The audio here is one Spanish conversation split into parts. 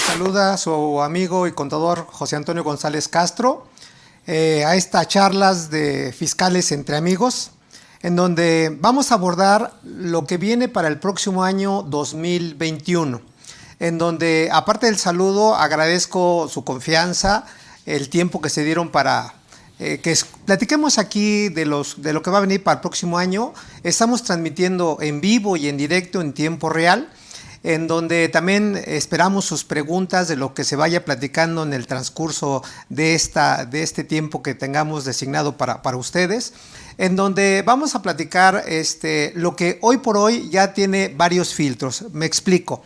saluda su amigo y contador José Antonio González Castro a estas charlas de fiscales entre amigos, en donde vamos a abordar lo que viene para el próximo año 2021, en donde, aparte del saludo, agradezco su confianza, el tiempo que se dieron para platiquemos aquí de lo que va a venir para el próximo año. Estamos transmitiendo en vivo y en directo en tiempo real, en donde también esperamos sus preguntas de lo que se vaya platicando en el transcurso de este tiempo que tengamos designado para ustedes, en donde vamos a platicar lo que hoy por hoy ya tiene varios filtros. Me explico.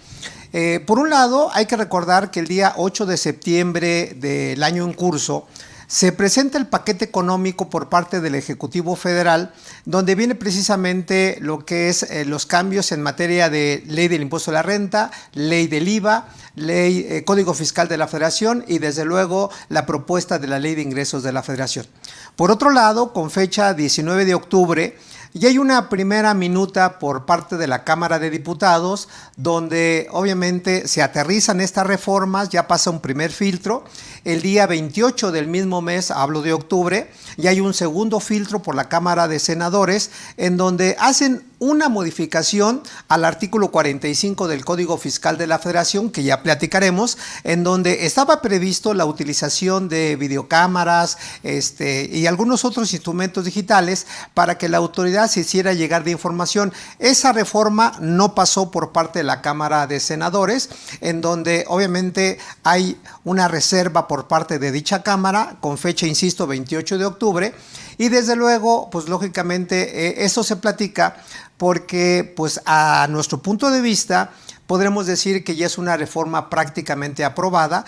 Por un lado, hay que recordar que el día 8 de septiembre del año en curso se presenta el paquete económico por parte del Ejecutivo Federal, donde viene precisamente lo que es los cambios en materia de ley del impuesto a la renta, ley del IVA, ley Código Fiscal de la Federación y desde luego la propuesta de la Ley de Ingresos de la Federación. Por otro lado, con fecha 19 de octubre, y hay una primera minuta por parte de la Cámara de Diputados donde obviamente se aterrizan estas reformas, ya pasa un primer filtro. El día 28 del mismo mes, hablo de octubre, y hay un segundo filtro por la Cámara de Senadores en donde hacen una modificación al artículo 45 del Código Fiscal de la Federación, que ya platicaremos, en donde estaba previsto la utilización de videocámaras y algunos otros instrumentos digitales para que la autoridad se hiciera llegar de información. Esa reforma no pasó por parte de la Cámara de Senadores, en donde obviamente hay una reserva por parte de dicha Cámara, con fecha, insisto, 28 de octubre, y desde luego, pues lógicamente eso se platica porque pues a nuestro punto de vista podremos decir que ya es una reforma prácticamente aprobada.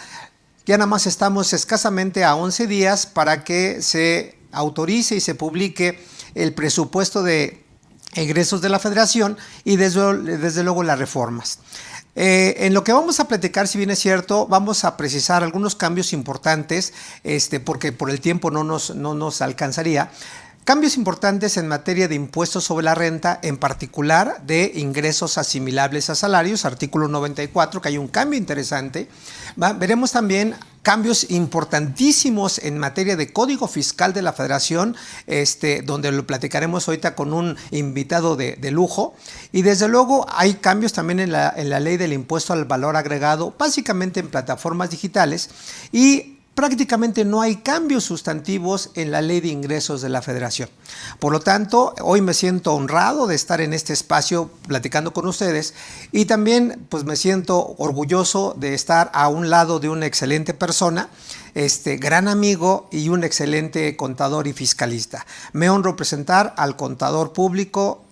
Ya nada más estamos escasamente a 11 días para que se autorice y se publique el presupuesto de egresos de la Federación y desde luego las reformas. En lo que vamos a platicar, si bien es cierto, vamos a precisar algunos cambios importantes, porque por el tiempo no nos alcanzaría. Cambios importantes en materia de impuestos sobre la renta, en particular de ingresos asimilables a salarios, artículo 94, que hay un cambio interesante. Veremos también cambios importantísimos en materia de Código Fiscal de la Federación, donde lo platicaremos ahorita con un invitado de lujo. Y desde luego hay cambios también en la ley del impuesto al valor agregado, básicamente en plataformas digitales, y prácticamente no hay cambios sustantivos en la Ley de Ingresos de la Federación. Por lo tanto, hoy me siento honrado de estar en este espacio platicando con ustedes y también pues me siento orgulloso de estar a un lado de una excelente persona, gran amigo y un excelente contador y fiscalista. Me honro presentar al contador público,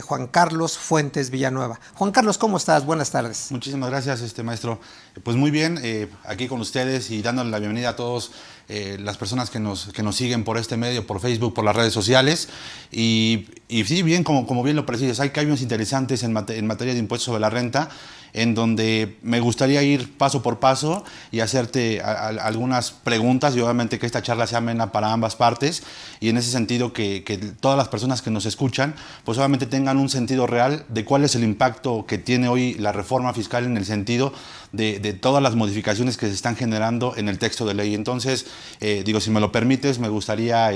Juan Carlos Fuentes Villanueva. Juan Carlos, ¿cómo estás? Buenas tardes. Muchísimas gracias, maestro. Pues muy bien, aquí con ustedes y dándole la bienvenida a todos las personas que nos siguen por este medio, por Facebook, por las redes sociales. Y sí, bien, como bien lo precisas, hay cambios interesantes en materia de impuestos sobre la renta, en donde me gustaría ir paso por paso y hacerte algunas preguntas y obviamente que esta charla sea amena para ambas partes y en ese sentido que todas las personas que nos escuchan pues obviamente tengan un sentido real de cuál es el impacto que tiene hoy la reforma fiscal en el sentido de todas las modificaciones que se están generando en el texto de ley. Entonces, si me lo permites, me gustaría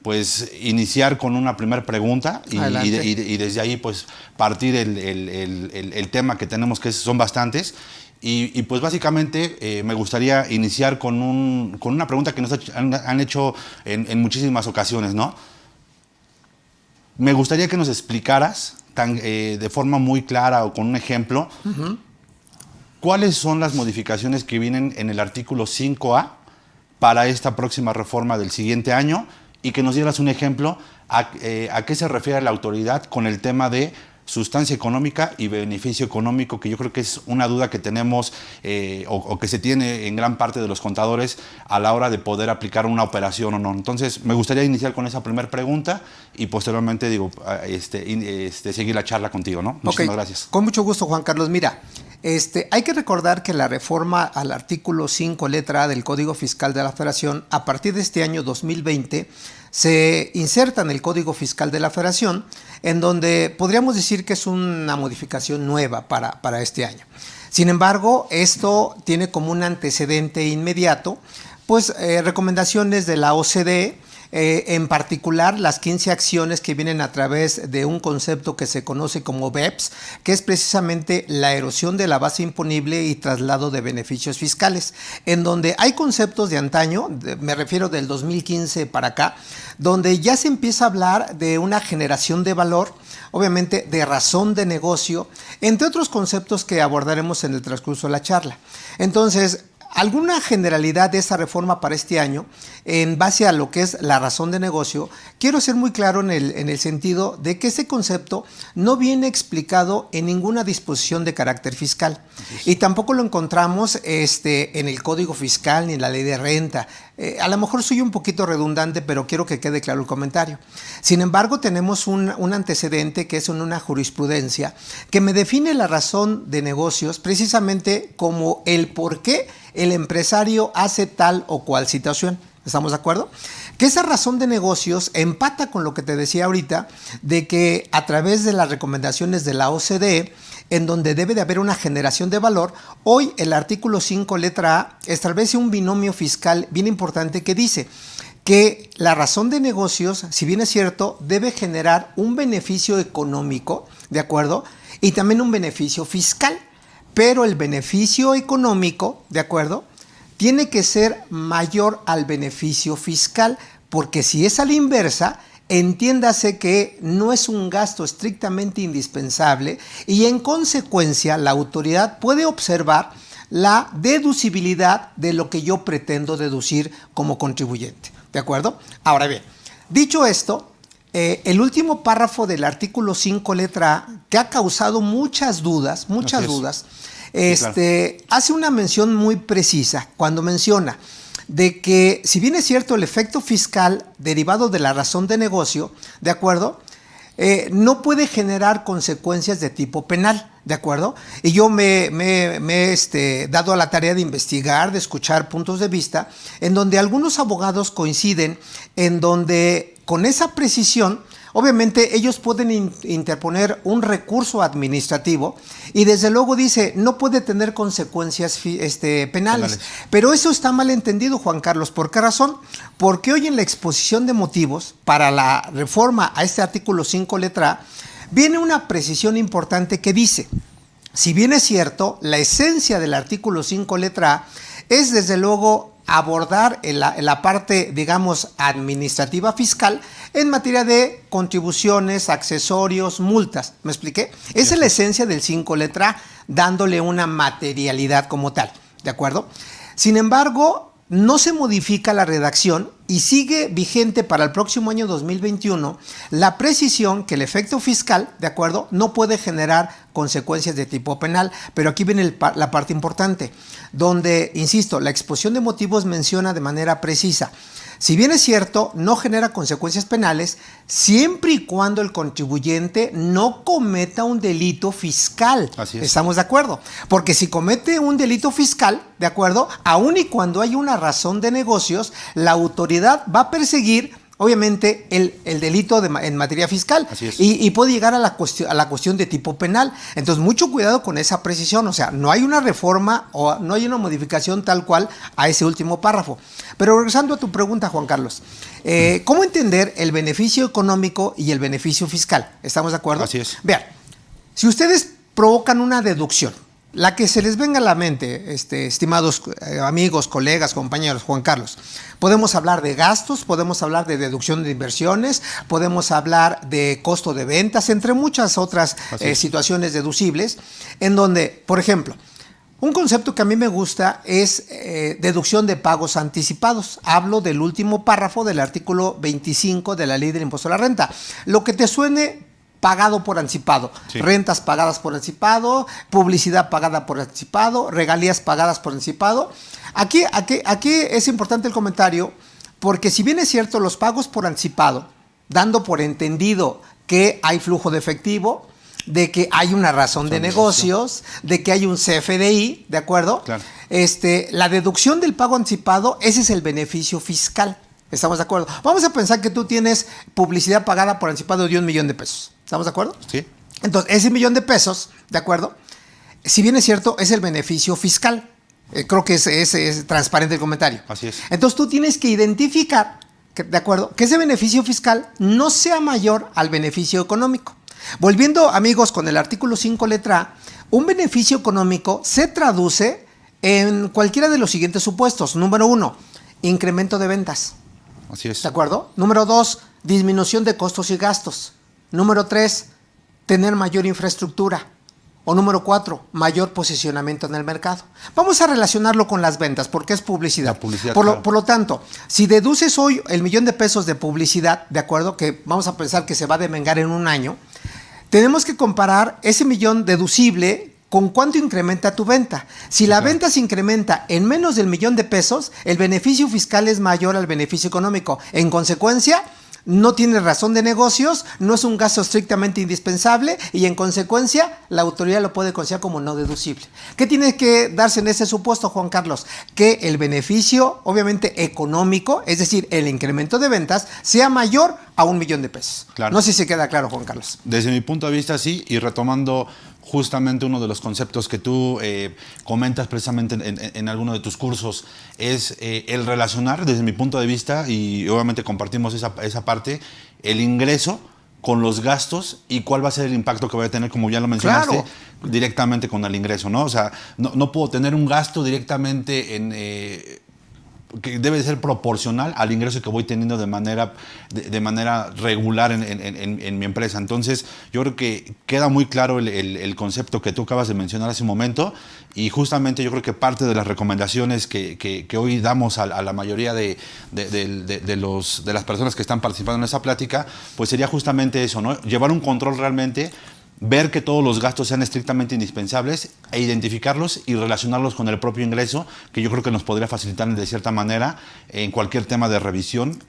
pues iniciar con una primera pregunta y desde ahí pues partir el tema que tenemos, que son bastantes. Y pues básicamente me gustaría iniciar con una pregunta que nos han hecho en muchísimas ocasiones, ¿no? Me gustaría que nos explicaras de forma muy clara o con un ejemplo, ¿cuáles son las modificaciones que vienen en el artículo 5A para esta próxima reforma del siguiente año? Y que nos dieras un ejemplo a qué se refiere la autoridad con el tema de sustancia económica y beneficio económico, que yo creo que es una duda que tenemos o que se tiene en gran parte de los contadores a la hora de poder aplicar una operación o no. Entonces, me gustaría iniciar con esa primera pregunta y posteriormente seguir la charla contigo, ¿no? Muchísimas gracias. Con mucho gusto, Juan Carlos. Mira, hay que recordar que la reforma al artículo 5, letra A del Código Fiscal de la Federación, a partir de este año 2020, se inserta en el Código Fiscal de la Federación, en donde podríamos decir que es una modificación nueva para este año. Sin embargo, esto tiene como un antecedente inmediato, pues recomendaciones de la OCDE, en particular las 15 acciones que vienen a través de un concepto que se conoce como BEPS, que es precisamente la erosión de la base imponible y traslado de beneficios fiscales, en donde hay conceptos de antaño, me refiero del 2015 para acá, donde ya se empieza a hablar de una generación de valor, obviamente de razón de negocio, entre otros conceptos que abordaremos en el transcurso de la charla. Entonces, alguna generalidad de esta reforma para este año, en base a lo que es la razón de negocio, quiero ser muy claro en el sentido de que este concepto no viene explicado en ninguna disposición de carácter fiscal y tampoco lo encontramos en el Código Fiscal ni en la Ley de Renta. A lo mejor soy un poquito redundante, pero quiero que quede claro el comentario. Sin embargo, tenemos un antecedente que es una jurisprudencia que me define la razón de negocios precisamente como el por qué el empresario hace tal o cual situación. ¿Estamos de acuerdo? Que esa razón de negocios empata con lo que te decía ahorita, de que a través de las recomendaciones de la OCDE, en donde debe de haber una generación de valor, hoy el artículo 5, letra A, establece un binomio fiscal bien importante que dice que la razón de negocios, si bien es cierto, debe generar un beneficio económico, ¿de acuerdo? Y también un beneficio fiscal. Pero el beneficio económico, ¿de acuerdo?, tiene que ser mayor al beneficio fiscal, porque si es a la inversa, entiéndase que no es un gasto estrictamente indispensable y en consecuencia la autoridad puede observar la deducibilidad de lo que yo pretendo deducir como contribuyente, ¿de acuerdo? Ahora bien, dicho esto, el último párrafo del artículo 5, letra A, que ha causado muchas dudas, hace una mención muy precisa cuando menciona de que, si bien es cierto, el efecto fiscal derivado de la razón de negocio, ¿de acuerdo?, no puede generar consecuencias de tipo penal, ¿de acuerdo? Y yo me he dado a la tarea de investigar, de escuchar puntos de vista, en donde algunos abogados coinciden, en donde con esa precisión, obviamente ellos pueden interponer un recurso administrativo y desde luego dice, no puede tener consecuencias penales. Pero eso está mal entendido, Juan Carlos. ¿Por qué razón? Porque hoy en la exposición de motivos para la reforma a este artículo 5, letra A, viene una precisión importante que dice, si bien es cierto, la esencia del artículo 5, letra A, es desde luego abordar la parte, digamos, administrativa fiscal en materia de contribuciones, accesorios, multas. ¿Me expliqué? Esa es la esencia del 5, letra A, dándole una materialidad como tal, ¿de acuerdo? Sin embargo, no se modifica la redacción y sigue vigente para el próximo año 2021 la precisión que el efecto fiscal, ¿de acuerdo?, no puede generar consecuencias de tipo penal. Pero aquí viene la parte importante, donde, insisto, la exposición de motivos menciona de manera precisa, si bien es cierto, no genera consecuencias penales, siempre y cuando el contribuyente no cometa un delito fiscal. Así es. ¿Estamos de acuerdo? Porque si comete un delito fiscal, ¿de acuerdo?, aun y cuando hay una razón de negocios, la autoridad va a perseguir, obviamente, el delito en materia fiscal. Así es. Y puede llegar a la cuestión de tipo penal. Entonces, mucho cuidado con esa precisión. O sea, no hay una reforma o no hay una modificación tal cual a ese último párrafo. Pero regresando a tu pregunta, Juan Carlos, ¿cómo entender el beneficio económico y el beneficio fiscal? ¿Estamos de acuerdo? Así es. Vean, si ustedes provocan una deducción, la que se les venga a la mente, estimados amigos, colegas, compañeros, Juan Carlos, podemos hablar de gastos, podemos hablar de deducción de inversiones, podemos hablar de costo de ventas, entre muchas otras situaciones deducibles, en donde, por ejemplo, un concepto que a mí me gusta es deducción de pagos anticipados. Hablo del último párrafo del artículo 25 de la Ley del Impuesto a la Renta. Lo que te suene pagado por anticipado, sí. Rentas pagadas por anticipado, publicidad pagada por anticipado, regalías pagadas por anticipado. Aquí es importante el comentario, porque si bien es cierto los pagos por anticipado, dando por entendido que hay flujo de efectivo, de que hay una razón de negocios, de que hay un CFDI, ¿de acuerdo? Claro. La deducción del pago anticipado, ese es el beneficio fiscal. ¿Estamos de acuerdo? Vamos a pensar que tú tienes publicidad pagada por anticipado de $1,000,000. ¿Estamos de acuerdo? Sí. Entonces, ese $1,000,000, ¿de acuerdo?, si bien es cierto, es el beneficio fiscal. Creo que es transparente el comentario. Así es. Entonces tú tienes que identificar, ¿de acuerdo?, que ese beneficio fiscal no sea mayor al beneficio económico. Volviendo, amigos, con el artículo 5, letra A, un beneficio económico se traduce en cualquiera de los siguientes supuestos. Número 1, incremento de ventas. Así es. ¿De acuerdo? Número 2, disminución de costos y gastos. Número 3, tener mayor infraestructura. O número 4, mayor posicionamiento en el mercado. Vamos a relacionarlo con las ventas porque es publicidad. La publicidad, por claro. lo tanto, si deduces hoy el $1,000,000 de publicidad, ¿de acuerdo?, que vamos a pensar que se va a devengar en un año, tenemos que comparar ese millón deducible con cuánto incrementa tu venta. Si la venta se incrementa en menos del $1,000,000, el beneficio fiscal es mayor al beneficio económico. En consecuencia, no tiene razón de negocios, no es un gasto estrictamente indispensable y en consecuencia la autoridad lo puede considerar como no deducible. ¿Qué tiene que darse en ese supuesto, Juan Carlos? Que el beneficio, obviamente económico, es decir, el incremento de ventas, sea mayor a $1,000,000. Claro. No sé si queda claro, Juan Carlos. Desde mi punto de vista, sí, y retomando justamente uno de los conceptos que tú comentas precisamente en alguno de tus cursos, es el relacionar, desde mi punto de vista, y obviamente compartimos esa parte, el ingreso con los gastos y cuál va a ser el impacto que voy a tener, como ya lo mencionaste, Claro, directamente con el ingreso, ¿no? O sea, no puedo tener un gasto directamente que debe ser proporcional al ingreso que voy teniendo de manera regular en mi empresa. Entonces, yo creo que queda muy claro el concepto que tú acabas de mencionar hace un momento, y justamente yo creo que parte de las recomendaciones que hoy damos a la mayoría de las personas que están participando en esa plática, pues sería justamente eso, ¿no? Llevar un control realmente, ver que todos los gastos sean estrictamente indispensables e identificarlos y relacionarlos con el propio ingreso, que yo creo que nos podría facilitar de cierta manera en cualquier tema de revisión,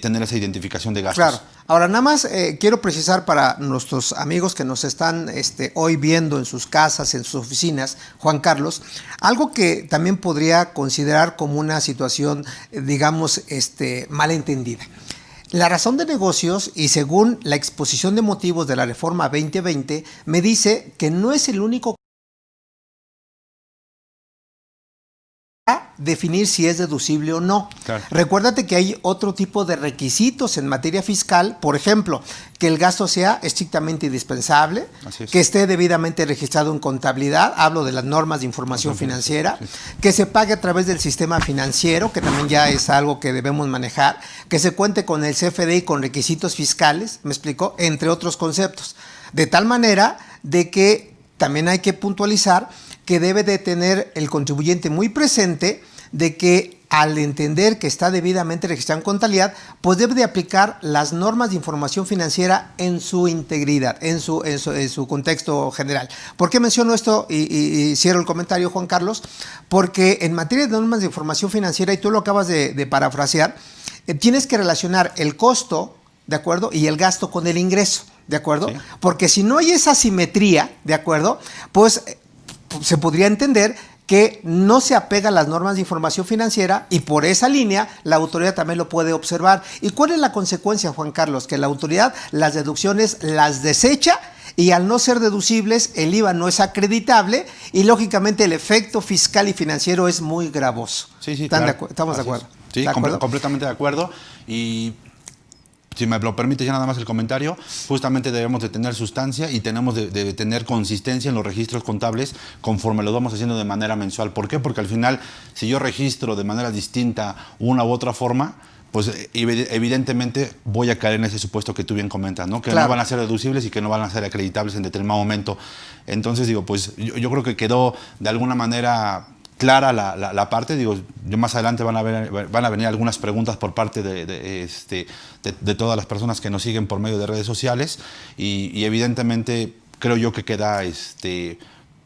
tener esa identificación de gastos. claro. Ahora, nada más quiero precisar para nuestros amigos que nos están hoy viendo en sus casas, en sus oficinas, Juan Carlos, algo que también podría considerar como una situación, digamos, mal entendida. La razón de negocios, y según la exposición de motivos de la Reforma 2020, me dice que no es el único a definir si es deducible o no. Claro. Recuérdate que hay otro tipo de requisitos en materia fiscal, por ejemplo, que el gasto sea estrictamente indispensable, Así es. que esté debidamente registrado en contabilidad, hablo de las normas de información financiera, Sí. que se pague a través del sistema financiero, que también ya es algo que debemos manejar, que se cuente con el CFDI con requisitos fiscales, ¿me explico?, entre otros conceptos. De tal manera de que también hay que puntualizar que debe de tener el contribuyente muy presente de que al entender que está debidamente registrado en contabilidad, pues debe de aplicar las normas de información financiera en su integridad, en su contexto general. ¿Por qué menciono esto y cierro el comentario, Juan Carlos? Porque en materia de normas de información financiera, y tú lo acabas de parafrasear, tienes que relacionar el costo, ¿de acuerdo?, y el gasto con el ingreso, ¿de acuerdo? Sí. Porque si no hay esa simetría, ¿de acuerdo?, pues se podría entender que no se apega a las normas de información financiera y por esa línea la autoridad también lo puede observar. ¿Y cuál es la consecuencia, Juan Carlos? Que la autoridad las deducciones las desecha y al no ser deducibles el IVA no es acreditable y lógicamente el efecto fiscal y financiero es muy gravoso. Sí, sí, ¿Están claro. estamos de Así acuerdo? es. Sí, ¿De acuerdo? completamente de acuerdo. Y si me lo permite ya nada más el comentario, justamente debemos de tener sustancia y tenemos de tener consistencia en los registros contables conforme lo vamos haciendo de manera mensual. ¿Por qué? Porque al final, si yo registro de manera distinta una u otra forma, pues evidentemente voy a caer en ese supuesto que tú bien comentas, ¿no? Que Claro. no van a ser deducibles y que no van a ser acreditables en determinado momento. Entonces, digo, pues yo creo que quedó de alguna manera clara la parte. Digo, yo más adelante van a venir algunas preguntas por parte de todas las personas que nos siguen por medio de redes sociales y evidentemente creo yo que queda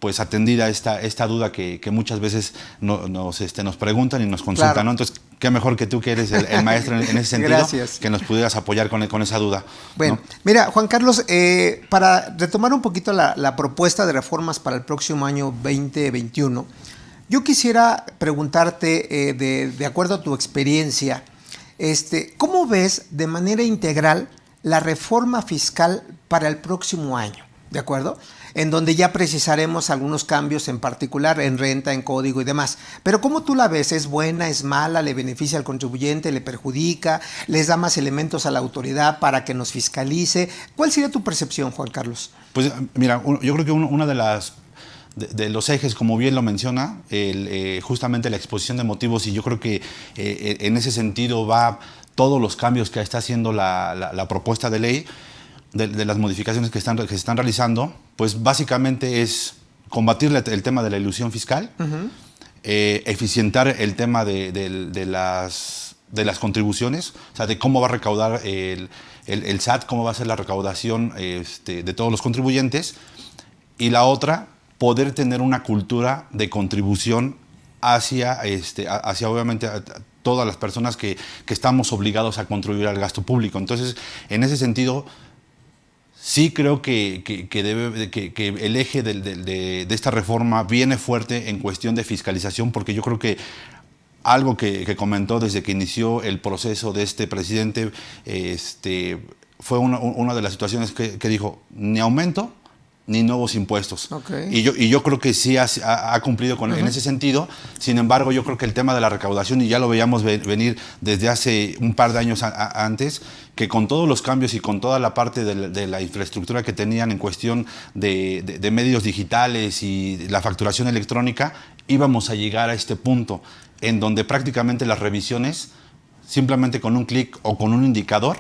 pues atendida esta duda que muchas veces nos preguntan y nos consultan, Claro. ¿no? Entonces, qué mejor que tú, que eres el maestro en ese sentido, Gracias. que nos pudieras apoyar con esa duda. Bueno, ¿no? mira, Juan Carlos, para retomar un poquito la propuesta de reformas para el próximo año 2021, yo quisiera preguntarte, de acuerdo a tu experiencia, ¿cómo ves de manera integral la reforma fiscal para el próximo año? ¿de acuerdo? En donde ya precisaremos algunos cambios en particular en renta, en código y demás. Pero ¿cómo tú la ves? ¿Es buena, es mala, le beneficia al contribuyente, le perjudica, les da más elementos a la autoridad para que nos fiscalice? ¿Cuál sería tu percepción, Juan Carlos? Pues mira, yo creo que una de los ejes, como bien lo menciona, justamente la exposición de motivos, y yo creo que en ese sentido va todos los cambios que está haciendo la propuesta de ley, de las modificaciones que se están realizando, pues básicamente es combatir el tema de la ilusión fiscal, eficientar el tema de las contribuciones, o sea, de cómo va a recaudar el SAT, cómo va a ser la recaudación de todos los contribuyentes, y la otra, poder tener una cultura de contribución hacia obviamente a todas las personas que estamos obligados a contribuir al gasto público. Entonces, en ese sentido, sí creo que el eje de esta reforma viene fuerte en cuestión de fiscalización, porque yo creo que algo que comentó desde que inició el proceso de este presidente fue una de las situaciones que dijo: ni aumento ni nuevos impuestos. Okay. Y yo creo que sí ha cumplido en ese sentido. Sin embargo, yo creo que el tema de la recaudación, y ya lo veíamos venir desde hace un par de años antes, que con todos los cambios y con toda la parte de la infraestructura que tenían en cuestión de medios digitales y la facturación electrónica, íbamos a llegar a este punto en donde prácticamente las revisiones, simplemente con un clic o con un indicador,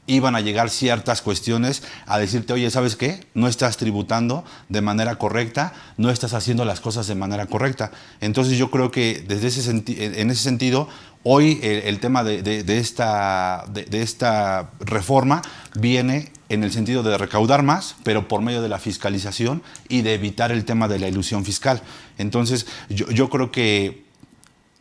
iban a llegar ciertas cuestiones a decirte: oye, ¿sabes qué? No estás tributando de manera correcta, no estás haciendo las cosas de manera correcta. Entonces yo creo que en ese sentido, hoy el tema de esta reforma viene en el sentido de recaudar más, pero por medio de la fiscalización y de evitar el tema de la ilusión fiscal. Entonces yo creo que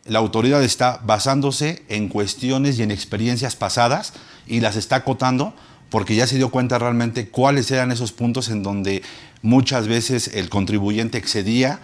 la autoridad está basándose en cuestiones y en experiencias pasadas y las está acotando, porque ya se dio cuenta realmente cuáles eran esos puntos en donde muchas veces el contribuyente excedía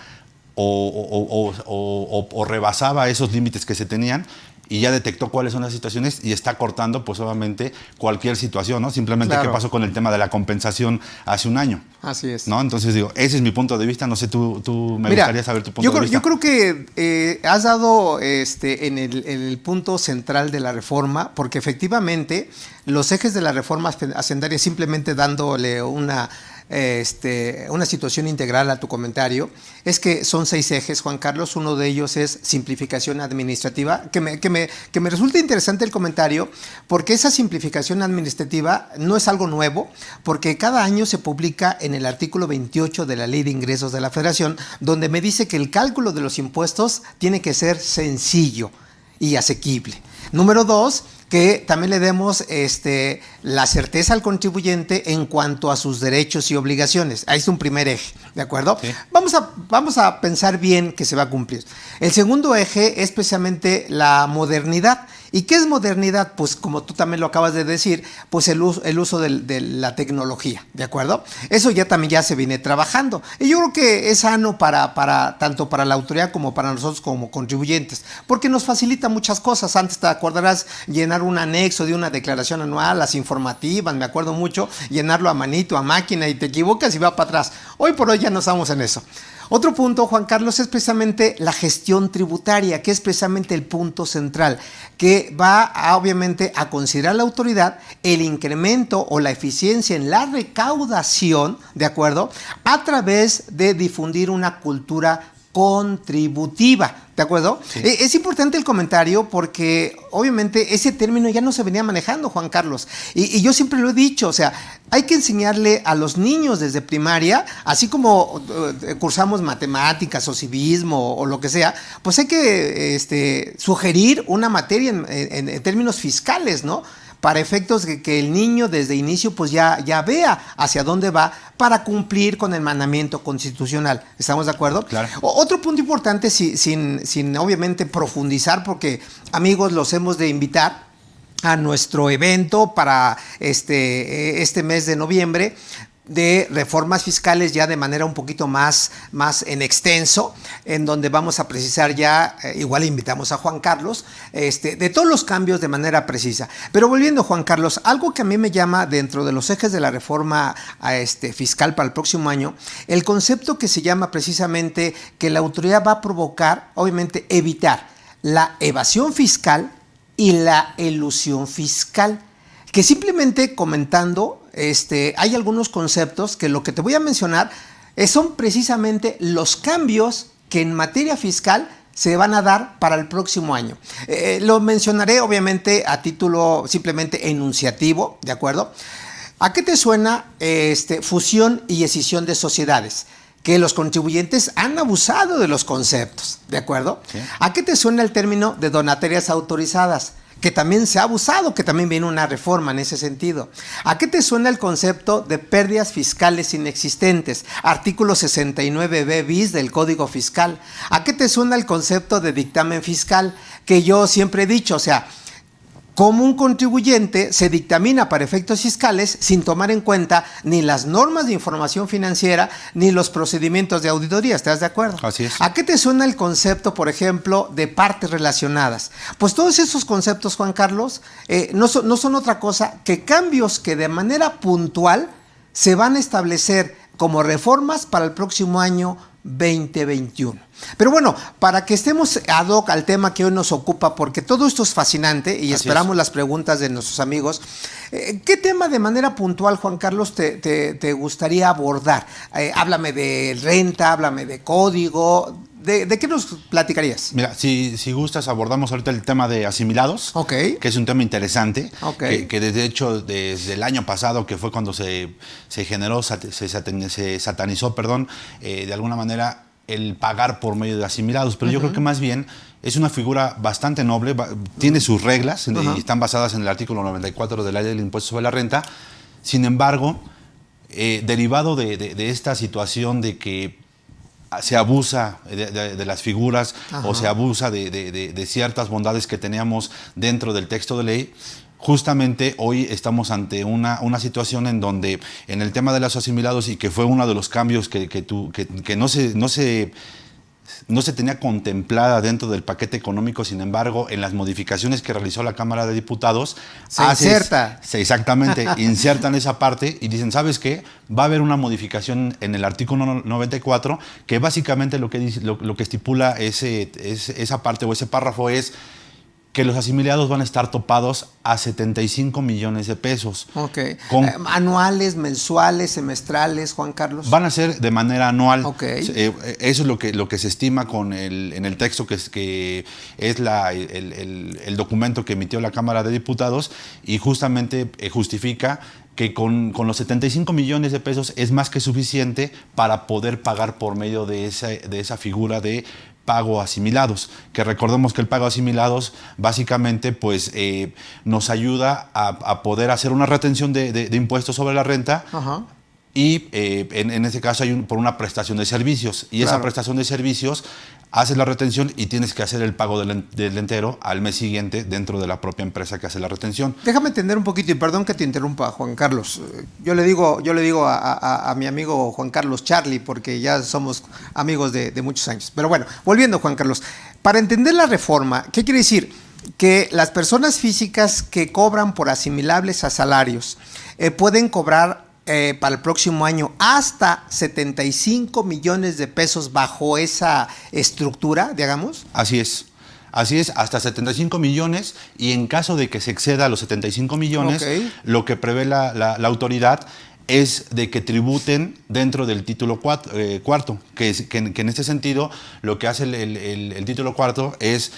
o rebasaba esos límites que se tenían, y ya detectó cuáles son las situaciones y está cortando, pues obviamente, cualquier situación, ¿no? Simplemente, claro, qué pasó con el tema de la compensación hace un año. Así es. ¿No? Entonces digo, ese es mi punto de vista. No sé, me gustaría saber tu punto de vista. Yo creo que has dado en el punto central de la reforma, porque efectivamente los ejes de la reforma hacendaria, simplemente dándole una situación integral a tu comentario, es que son 6 ejes, Juan Carlos. Uno de ellos es simplificación administrativa, que me resulta interesante el comentario, porque esa simplificación administrativa no es algo nuevo, porque cada año se publica en el artículo 28 de la Ley de Ingresos de la Federación, donde me dice que el cálculo de los impuestos tiene que ser sencillo y asequible. Número 2, que también le demos la certeza al contribuyente en cuanto a sus derechos y obligaciones. Ahí es un primer eje, ¿de acuerdo? Sí. Vamos a pensar bien que se va a cumplir. El segundo eje es precisamente la modernidad. ¿Y qué es modernidad? Pues como tú también lo acabas de decir, pues el uso de la tecnología, ¿de acuerdo? Eso ya se viene trabajando. Y yo creo que es sano tanto para la autoridad como para nosotros como contribuyentes, porque nos facilita muchas cosas. Antes, te acordarás, llenar un anexo de una declaración anual, las informativas, me acuerdo mucho, llenarlo a manito, a máquina, y te equivocas y va para atrás. Hoy por hoy ya no estamos en eso. Otro punto, Juan Carlos, es precisamente la gestión tributaria, que es precisamente el punto central, que va obviamente a considerar la autoridad el incremento o la eficiencia en la recaudación, ¿de acuerdo?, a través de difundir una cultura contributiva, ¿de acuerdo? Sí. Es importante el comentario porque obviamente ese término ya no se venía manejando, Juan Carlos, y yo siempre lo he dicho, o sea, hay que enseñarle a los niños desde primaria, así como cursamos matemáticas o civismo o lo que sea, pues hay que sugerir una materia en términos fiscales, ¿no?, para efectos de que el niño desde inicio pues ya vea hacia dónde va para cumplir con el mandamiento constitucional. ¿Estamos de acuerdo? Claro. Otro punto importante, sin obviamente profundizar, porque amigos, los hemos de invitar a nuestro evento para este mes de noviembre, de reformas fiscales ya de manera un poquito más en extenso, en donde vamos a precisar ya, igual invitamos a Juan Carlos, de todos los cambios de manera precisa. Pero volviendo, Juan Carlos, algo que a mí me llama dentro de los ejes de la reforma fiscal para el próximo año, el concepto que se llama precisamente que la autoridad va a provocar, obviamente, evitar la evasión fiscal y la elusión fiscal. Que simplemente comentando, hay algunos conceptos que lo que te voy a mencionar son precisamente los cambios que en materia fiscal se van a dar para el próximo año. Lo mencionaré obviamente a título simplemente enunciativo, ¿de acuerdo? ¿A qué te suena fusión y escisión de sociedades? Que los contribuyentes han abusado de los conceptos, ¿de acuerdo? Sí. ¿A qué te suena el término de donatarias autorizadas? Que también se ha abusado, que también viene una reforma en ese sentido. ¿A qué te suena el concepto de pérdidas fiscales inexistentes? Artículo 69b bis del Código Fiscal. ¿A qué te suena el concepto de dictamen fiscal? Que yo siempre he dicho, o sea, cómo un contribuyente se dictamina para efectos fiscales sin tomar en cuenta ni las normas de información financiera ni los procedimientos de auditoría. ¿Estás de acuerdo? Así es. ¿A qué te suena el concepto, por ejemplo, de partes relacionadas? Pues todos esos conceptos, Juan Carlos, no son otra cosa que cambios que de manera puntual se van a establecer como reformas para el próximo año 2021. Pero bueno, para que estemos ad hoc al tema que hoy nos ocupa, porque todo esto es fascinante y esperamos las preguntas de nuestros amigos, ¿qué tema de manera puntual, Juan Carlos, te gustaría abordar? Háblame de renta, háblame de código, ¿de qué nos platicarías? Mira, si gustas, abordamos ahorita el tema de asimilados, que es un tema interesante, que desde hecho, desde el año pasado, que fue cuando se generó, se satanizó, de alguna manera, el pagar por medio de asimilados, pero yo creo que más bien es una figura bastante noble, tiene sus reglas y están basadas en el artículo 94 de la Ley del Impuesto sobre la Renta. Sin embargo, derivado de esta situación de que se abusa de las figuras o se abusa de ciertas bondades que teníamos dentro del texto de ley, justamente hoy estamos ante una situación en donde en el tema de los asimilados, y que fue uno de los cambios que no se tenía contemplada dentro del paquete económico, sin embargo, en las modificaciones que realizó la Cámara de Diputados, insertan esa parte y dicen, ¿sabes qué? Va a haber una modificación en el artículo 94 que básicamente lo que estipula esa parte o ese párrafo es que los asimilados van a estar topados a 75 millones de pesos. ¿Anuales, mensuales, semestrales, Juan Carlos? Van a ser de manera anual. Eso es lo que se estima en el texto que es el documento que emitió la Cámara de Diputados, y justamente justifica que con los 75 millones de pesos es más que suficiente para poder pagar por medio de esa figura de pago asimilados, que recordemos que el pago asimilados básicamente pues nos ayuda a poder hacer una retención de impuestos sobre la renta. Y en ese caso por una prestación de servicios, y esa prestación de servicios haces la retención y tienes que hacer el pago del entero al mes siguiente dentro de la propia empresa que hace la retención. Déjame entender un poquito, y perdón que te interrumpa, Juan Carlos. Yo le digo a mi amigo Juan Carlos Charlie, porque ya somos amigos de muchos años. Pero bueno, volviendo, Juan Carlos, para entender la reforma, ¿qué quiere decir? Que las personas físicas que cobran por asimilables a salarios pueden cobrar para el próximo año hasta 75 millones de pesos bajo esa estructura, digamos. Así es, hasta 75 millones, y en caso de que se exceda los 75 millones, lo que prevé la autoridad es de que tributen dentro del título cuarto, que en este sentido lo que hace el título cuarto es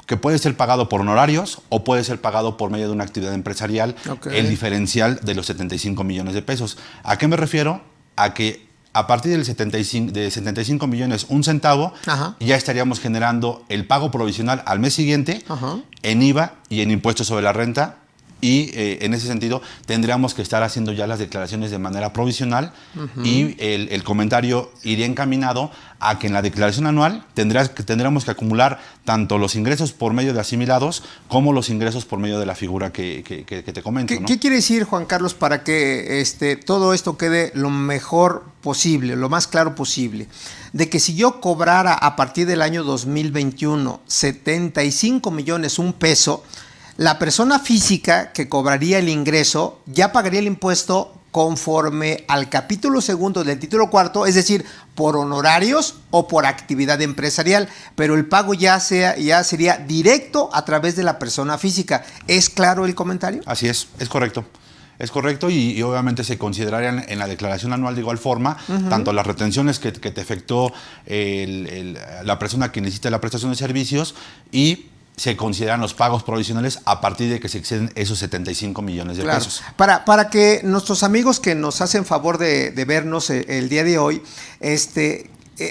que puede ser pagado por honorarios o puede ser pagado por medio de una actividad empresarial, el diferencial de los 75 millones de pesos. ¿A qué me refiero? A que a partir de 75 millones, un centavo, ya estaríamos generando el pago provisional al mes siguiente en IVA y en impuestos sobre la renta y en ese sentido tendríamos que estar haciendo ya las declaraciones de manera provisional y el comentario iría encaminado a que en la declaración anual tendríamos que acumular tanto los ingresos por medio de asimilados como los ingresos por medio de la figura que te comento. ¿No? ¿Qué quiere decir, Juan Carlos, para que todo esto quede lo mejor posible, lo más claro posible? De que si yo cobrara a partir del año 2021 75 millones un peso, la persona física que cobraría el ingreso ya pagaría el impuesto conforme al capítulo segundo del título cuarto, es decir, por honorarios o por actividad empresarial, pero el pago ya sería directo a través de la persona física. ¿Es claro el comentario? Así es correcto. Es correcto y obviamente se considerarían en la declaración anual de igual forma tanto las retenciones que te efectuó la persona que necesita la prestación de servicios y se consideran los pagos provisionales a partir de que se exceden esos 75 millones de pesos. Para que nuestros amigos que nos hacen favor de vernos el día de hoy,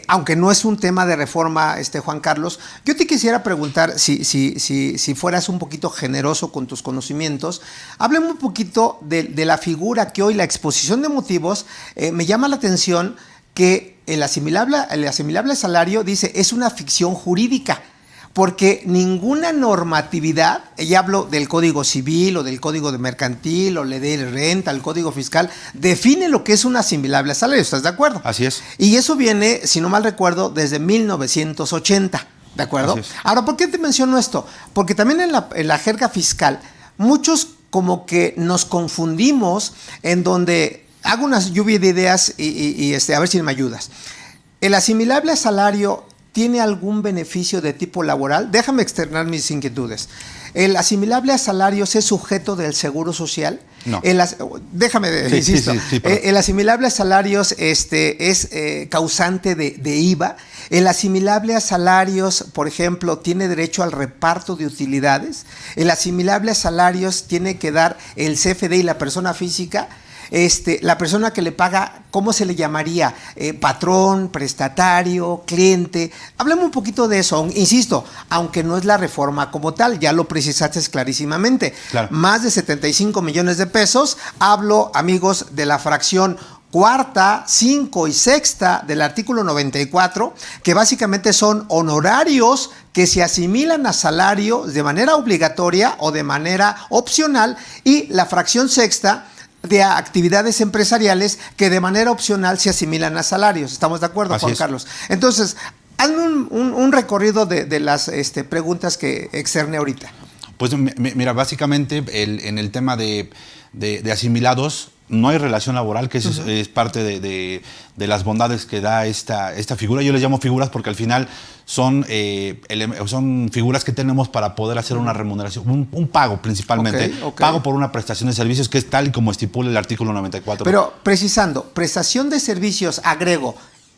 aunque no es un tema de reforma, Juan Carlos, yo te quisiera preguntar si fueras un poquito generoso con tus conocimientos. Háblame un poquito de la figura que hoy la exposición de motivos me llama la atención que el asimilable salario dice es una ficción jurídica. Porque ninguna normatividad, ya hablo del Código Civil o del Código de Mercantil o ley de renta, el Código Fiscal, define lo que es un asimilable salario, ¿estás de acuerdo? Así es. Y eso viene, si no mal recuerdo, desde 1980, ¿de acuerdo? Así es. Ahora, ¿por qué te menciono esto? Porque también en la jerga fiscal, muchos como que nos confundimos en donde hago una lluvia de ideas y a ver si me ayudas. El asimilable salario ¿tiene algún beneficio de tipo laboral? Déjame externar mis inquietudes. ¿El asimilable a salarios es sujeto del Seguro Social? No. Insisto. ¿El asimilable a salarios es causante de IVA? ¿El asimilable a salarios, por ejemplo, tiene derecho al reparto de utilidades? ¿El asimilable a salarios tiene que dar el CFD y la persona física? La persona que le paga, ¿cómo se le llamaría? Patrón, prestatario, cliente. Hablemos un poquito de eso. Insisto, aunque no es la reforma como tal, ya lo precisaste clarísimamente. Claro. Más de 75 millones de pesos. Hablo, amigos, de la fracción cuarta, 5 y sexta del artículo 94, que básicamente son honorarios que se asimilan a salario de manera obligatoria o de manera opcional, y la fracción sexta de actividades empresariales que de manera opcional se asimilan a salarios. ¿Estamos de acuerdo, Juan Carlos? Entonces, hazme un recorrido de las preguntas que externe ahorita. Pues mira, básicamente en el tema de asimilados no hay relación laboral, que eso es parte de las bondades que da esta figura. Yo les llamo figuras porque al final son figuras que tenemos para poder hacer una remuneración, un pago principalmente, pago por una prestación de servicios, que es tal y como estipula el artículo 94. Pero precisando, prestación de servicios, agrego,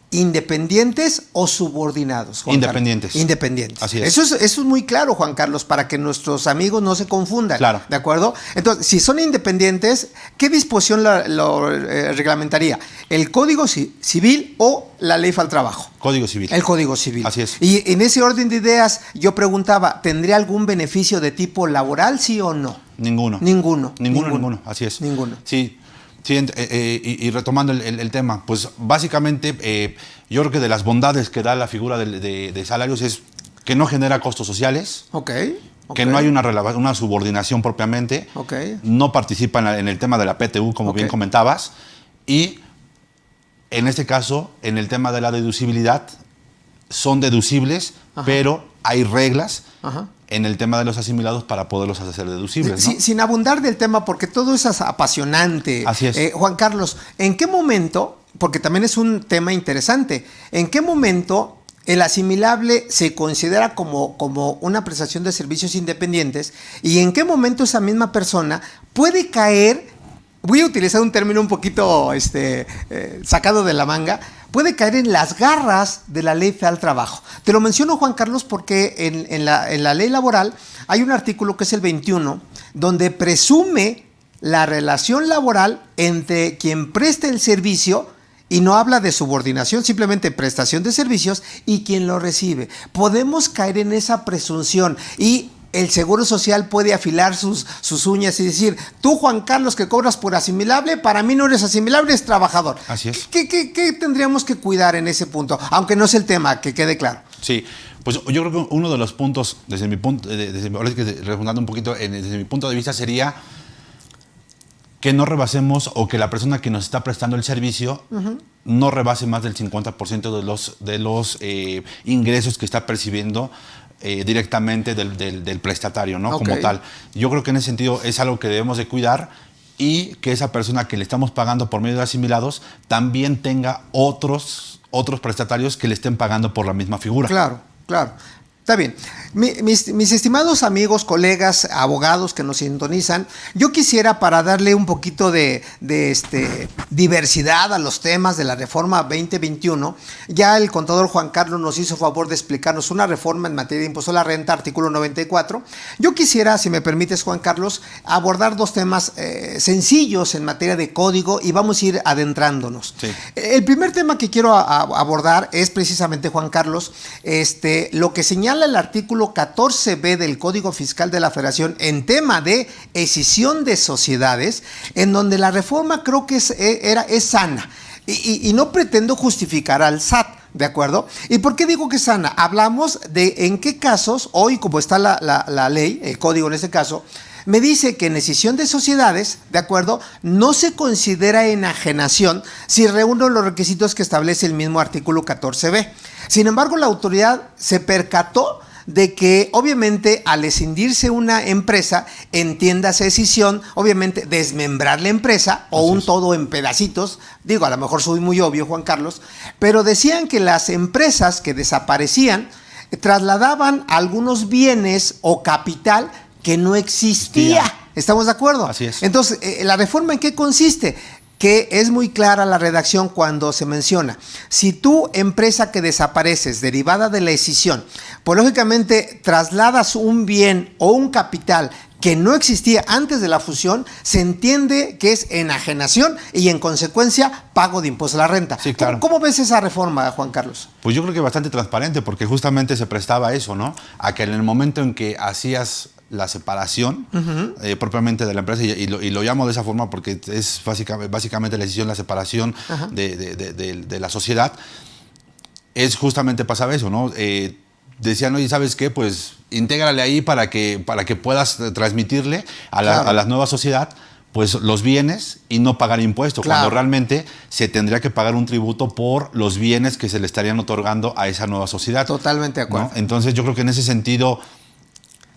¿independientes o subordinados, Juan Independientes. Carlos? Independientes. Así es. Eso es muy claro, Juan Carlos, para que nuestros amigos no se confundan. Claro. ¿De acuerdo? Entonces, si son independientes, ¿qué disposición lo reglamentaría? ¿El Código Civil o la Ley Federal del Trabajo? Código Civil. El Código Civil. Así es. Y en ese orden de ideas, yo preguntaba, ¿tendría algún beneficio de tipo laboral, sí o no? Ninguno. Ninguno. Así es. Ninguno. Sí. Sí, y retomando el tema, pues básicamente yo creo que de las bondades que da la figura de salarios es que no genera costos sociales, que no hay una subordinación propiamente, no participa en el tema de la PTU, como bien comentabas, y en este caso, en el tema de la deducibilidad, son deducibles, pero hay reglas en el tema de los asimilados para poderlos hacer deducibles, ¿no? Sin abundar del tema, porque todo eso es apasionante. Así es. Juan Carlos, ¿en qué momento, porque también es un tema interesante, en qué momento el asimilable se considera como una prestación de servicios independientes y en qué momento esa misma persona puede caer, voy a utilizar un término un poquito sacado de la manga, puede caer en las garras de la Ley Federal del Trabajo? Te lo menciono, Juan Carlos, porque en la ley laboral hay un artículo que es el 21, donde presume la relación laboral entre quien presta el servicio, y no habla de subordinación, simplemente prestación de servicios, y quien lo recibe. Podemos caer en esa presunción y el Seguro Social puede afilar sus uñas y decir, tú, Juan Carlos, que cobras por asimilable, para mí no eres asimilable, eres trabajador. Así es. ¿Qué tendríamos que cuidar en ese punto? Aunque no es el tema, que quede claro. Sí, pues yo creo que uno de los puntos, desde mi punto, ahora que redundando un poquito, desde mi punto de vista sería que no rebasemos o que la persona que nos está prestando el servicio no rebase más del 50% de los ingresos que está percibiendo directamente del prestatario, ¿no? Okay. Como tal. Yo creo que en ese sentido es algo que debemos de cuidar y que esa persona que le estamos pagando por medio de asimilados también tenga otros prestatarios que le estén pagando por la misma figura. Claro, claro. Está bien. Mis estimados amigos, colegas, abogados que nos sintonizan, yo quisiera, para darle un poquito de diversidad a los temas de la reforma 2021, ya el contador Juan Carlos nos hizo favor de explicarnos una reforma en materia de impuesto a la renta, artículo 94. Yo quisiera, si me permites, Juan Carlos, abordar dos temas sencillos en materia de código y vamos a ir adentrándonos. Sí. El primer tema que quiero abordar es precisamente, Juan Carlos, lo que señala el artículo 14b del Código Fiscal de la Federación en tema de escisión de sociedades, en donde la reforma creo que es sana y no pretendo justificar al SAT, ¿de acuerdo? ¿Y por qué digo que es sana? Hablamos de en qué casos, hoy como está la ley, el código en este caso, me dice que en escisión de sociedades, ¿de acuerdo?, no se considera enajenación si reúne los requisitos que establece el mismo artículo 14b. Sin embargo, la autoridad se percató de que obviamente al escindirse una empresa, entiéndase escisión, obviamente desmembrar la empresa o un todo en pedacitos, digo, a lo mejor soy muy obvio, Juan Carlos, pero decían que las empresas que desaparecían trasladaban algunos bienes o capital que no existía. ¿Estamos de acuerdo? Así es. Entonces, ¿la reforma en qué consiste? Que es muy clara la redacción cuando se menciona, si tú, empresa que desapareces derivada de la escisión, pues lógicamente trasladas un bien o un capital que no existía antes de la fusión, se entiende que es enajenación y en consecuencia pago de impuesto a la renta. Sí, claro. ¿Cómo ves esa reforma, Juan Carlos? Pues yo creo que bastante transparente porque justamente se prestaba a eso, ¿no? A que en el momento en que hacías la separación propiamente de la empresa, y lo llamo de esa forma porque es básicamente la decisión, la separación de la sociedad, es justamente pasaba eso, ¿no? Decían, oye, ¿sabes qué? Pues intégrale ahí para que puedas transmitirle a la nueva sociedad pues los bienes y no pagar impuestos, cuando realmente se tendría que pagar un tributo por los bienes que se le estarían otorgando a esa nueva sociedad. Totalmente de acuerdo. ¿No? Entonces yo creo que en ese sentido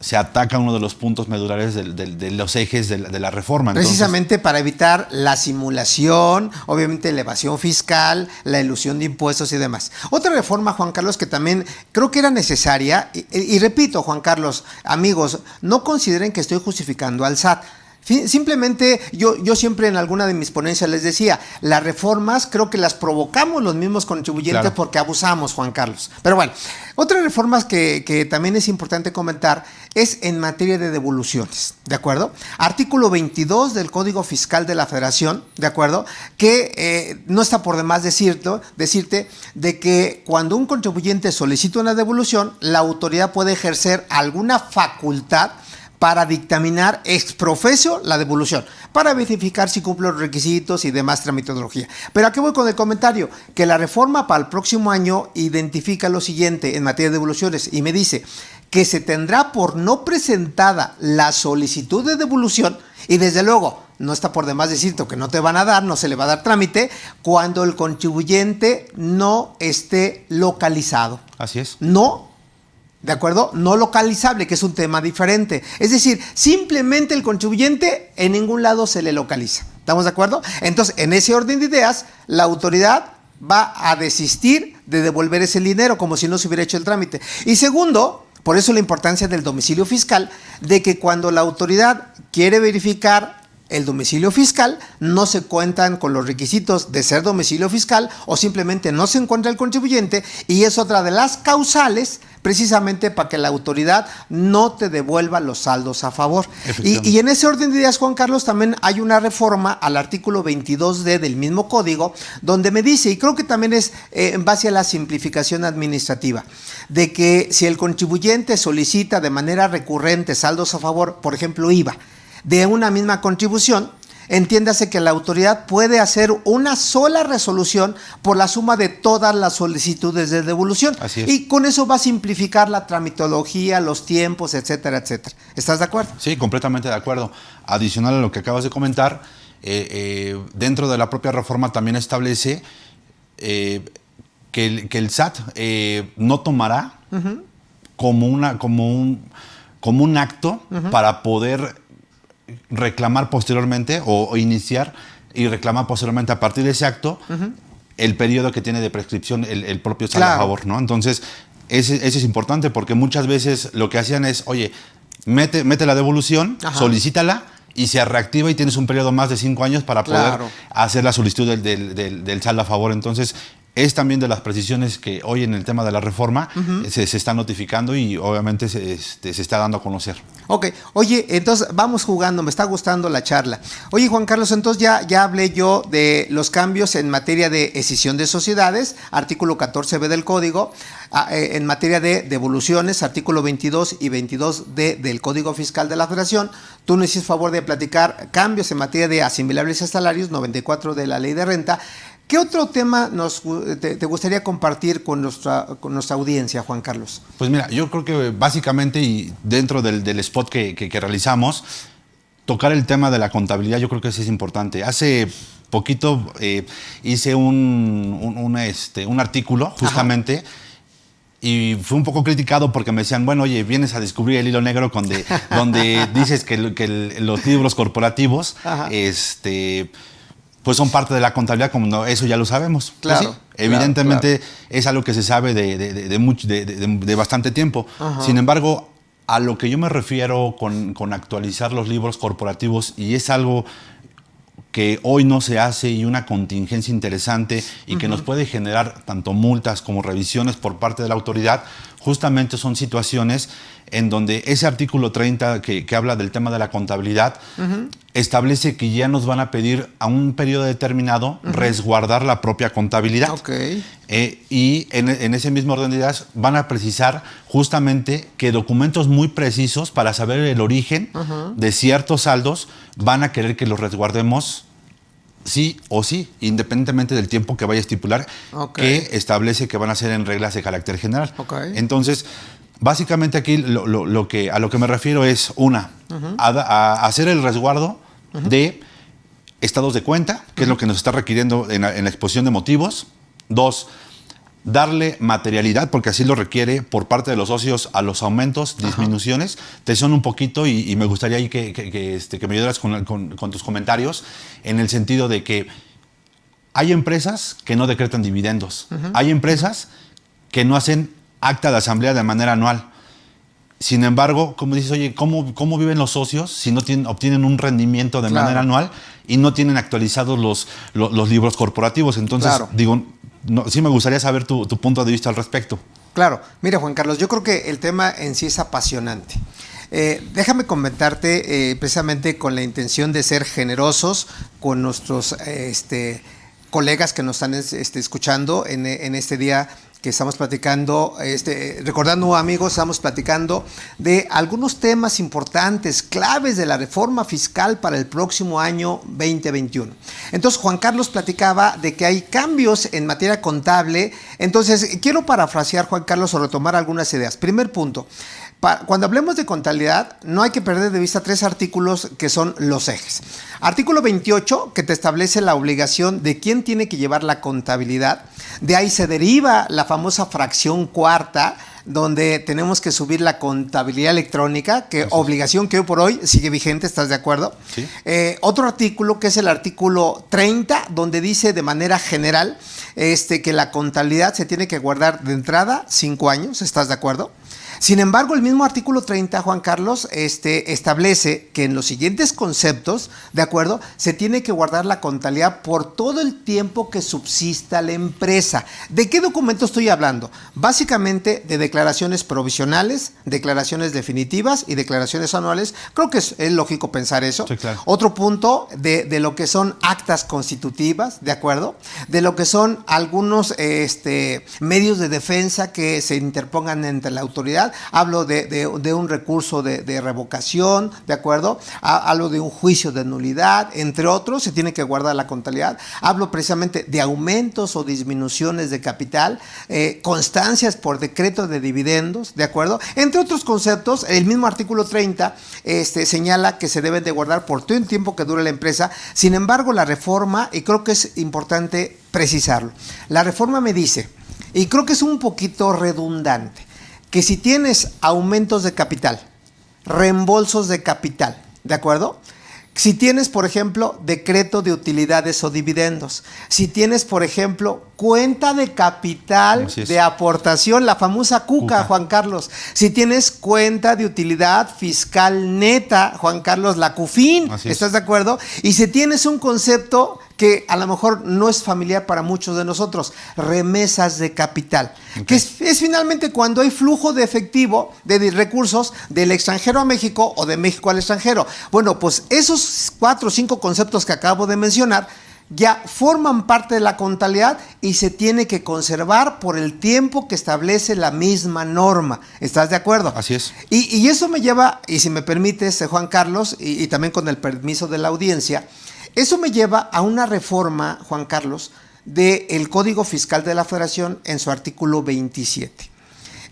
se ataca uno de los puntos medulares de los ejes de la reforma. Precisamente para evitar la simulación, obviamente la evasión fiscal, la elusión de impuestos y demás. Otra reforma, Juan Carlos, que también creo que era necesaria, y repito, Juan Carlos, amigos, no consideren que estoy justificando al SAT. Simplemente yo siempre en alguna de mis ponencias les decía, las reformas creo que las provocamos los mismos contribuyentes porque abusamos, Juan Carlos. Pero bueno, otra reforma que también es importante comentar es en materia de devoluciones, ¿de acuerdo? Artículo 22 del Código Fiscal de la Federación, ¿de acuerdo? Que no está por demás decirte de que cuando un contribuyente solicita una devolución, la autoridad puede ejercer alguna facultad para dictaminar ex professo la devolución, para verificar si cumple los requisitos y demás tramitología. Pero aquí voy con el comentario, que la reforma para el próximo año identifica lo siguiente en materia de devoluciones y me dice que se tendrá por no presentada la solicitud de devolución y desde luego no está por demás decirte que no te van a dar, no se le va a dar trámite cuando el contribuyente no esté localizado. Así es. ¿De acuerdo? No localizable, que es un tema diferente. Es decir, simplemente el contribuyente en ningún lado se le localiza. ¿Estamos de acuerdo? Entonces, en ese orden de ideas, la autoridad va a desistir de devolver ese dinero como si no se hubiera hecho el trámite. Y segundo, por eso la importancia del domicilio fiscal, de que cuando la autoridad quiere verificar el domicilio fiscal, no se cuentan con los requisitos de ser domicilio fiscal o simplemente no se encuentra el contribuyente y es otra de las causales precisamente para que la autoridad no te devuelva los saldos a favor. Y en ese orden de ideas, Juan Carlos, también hay una reforma al artículo 22D del mismo código, donde me dice, y creo que también es en base a la simplificación administrativa, de que si el contribuyente solicita de manera recurrente saldos a favor, por ejemplo IVA, de una misma contribución, entiéndase que la autoridad puede hacer una sola resolución por la suma de todas las solicitudes de devolución. Así es. Y con eso va a simplificar la tramitología, los tiempos, etcétera, etcétera. ¿Estás de acuerdo? Sí, completamente de acuerdo. Adicional a lo que acabas de comentar, dentro de la propia reforma también establece que el SAT no tomará como un acto para poder reclamar posteriormente o iniciar y reclamar posteriormente a partir de ese acto el periodo que tiene de prescripción el propio saldo a favor, ¿no? Entonces, ese es importante porque muchas veces lo que hacían es, oye, mete la devolución, solicítala y se reactiva y tienes un periodo más de 5 años para poder hacer la solicitud del saldo a favor. Entonces, es también de las precisiones que hoy en el tema de la reforma se está notificando y obviamente se está dando a conocer. Ok, oye, entonces vamos jugando, me está gustando la charla. Oye, Juan Carlos, entonces ya hablé yo de los cambios en materia de escisión de sociedades, artículo 14b del Código, en materia de devoluciones, artículo 22 y 22d del Código Fiscal de la Federación. Tú nos hiciste favor de platicar cambios en materia de asimilables a salarios, 94 de la Ley de Renta. ¿Qué otro tema te gustaría compartir con nuestra audiencia, Juan Carlos? Pues mira, yo creo que básicamente y dentro del spot que realizamos, tocar el tema de la contabilidad, yo creo que eso es importante. Hace poquito hice un artículo justamente y fue un poco criticado porque me decían, bueno, oye, vienes a descubrir el hilo negro donde dices que los libros corporativos pues son parte de la contabilidad, como no, eso ya lo sabemos. Claro. Pues sí, evidentemente es algo que se sabe de bastante tiempo. Sin embargo, a lo que yo me refiero con actualizar los libros corporativos, y es algo que hoy no se hace y una contingencia interesante y que nos puede generar tanto multas como revisiones por parte de la autoridad, justamente son situaciones en donde ese artículo 30 que habla del tema de la contabilidad establece que ya nos van a pedir a un periodo determinado resguardar la propia contabilidad. Okay. Y en ese mismo orden de ideas van a precisar justamente que documentos muy precisos para saber el origen de ciertos saldos van a querer que los resguardemos sí o sí, independientemente del tiempo que vaya a estipular, que establece que van a ser en reglas de carácter general. Entonces, básicamente aquí a lo que me refiero es, a hacer el resguardo de estados de cuenta, que es lo que nos está requiriendo en la exposición de motivos. 2, darle materialidad, porque así lo requiere por parte de los socios a los aumentos, disminuciones. Te son un poquito y me gustaría ahí que me ayudaras con tus comentarios, en el sentido de que hay empresas que no decretan dividendos, hay empresas que no hacen acta de asamblea de manera anual. Sin embargo, como dices, oye, ¿cómo viven los socios si no obtienen un rendimiento de manera anual y no tienen actualizados los libros corporativos? Entonces, digo, sí me gustaría saber tu punto de vista al respecto. Claro. Mira, Juan Carlos, yo creo que el tema en sí es apasionante. Déjame comentarte precisamente con la intención de ser generosos con nuestros colegas que nos están escuchando en este día que estamos platicando, recordando amigos, estamos platicando de algunos temas importantes, claves de la reforma fiscal para el próximo año 2021. Entonces, Juan Carlos platicaba de que hay cambios en materia contable. Entonces, quiero parafrasear, Juan Carlos, o retomar algunas ideas. Primer punto. Cuando hablemos de contabilidad, no hay que perder de vista 3 artículos que son los ejes. Artículo 28, que te establece la obligación de quién tiene que llevar la contabilidad. De ahí se deriva la famosa fracción cuarta, donde tenemos que subir la contabilidad electrónica, que obligación que hoy por hoy sigue vigente, ¿estás de acuerdo? Sí. Otro artículo que es el artículo 30, donde dice de manera general que la contabilidad se tiene que guardar de entrada 5 años, ¿estás de acuerdo? Sin embargo, el mismo artículo 30, Juan Carlos, establece que en los siguientes conceptos, ¿de acuerdo?, se tiene que guardar la contabilidad por todo el tiempo que subsista la empresa. ¿De qué documento estoy hablando? Básicamente de declaraciones provisionales, declaraciones definitivas y declaraciones anuales. Creo que es lógico pensar eso. Sí, claro. Otro punto de lo que son actas constitutivas, ¿de acuerdo? De lo que son algunos medios de defensa que se interpongan entre la autoridad. Hablo de un recurso de revocación, ¿de acuerdo? Hablo de un juicio de nulidad, entre otros, se tiene que guardar la contabilidad. Hablo precisamente de aumentos o disminuciones de capital, constancias por decreto de dividendos, ¿de acuerdo? Entre otros conceptos, el mismo artículo 30 señala que se deben de guardar por todo el tiempo que dure la empresa. Sin embargo, la reforma, y creo que es importante precisarlo, la reforma me dice, y creo que es un poquito redundante, que si tienes aumentos de capital, reembolsos de capital, ¿de acuerdo? Si tienes, por ejemplo, decreto de utilidades o dividendos, si tienes, por ejemplo, cuenta de capital de aportación, la famosa CUCA, Juan Carlos, si tienes cuenta de utilidad fiscal neta, Juan Carlos, la CUFIN, ¿estás de acuerdo? Y si tienes un concepto que a lo mejor no es familiar para muchos de nosotros, remesas de capital, que es finalmente cuando hay flujo de efectivo, de recursos del extranjero a México o de México al extranjero. Bueno, pues esos 4 o 5 conceptos que acabo de mencionar ya forman parte de la contabilidad y se tiene que conservar por el tiempo que establece la misma norma. ¿Estás de acuerdo? Así es. Y eso me lleva, y si me permites, Juan Carlos, y también con el permiso de la audiencia, eso me lleva a una reforma, Juan Carlos, del Código Fiscal de la Federación en su artículo 27.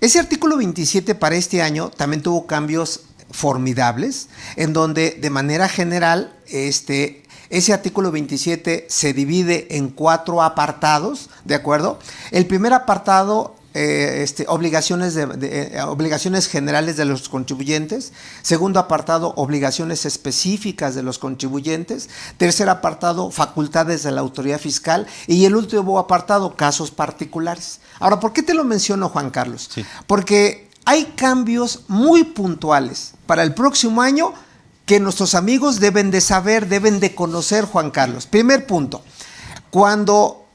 Ese artículo 27 para este año también tuvo cambios formidables, en donde de manera general ese artículo 27 se divide en 4 apartados, ¿de acuerdo? El primer apartado, obligaciones generales de los contribuyentes. Segundo apartado, obligaciones específicas de los contribuyentes. Tercer apartado, facultades de la autoridad fiscal. Y el último apartado, casos particulares. Ahora, ¿por qué te lo menciono, Juan Carlos? Sí. Porque hay cambios muy puntuales para el próximo año que nuestros amigos deben de saber, deben de conocer, Juan Carlos. Primer punto, cuando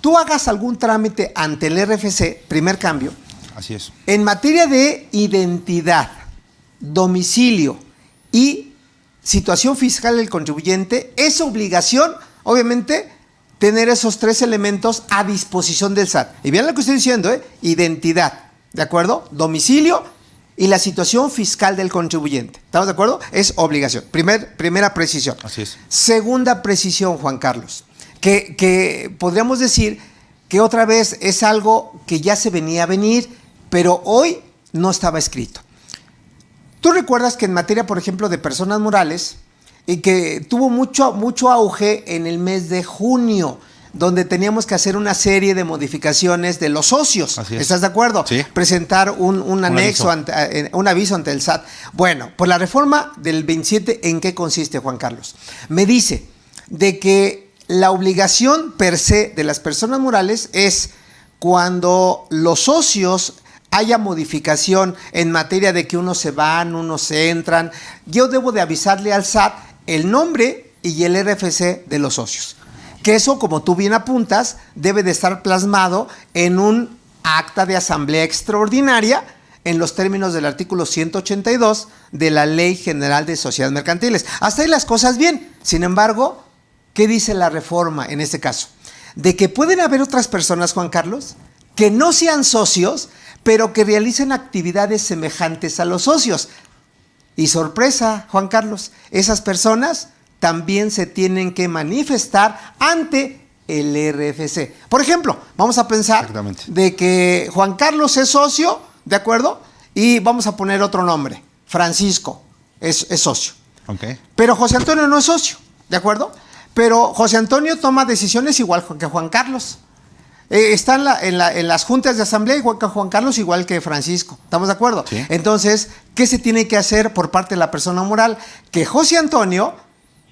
tú hagas algún trámite ante el RFC, primer cambio. Así es. En materia de identidad, domicilio y situación fiscal del contribuyente, es obligación, obviamente, tener esos 3 elementos a disposición del SAT. Y vean lo que estoy diciendo, identidad, ¿de acuerdo? Domicilio y la situación fiscal del contribuyente. ¿Estamos de acuerdo? Es obligación. Primera precisión. Así es. Segunda precisión, Juan Carlos, que podríamos decir que otra vez es algo que ya se venía a venir, pero hoy no estaba escrito. Tú recuerdas que en materia, por ejemplo, de personas morales, y que tuvo mucho auge en el mes de junio, donde teníamos que hacer una serie de modificaciones de los socios. ¿Estás de acuerdo? Sí. Presentar un anexo, un aviso ante el SAT. Bueno, pues la reforma del 27, ¿en qué consiste, Juan Carlos? Me dice de que la obligación per se de las personas morales es cuando los socios haya modificación en materia de que unos se van, unos se entran, yo debo de avisarle al SAT el nombre y el RFC de los socios. Que eso, como tú bien apuntas, debe de estar plasmado en un acta de asamblea extraordinaria en los términos del artículo 182 de la Ley General de Sociedades Mercantiles. Hasta ahí las cosas bien. Sin embargo, ¿qué dice la reforma en este caso? De que pueden haber otras personas, Juan Carlos, que no sean socios, pero que realicen actividades semejantes a los socios. Y sorpresa, Juan Carlos, esas personas también se tienen que manifestar ante el RFC. Por ejemplo, vamos a pensar de que Juan Carlos es socio, ¿de acuerdo? Y vamos a poner otro nombre, Francisco es socio. Okay. Pero José Antonio no es socio, ¿de acuerdo? Pero José Antonio toma decisiones igual que Juan Carlos. Está en las juntas de asamblea igual que Juan Carlos, igual que Francisco. ¿Estamos de acuerdo? Sí. Entonces, ¿qué se tiene que hacer por parte de la persona moral? Que José Antonio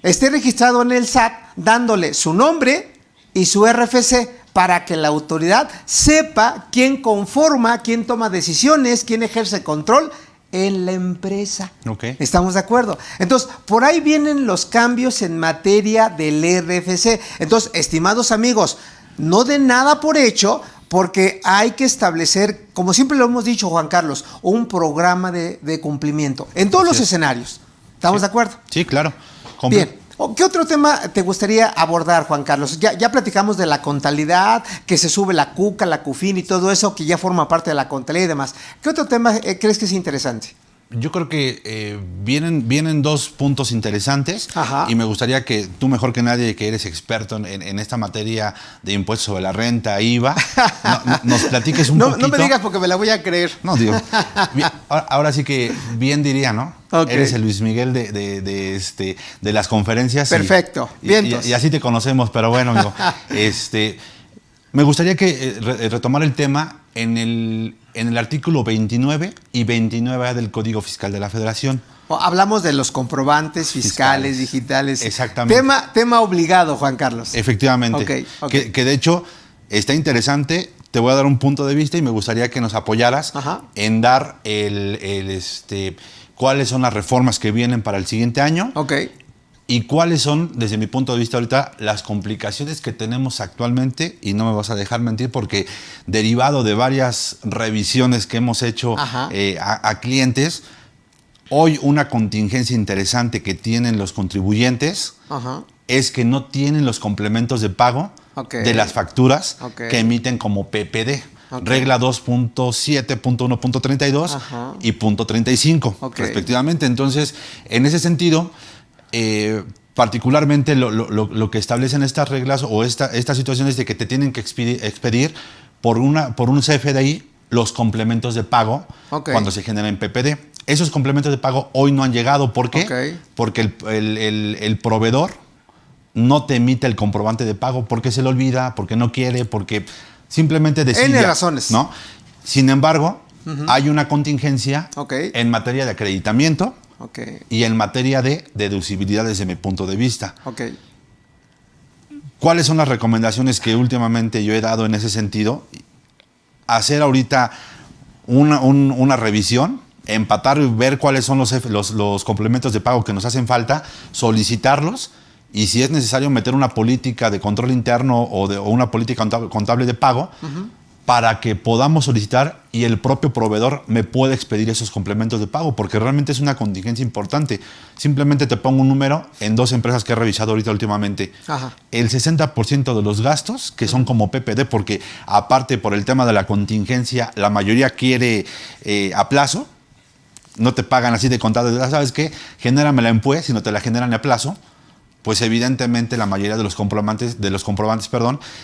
esté registrado en el SAT dándole su nombre y su RFC para que la autoridad sepa quién conforma, quién toma decisiones, quién ejerce control en la empresa. Okay. ¿Estamos de acuerdo? Entonces, por ahí vienen los cambios en materia del RFC. Entonces, estimados amigos, no den nada por hecho, porque hay que establecer, como siempre lo hemos dicho, Juan Carlos, un programa de cumplimiento en todos los escenarios. ¿Estamos de acuerdo? Sí, claro. Bien. ¿Qué otro tema te gustaría abordar, Juan Carlos? Ya platicamos de la contabilidad, que se sube la CUCA, la CUFIN y todo eso, que ya forma parte de la contabilidad y demás. ¿Qué otro tema crees que es interesante? Yo creo que vienen dos puntos interesantes. Ajá. Y me gustaría que tú, mejor que nadie, que eres experto en esta materia de impuestos sobre la renta, IVA, nos platiques un poquito. No me digas porque me la voy a creer. No, digo, ahora sí que bien diría, ¿no? Okay. Eres el Luis Miguel de las conferencias. Perfecto. Y así te conocemos, pero bueno, amigo. Me gustaría que retomar el tema en el artículo 29 y 29A del Código Fiscal de la Federación. Hablamos de los comprobantes fiscales, digitales. Exactamente. Tema obligado, Juan Carlos. Efectivamente. Okay. Que de hecho está interesante. Te voy a dar un punto de vista y me gustaría que nos apoyaras en dar cuáles son las reformas que vienen para el siguiente año. Ok. Y cuáles son, desde mi punto de vista ahorita, las complicaciones que tenemos actualmente, y no me vas a dejar mentir porque derivado de varias revisiones que hemos hecho a clientes, hoy una contingencia interesante que tienen los contribuyentes es que no tienen los complementos de pago de las facturas que emiten como PPD. Regla 2.7.1.32 y .35 respectivamente. Entonces, en ese sentido, particularmente lo que establecen estas reglas o estas situaciones de que te tienen que expedir por un CFDI los complementos de pago cuando se generan en PPD. Esos complementos de pago hoy no han llegado. ¿Por qué? Porque el proveedor no te emite el comprobante de pago porque se le olvida, porque no quiere, porque simplemente decide. N razones. ¿No? Sin embargo, hay una contingencia en materia de acreditamiento y en materia de deducibilidad desde mi punto de vista. ¿Cuáles son las recomendaciones que últimamente yo he dado en ese sentido? Hacer ahorita una revisión, empatar y ver cuáles son los complementos de pago que nos hacen falta, solicitarlos y si es necesario meter una política de control interno o una política contable de pago para que podamos solicitar y el propio proveedor me pueda expedir esos complementos de pago, porque realmente es una contingencia importante. Simplemente te pongo un número en 2 empresas que he revisado ahorita últimamente. El 60% de los gastos, que son como PPD, porque aparte por el tema de la contingencia, la mayoría quiere a plazo, no te pagan así de contado, ¿sabes qué? Genéramela en PUE, sino te la generan a plazo. Pues evidentemente la mayoría de los comprobantes,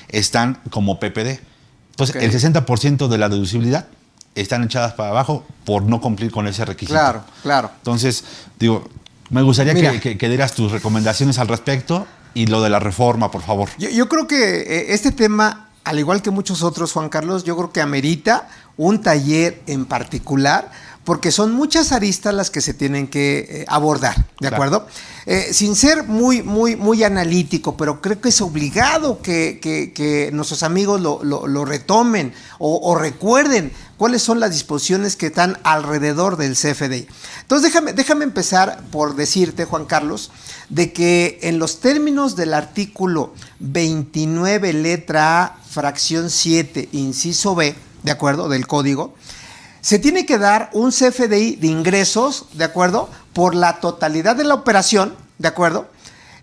están como PPD. Entonces, el 60% de la deducibilidad están echadas para abajo por no cumplir con ese requisito. Claro. Entonces, digo, me gustaría que dieras tus recomendaciones al respecto y lo de la reforma, por favor. Yo creo que este tema, al igual que muchos otros, Juan Carlos, yo creo que amerita un taller en particular, porque son muchas aristas las que se tienen que abordar, ¿de acuerdo? Sin ser muy analítico, pero creo que es obligado que nuestros amigos lo retomen o recuerden cuáles son las disposiciones que están alrededor del CFDI. Entonces, déjame empezar por decirte, Juan Carlos, de que en los términos del artículo 29, letra A, fracción 7, inciso B, ¿de acuerdo?, del código, se tiene que dar un CFDI de ingresos, ¿de acuerdo?, por la totalidad de la operación, ¿de acuerdo?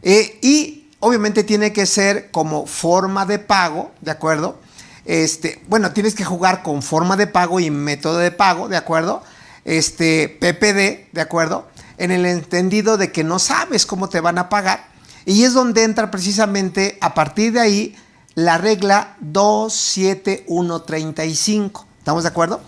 Y obviamente tiene que ser como forma de pago, ¿de acuerdo? Tienes que jugar con forma de pago y método de pago, ¿de acuerdo? PPD, ¿de acuerdo? En el entendido de que no sabes cómo te van a pagar. Y es donde entra precisamente, a partir de ahí, la regla 27135. ¿Estamos de acuerdo?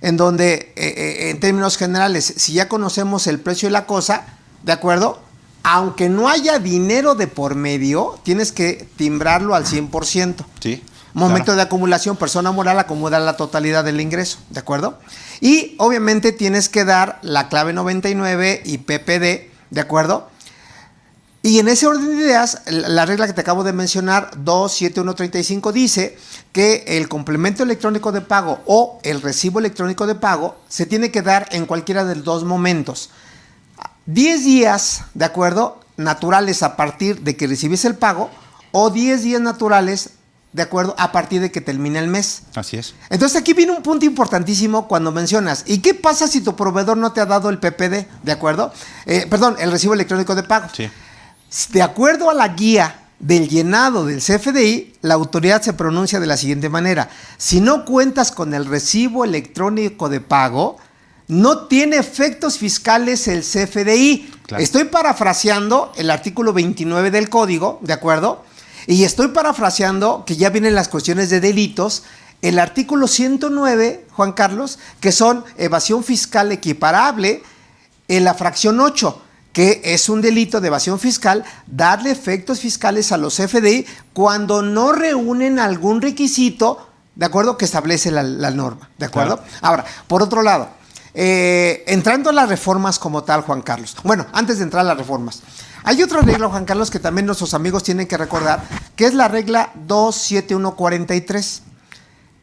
En donde, en términos generales, si ya conocemos el precio de la cosa, ¿de acuerdo? Aunque no haya dinero de por medio, tienes que timbrarlo al 100%. Sí. Momento de acumulación, persona moral acomoda la totalidad del ingreso, ¿de acuerdo? Y obviamente tienes que dar la clave 99 y PPD, ¿de acuerdo? Y en ese orden de ideas, la regla que te acabo de mencionar, 27135, dice que el complemento electrónico de pago o el recibo electrónico de pago se tiene que dar en cualquiera de los dos momentos. 10 días, ¿de acuerdo?, naturales a partir de que recibes el pago, o 10 días naturales, ¿de acuerdo?, a partir de que termine el mes. Así es. Entonces aquí viene un punto importantísimo cuando mencionas, ¿y qué pasa si tu proveedor no te ha dado el PPD, ¿de acuerdo? El recibo electrónico de pago. Sí. De acuerdo a la guía del llenado del CFDI, la autoridad se pronuncia de la siguiente manera: si no cuentas con el recibo electrónico de pago, no tiene efectos fiscales el CFDI. Claro. Estoy parafraseando el artículo 29 del código, ¿de acuerdo? Y estoy parafraseando, que ya vienen las cuestiones de delitos, el artículo 109, Juan Carlos, que son evasión fiscal equiparable en la fracción 8, que es un delito de evasión fiscal, darle efectos fiscales a los CFDI cuando no reúnen algún requisito, ¿de acuerdo?, que establece la norma, ¿de acuerdo? Claro. Ahora, por otro lado, entrando a las reformas como tal, Juan Carlos. Bueno, antes de entrar a las reformas, hay otra regla, Juan Carlos, que también nuestros amigos tienen que recordar, que es la regla 27143.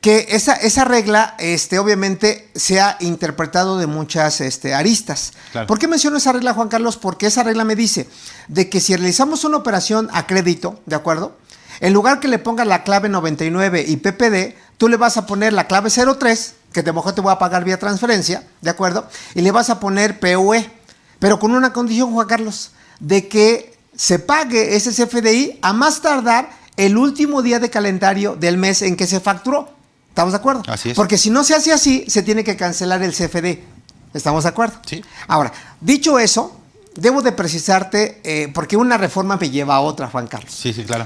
Que esa regla, obviamente, se ha interpretado de muchas aristas. Claro. ¿Por qué menciono esa regla, Juan Carlos? Porque esa regla me dice de que si realizamos una operación a crédito, ¿de acuerdo?, en lugar que le pongas la clave 99 y PPD, tú le vas a poner la clave 03, que de mejor te voy a pagar vía transferencia, ¿de acuerdo?, y le vas a poner PUE, pero con una condición, Juan Carlos, de que se pague ese CFDI a más tardar el último día de calendario del mes en que se facturó. ¿Estamos de acuerdo? Así es. Porque si no se hace así, se tiene que cancelar el CFD. ¿Estamos de acuerdo? Sí. Ahora, dicho eso, debo de precisarte, porque una reforma me lleva a otra, Juan Carlos. Sí, claro.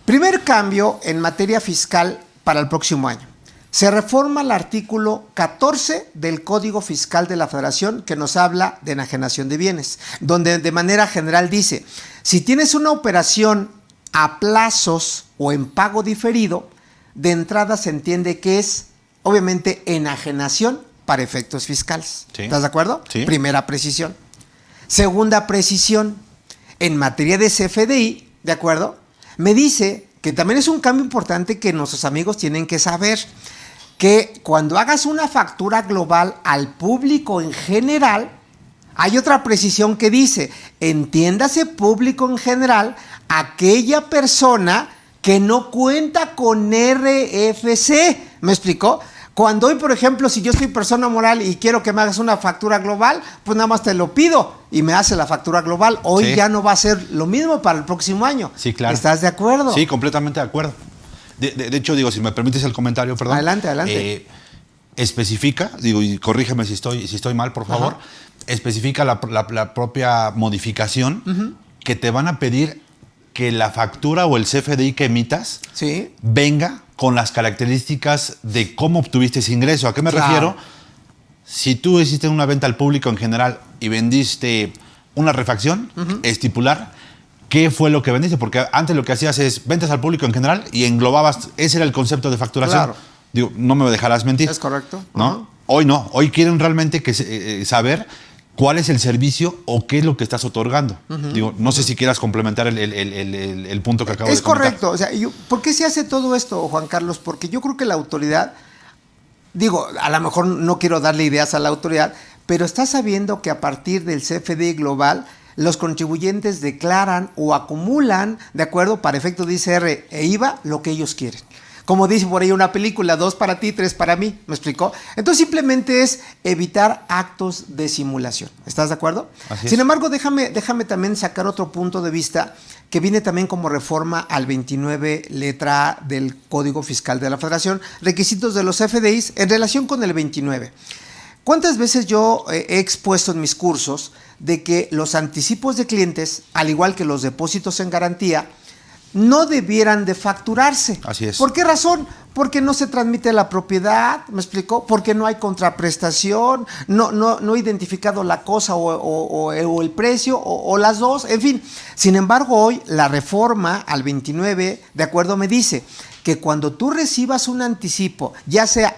Primer cambio en materia fiscal para el próximo año. Se reforma el artículo 14 del Código Fiscal de la Federación, que nos habla de enajenación de bienes, donde de manera general dice, si tienes una operación a plazos o en pago diferido, de entrada se entiende que es, obviamente, enajenación para efectos fiscales. Sí. ¿Estás de acuerdo? Sí. Primera precisión. Segunda precisión, en materia de CFDI, ¿de acuerdo?, me dice que también es un cambio importante que nuestros amigos tienen que saber, que cuando hagas una factura global al público en general, hay otra precisión que dice, entiéndase público en general, aquella persona que no cuenta con RFC. ¿Me explicó? Cuando hoy, por ejemplo, si yo soy persona moral y quiero que me hagas una factura global, pues nada más te lo pido y me hace la factura global. Hoy ya no va a ser lo mismo para el próximo año. Sí, claro. ¿Estás de acuerdo? Sí, completamente de acuerdo. De hecho, digo, si me permites el comentario, perdón. Adelante. Especifica, digo, y corrígeme si estoy mal, por favor. Ajá. Especifica la propia modificación que te van a pedir que la factura o el CFDI que emitas venga con las características de cómo obtuviste ese ingreso. ¿A qué me refiero? Si tú hiciste una venta al público en general y vendiste una refacción, estipular qué fue lo que vendiste, porque antes lo que hacías es ventas al público en general y englobabas, ese era el concepto de facturación. Claro. Digo, no me dejarás mentir. Es correcto. ¿No? Hoy no, hoy quieren realmente saber cuál es el servicio o qué es lo que estás otorgando. Digo, no sé si quieras complementar el punto que acabo de comentar. Es correcto. O sea, ¿por qué se hace todo esto, Juan Carlos? Porque yo creo que la autoridad, digo, a lo mejor no quiero darle ideas a la autoridad, pero está sabiendo que a partir del CFDI global, los contribuyentes declaran o acumulan, de acuerdo, para efectos de ICR e IVA, lo que ellos quieren. Como dice por ahí una película, 2 para ti, 3 para mí, ¿me explicó? Entonces simplemente es evitar actos de simulación. ¿Estás de acuerdo? Sin embargo, déjame también sacar otro punto de vista que viene también como reforma al 29 letra A del Código Fiscal de la Federación, requisitos de los FDIs en relación con el 29. ¿Cuántas veces yo he expuesto en mis cursos de que los anticipos de clientes, al igual que los depósitos en garantía, no debieran de facturarse? Así es. ¿Por qué razón? Porque no se transmite la propiedad, ¿me explicó? Porque no hay contraprestación, no he identificado la cosa o el precio o las dos, en fin. Sin embargo, hoy la reforma al 29, de acuerdo, me dice que cuando tú recibas un anticipo, ya sea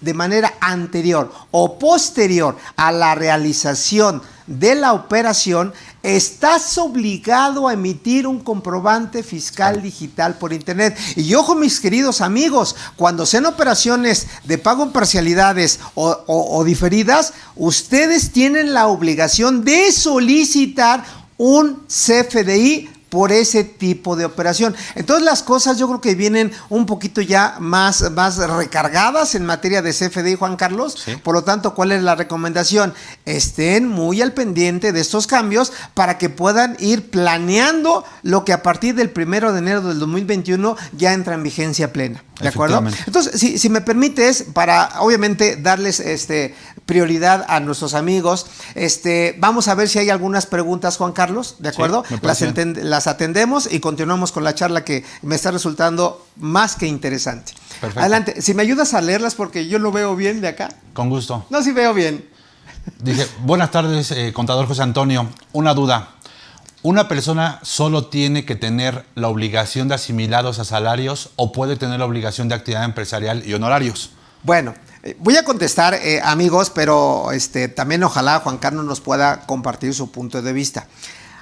de manera anterior o posterior a la realización de la operación, estás obligado a emitir un comprobante fiscal digital por internet. Y ojo, mis queridos amigos, cuando sean operaciones de pago en parcialidades o diferidas, ustedes tienen la obligación de solicitar un CFDI por ese tipo de operación. Entonces las cosas yo creo que vienen un poquito ya más recargadas en materia de CFDI, Juan Carlos. Sí. Por lo tanto, ¿cuál es la recomendación? Estén muy al pendiente de estos cambios para que puedan ir planeando lo que a partir del 1 de enero del 2021 ya entra en vigencia plena. ¿De acuerdo? Entonces, si me permites, para obviamente darles prioridad a nuestros amigos, vamos a ver si hay algunas preguntas, Juan Carlos, ¿de acuerdo? Sí, las atendemos y continuamos con la charla que me está resultando más que interesante. Perfecto. Adelante, si me ayudas a leerlas porque yo lo veo bien de acá. Con gusto. No, sí veo bien. Dice, buenas tardes, contador José Antonio. Una duda. ¿Una persona solo tiene que tener la obligación de asimilados a salarios o puede tener la obligación de actividad empresarial y honorarios? Bueno, voy a contestar, amigos, pero también ojalá Juan Carlos nos pueda compartir su punto de vista.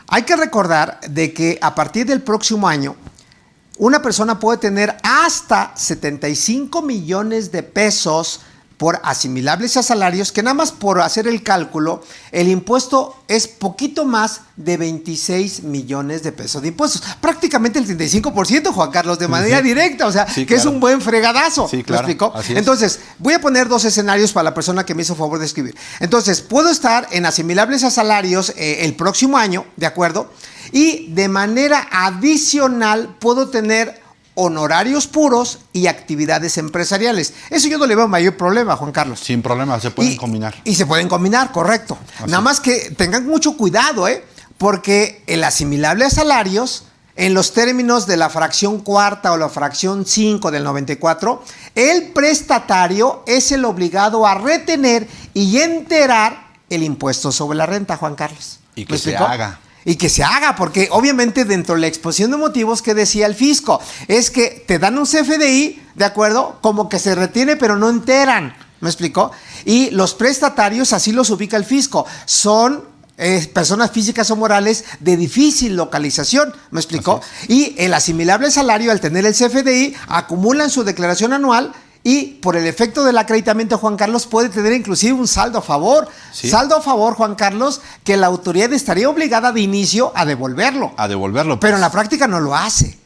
Hay que recordar de que a partir del próximo año, una persona puede tener hasta 75 millones de pesos por asimilables a salarios, que nada más por hacer el cálculo, el impuesto es poquito más de 26 millones de pesos de impuestos. Prácticamente el 35%, Juan Carlos, de manera directa, o sea, sí, que claro. es un buen fregadazo. Sí, claro. ¿Me explico? Así es. Entonces, voy a poner dos escenarios para la persona que me hizo favor de escribir. Entonces, puedo estar en asimilables a salarios el próximo año, ¿de acuerdo? Y de manera adicional puedo tener honorarios puros y actividades empresariales. Eso yo no le veo mayor problema, Juan Carlos. Sin problema, se pueden combinar. Y se pueden combinar, correcto. Así. Nada más que tengan mucho cuidado, porque el asimilable a salarios, en los términos de la fracción cuarta o la fracción 5 del 94, el prestatario es el obligado a retener y enterar el impuesto sobre la renta, Juan Carlos. Y que se haga. Y que se haga, porque obviamente dentro de la exposición de motivos que decía el fisco, es que te dan un CFDI, ¿de acuerdo? Como que se retiene pero no enteran, ¿me explicó? Y los prestatarios, así los ubica el fisco, son personas físicas o morales de difícil localización, ¿me explicó? Y el asimilable salario, al tener el CFDI, acumulan su declaración anual y por el efecto del acreditamiento, Juan Carlos, puede tener inclusive un saldo a favor. Sí. Saldo a favor, Juan Carlos, que la autoridad estaría obligada de inicio a devolverlo. A devolverlo. Pero en la práctica no lo hace.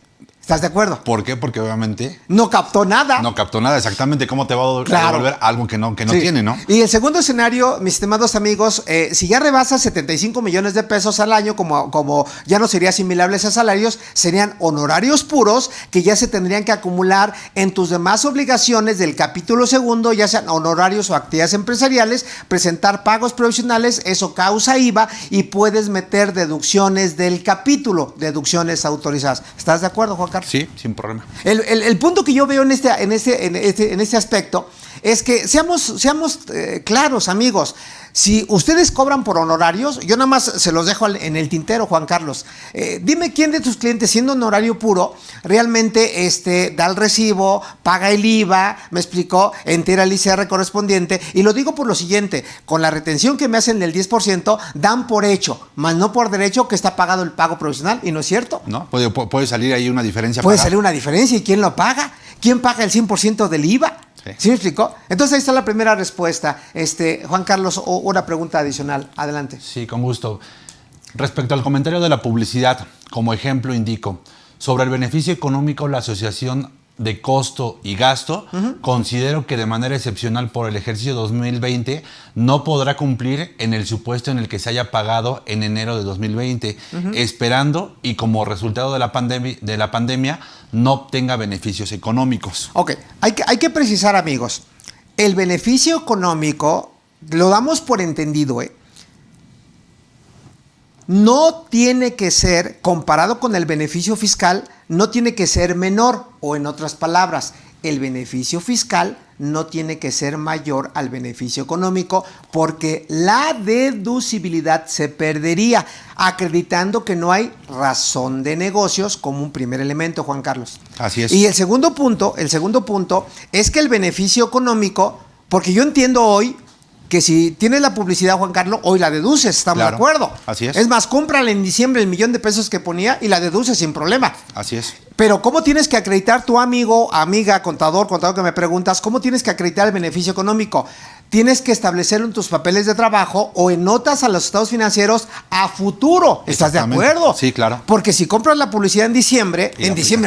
¿Estás de acuerdo? ¿Por qué? Porque obviamente no captó nada. No captó nada. Exactamente. ¿Cómo te va a devolver algo que no Sí. tiene, no? Y el segundo escenario, mis estimados amigos, si ya rebasa 75 millones de pesos al año, como ya no sería asimilables a salarios, serían honorarios puros que ya se tendrían que acumular en tus demás obligaciones del capítulo segundo, ya sean honorarios o actividades empresariales, presentar pagos provisionales, eso causa IVA y puedes meter deducciones del capítulo, deducciones autorizadas. ¿Estás de acuerdo, Juan Carlos? Sí, sin problema. El punto que yo veo en este aspecto es que seamos claros, amigos. Si ustedes cobran por honorarios, yo nada más se los dejo en el tintero, Juan Carlos. Dime quién de tus clientes, siendo honorario puro, realmente da el recibo, paga el IVA, me explicó, entera el ICR correspondiente. Y lo digo por lo siguiente, con la retención que me hacen del 10%, dan por hecho, más no por derecho, que está pagado el pago provisional, ¿y no es cierto? No, puede salir ahí una diferencia. Puede salir una diferencia, ¿y quién lo paga? ¿Quién paga el 100% del IVA? Sí. ¿Sí me explicó? Entonces ahí está la primera respuesta. Juan Carlos, una pregunta adicional. Adelante. Sí, con gusto. Respecto al comentario de la publicidad, como ejemplo indico, sobre el beneficio económico, la asociación de costo y gasto, considero que de manera excepcional por el ejercicio 2020 no podrá cumplir en el supuesto en el que se haya pagado en enero de 2020, esperando y como resultado de la pandemia no obtenga beneficios económicos. Ok, hay que precisar, amigos, el beneficio económico lo damos por entendido, no tiene que ser, comparado con el beneficio fiscal, no tiene que ser menor, o en otras palabras, el beneficio fiscal no tiene que ser mayor al beneficio económico, porque la deducibilidad se perdería, acreditando que no hay razón de negocios como un primer elemento, Juan Carlos. Así es. Y el segundo punto es que el beneficio económico, porque yo entiendo hoy que si tienes la publicidad, Juan Carlos, hoy la deduces, estamos Claro, de acuerdo. así es. Es más, cómprale en diciembre el $1,000,000 que ponía y la deduces sin problema. Así es. Pero ¿cómo tienes que acreditar tu amigo, amiga, contador que me preguntas? ¿Cómo tienes que acreditar el beneficio económico? Tienes que establecerlo en tus papeles de trabajo o en notas a los estados financieros a futuro. ¿Estás de acuerdo? Sí, claro. Porque si compras la publicidad en diciembre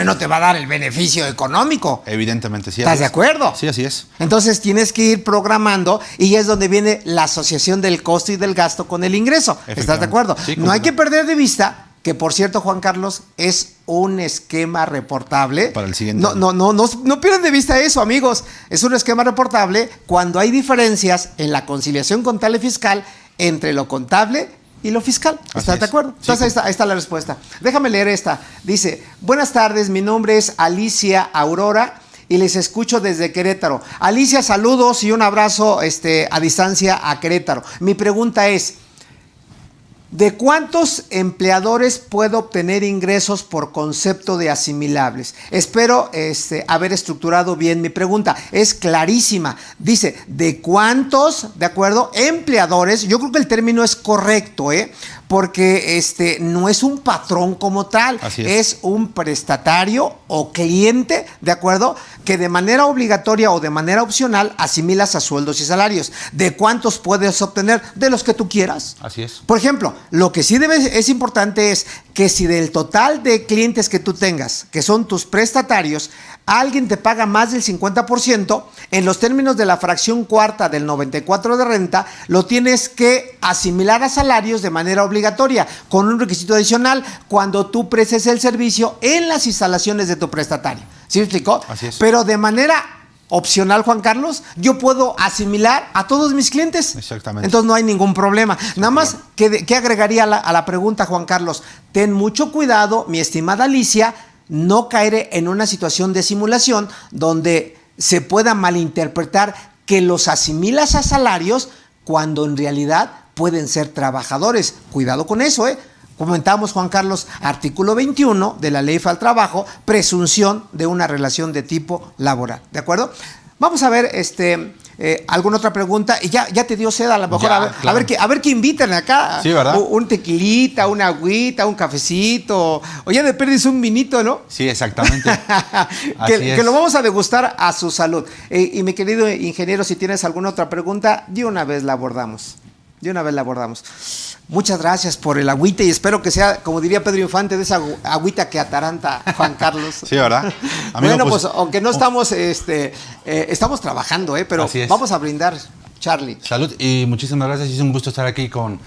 no te va a dar el beneficio económico. Evidentemente, sí. ¿Estás de acuerdo? Sí, así es. Entonces tienes que ir programando y ya es donde viene la asociación del costo y del gasto con el ingreso. ¿Estás de acuerdo? Sí, no hay que perder de vista que, por cierto, Juan Carlos, es un esquema reportable. Para el siguiente año. No pierdan de vista eso, amigos. Es un esquema reportable cuando hay diferencias en la conciliación contable y fiscal entre lo contable y lo fiscal. ¿Estás de acuerdo? Sí, Entonces ahí está la respuesta. Déjame leer esta. Dice, buenas tardes, mi nombre es Alicia Aurora y les escucho desde Querétaro. Alicia, saludos y un abrazo a distancia a Querétaro. Mi pregunta es, ¿de cuántos empleadores puedo obtener ingresos por concepto de asimilables? Espero haber estructurado bien mi pregunta. Es clarísima. Dice, ¿de cuántos, de acuerdo, empleadores? Yo creo que el término es correcto, porque no es un patrón como tal, es un prestatario o cliente, ¿de acuerdo?, que de manera obligatoria o de manera opcional asimilas a sueldos y salarios. ¿De cuántos puedes obtener? De los que tú quieras. Así es. Por ejemplo, lo que sí es importante es que si del total de clientes que tú tengas, que son tus prestatarios, alguien te paga más del 50%, en los términos de la fracción cuarta del 94 de renta, lo tienes que asimilar a salarios de manera obligatoria, con un requisito adicional, cuando tú prestes el servicio en las instalaciones de tu prestatario. ¿Sí me explicó? Así es. Pero de manera opcional, Juan Carlos, yo puedo asimilar a todos mis clientes. Exactamente. Entonces no hay ningún problema. Nada más, ¿qué agregaría a la pregunta, Juan Carlos? Ten mucho cuidado, mi estimada Alicia, no caer en una situación de simulación donde se pueda malinterpretar que los asimilas a salarios cuando en realidad pueden ser trabajadores. Cuidado con eso, Comentamos, Juan Carlos, artículo 21 de la Ley Federal del Trabajo, presunción de una relación de tipo laboral. ¿De acuerdo? Vamos a ver alguna otra pregunta. Y ya te dio sed, a lo mejor. Ya, a ver qué invitan acá. Sí, ¿verdad? Un tequilita, una agüita, un cafecito. O ya de perdiz un vinito, ¿no? Sí, exactamente. que lo vamos a degustar a su salud. Y mi querido ingeniero, si tienes alguna otra pregunta, de una vez la abordamos. Muchas gracias por el agüita y espero que sea, como diría Pedro Infante, de esa agüita que ataranta, Juan Carlos. Sí, ¿verdad? Amigo, bueno, pues aunque no estamos, estamos trabajando, pero vamos a brindar, Charlie. Salud y muchísimas gracias. Es un gusto estar aquí con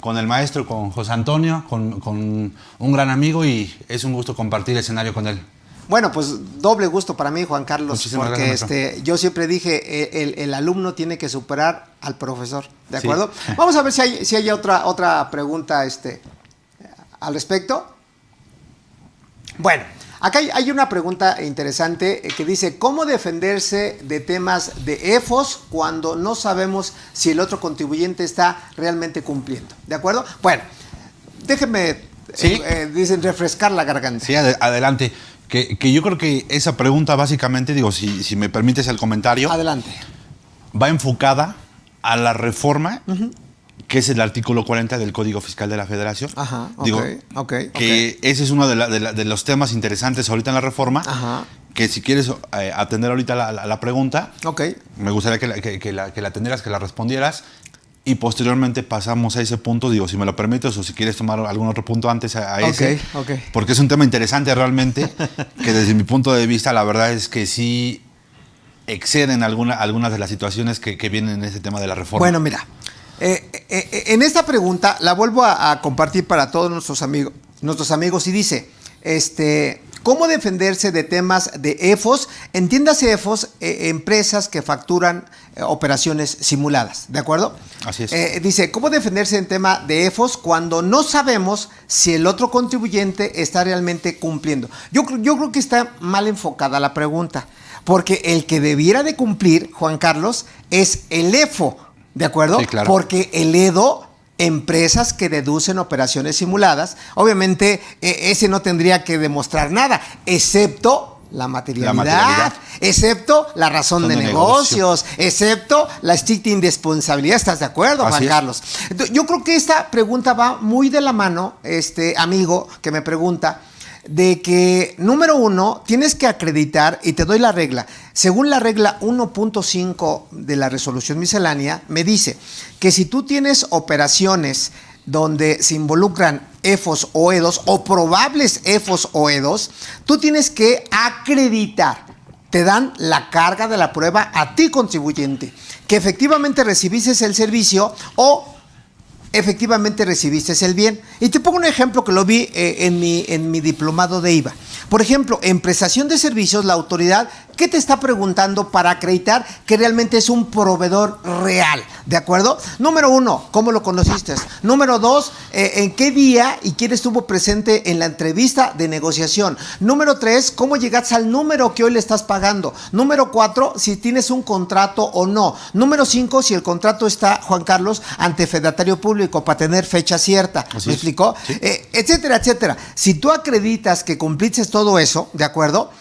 el maestro, con José Antonio, con un gran amigo y es un gusto compartir escenario con él. Bueno, pues doble gusto para mí, Juan Carlos, muchísimas porque gracias, yo siempre dije, el alumno tiene que superar al profesor, ¿de acuerdo? Sí. Vamos a ver si hay otra pregunta al respecto. Bueno, acá hay una pregunta interesante que dice, ¿cómo defenderse de temas de EFOS cuando no sabemos si el otro contribuyente está realmente cumpliendo? ¿De acuerdo? Bueno, déjenme, dicen, refrescar la garganta. Sí, adelante. Que yo creo que esa pregunta básicamente, digo, si me permites el comentario. Adelante. Va enfocada a la reforma, que es el artículo 40 del Código Fiscal de la Federación. Ajá, digo, que ese es uno de los temas interesantes ahorita en la reforma. Ajá. Que si quieres atender ahorita la pregunta, me gustaría que la atendieras, que la respondieras. Y posteriormente pasamos a ese punto, digo, si me lo permites o si quieres tomar algún otro punto antes a ese. Porque es un tema interesante realmente, que desde mi punto de vista la verdad es que sí exceden algunas de las situaciones que vienen en ese tema de la reforma. Bueno, mira, en esta pregunta la vuelvo a compartir para todos nuestros amigos y dice, ¿cómo defenderse de temas de EFOS? Entiéndase EFOS, empresas que facturan operaciones simuladas, ¿de acuerdo? Así es. Dice, ¿cómo defenderse en tema de EFOS cuando no sabemos si el otro contribuyente está realmente cumpliendo? Yo creo que está mal enfocada la pregunta, porque el que debiera de cumplir, Juan Carlos, es el EFO, ¿de acuerdo? Sí, claro. Porque el EDO, empresas que deducen operaciones simuladas, obviamente ese no tendría que demostrar nada, excepto la materialidad, materialidad. excepto la razón de negocios, excepto la estricta indispensabilidad. ¿Estás de acuerdo, Juan Carlos? Entonces, yo creo que esta pregunta va muy de la mano, amigo que me pregunta, de que, número uno, tienes que acreditar, y te doy la regla. Según la regla 1.5 de la resolución miscelánea, me dice que si tú tienes operaciones donde se involucran EFOS o EDOS o probables EFOS o EDOS, tú tienes que acreditar. Te dan la carga de la prueba a ti, contribuyente, que efectivamente recibiste el servicio o efectivamente recibiste el bien. Y te pongo un ejemplo que lo vi en mi diplomado de IVA. Por ejemplo, en prestación de servicios, la autoridad, ¿qué te está preguntando para acreditar que realmente es un proveedor real? ¿De acuerdo? Número uno, ¿cómo lo conociste? Número dos, ¿en qué día y quién estuvo presente en la entrevista de negociación? Número tres, ¿cómo llegaste al número que hoy le estás pagando? Número cuatro, si tienes un contrato o no. Número cinco, si el contrato está, Juan Carlos, ante fedatario público para tener fecha cierta. ¿Me explicó? Sí. Etcétera, etcétera. Si tú acreditas que cumpliste todo eso, ¿de acuerdo?,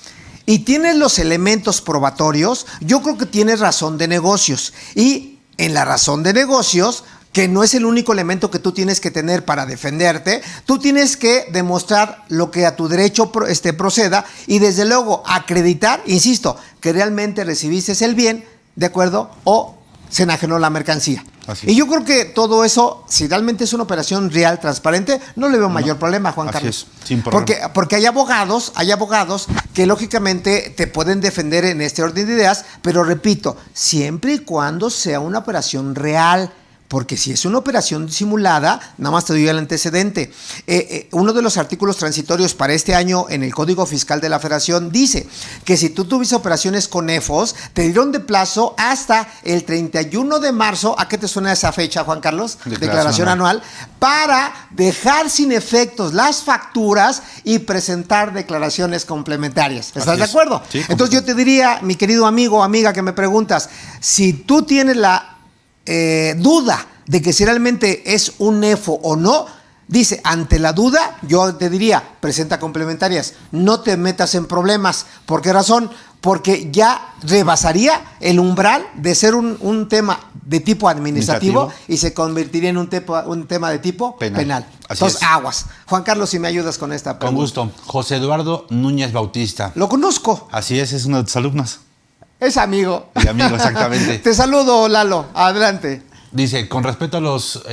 y tienes los elementos probatorios, yo creo que tienes razón de negocios. Y en la razón de negocios, que no es el único elemento que tú tienes que tener para defenderte, tú tienes que demostrar lo que a tu derecho proceda y desde luego acreditar, insisto, que realmente recibiste el bien, ¿de acuerdo?, o se enajenó la mercancía. Y yo creo que todo eso, si realmente es una operación real, transparente, no le veo mayor problema, Juan Carlos. Es, sin problema. Porque hay abogados que lógicamente te pueden defender en este orden de ideas, pero repito, siempre y cuando sea una operación real. Porque si es una operación simulada, nada más te doy el antecedente. Uno de los artículos transitorios para este año en el Código Fiscal de la Federación dice que si tú tuviste operaciones con EFOS, te dieron de plazo hasta el 31 de marzo. ¿A qué te suena esa fecha, Juan Carlos? Declaración anual. Para dejar sin efectos las facturas y presentar declaraciones complementarias. ¿Estás de acuerdo? Sí, entonces yo te diría, mi querido amigo o amiga que me preguntas, si tú tienes la duda de que si realmente es un EFO o no, dice, ante la duda, yo te diría, presenta complementarias, no te metas en problemas. ¿Por qué razón? Porque ya rebasaría el umbral de ser un tema de tipo administrativo y se convertiría en un tema de tipo penal. Entonces, aguas. Juan Carlos, si me ayudas con esta pregunta. Con gusto. José Eduardo Núñez Bautista. Lo conozco. Así es uno de tus alumnos. Es amigo. Y amigo, exactamente. Te saludo, Lalo. Adelante. Dice, con respecto a los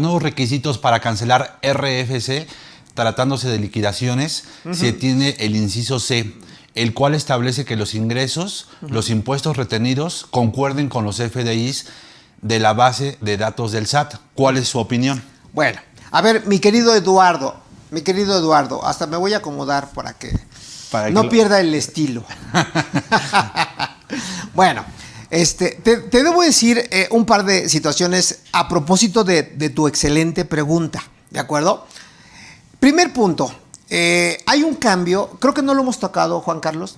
nuevos requisitos para cancelar RFC, tratándose de liquidaciones, se tiene el inciso C, el cual establece que los ingresos, los impuestos retenidos, concuerden con los FDIs de la base de datos del SAT. ¿Cuál es su opinión? Bueno, a ver, mi querido Eduardo, hasta me voy a acomodar para que no pierda el estilo. Bueno, te debo decir un par de situaciones a propósito de tu excelente pregunta, ¿de acuerdo? Primer punto, hay un cambio, creo que no lo hemos tocado, Juan Carlos,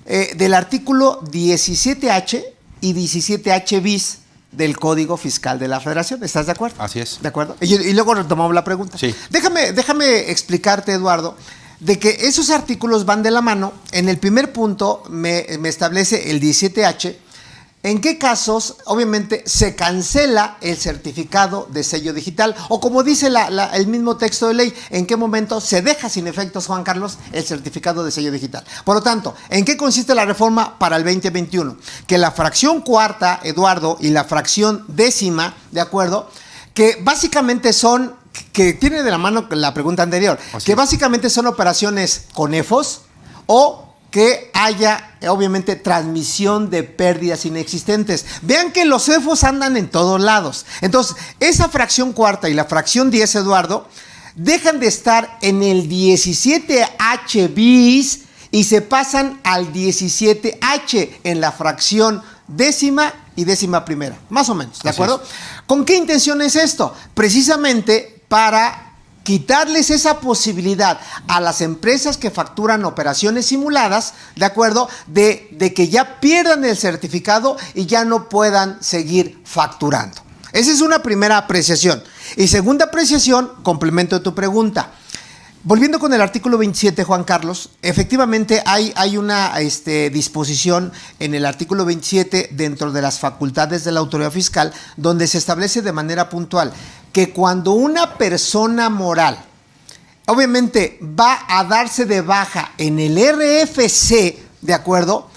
del artículo 17H y 17H bis del Código Fiscal de la Federación. ¿Estás de acuerdo? Así es. ¿De acuerdo? Y luego retomamos la pregunta. Sí. Déjame explicarte, Eduardo, de que esos artículos van de la mano. En el primer punto me establece el 17H, en qué casos, obviamente, se cancela el certificado de sello digital, o como dice el mismo texto de ley, en qué momento se deja sin efectos, Juan Carlos, el certificado de sello digital. Por lo tanto, ¿en qué consiste la reforma para el 2021? Que la fracción cuarta, Eduardo, y la fracción décima, ¿de acuerdo?, que básicamente son, que tiene de la mano la pregunta anterior, que básicamente son operaciones con EFOS o que haya, obviamente, transmisión de pérdidas inexistentes. Vean que los EFOS andan en todos lados. Entonces, esa fracción cuarta y la fracción 10, Eduardo, dejan de estar en el 17H bis y se pasan al 17H en la fracción décima y décima primera, más o menos, ¿de acuerdo? ¿Con qué intención es esto? Precisamente para quitarles esa posibilidad a las empresas que facturan operaciones simuladas, ¿de acuerdo?, de que ya pierdan el certificado y ya no puedan seguir facturando. Esa es una primera apreciación. Y segunda apreciación, complemento de tu pregunta. Volviendo con el artículo 27, Juan Carlos, efectivamente hay una disposición en el artículo 27 dentro de las facultades de la autoridad fiscal donde se establece de manera puntual que cuando una persona moral obviamente va a darse de baja en el RFC, ¿de acuerdo?,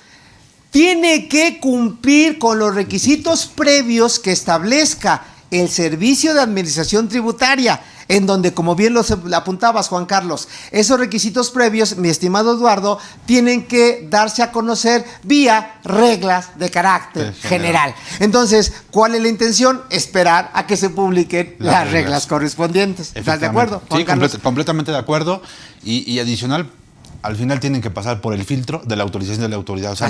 tiene que cumplir con los requisitos previos que establezca el Servicio de Administración Tributaria, en donde, como bien lo apuntabas, Juan Carlos, esos requisitos previos, mi estimado Eduardo, tienen que darse a conocer vía reglas de carácter general. Entonces, ¿cuál es la intención? Esperar a que se publiquen las reglas correspondientes. ¿Estás de acuerdo, Juan Sí, Carlos? completamente de acuerdo. Y adicional, al final tienen que pasar por el filtro de la autorización de la autoridad. O sea,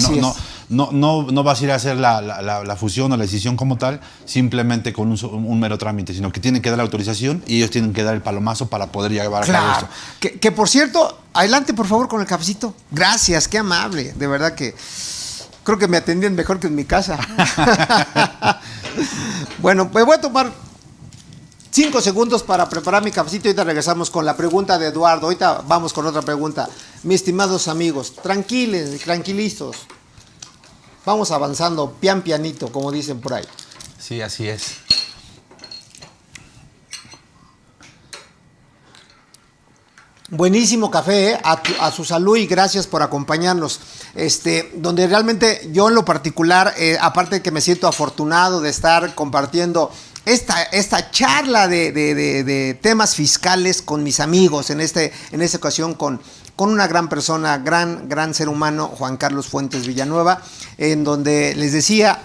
no vas a ir a hacer la fusión o la decisión como tal simplemente con un mero trámite, sino que tienen que dar la autorización y ellos tienen que dar el palomazo para poder llevar a cabo esto. Que por cierto, adelante por favor con el cafecito. Gracias, qué amable. De verdad que creo que me atendían mejor que en mi casa. Bueno, pues voy a tomar 5 segundos para preparar mi cafecito y ahorita regresamos con la pregunta de Eduardo. Ahorita vamos con otra pregunta. Mis estimados amigos, tranquilizos. Vamos avanzando pianito, como dicen por ahí. Sí, así es. Buenísimo café, a su salud y gracias por acompañarnos. Donde realmente yo en lo particular, aparte de que me siento afortunado de estar compartiendo esta charla de temas fiscales con mis amigos, en esta ocasión con una gran persona, gran ser humano, Juan Carlos Fuentes Villanueva, en donde les decía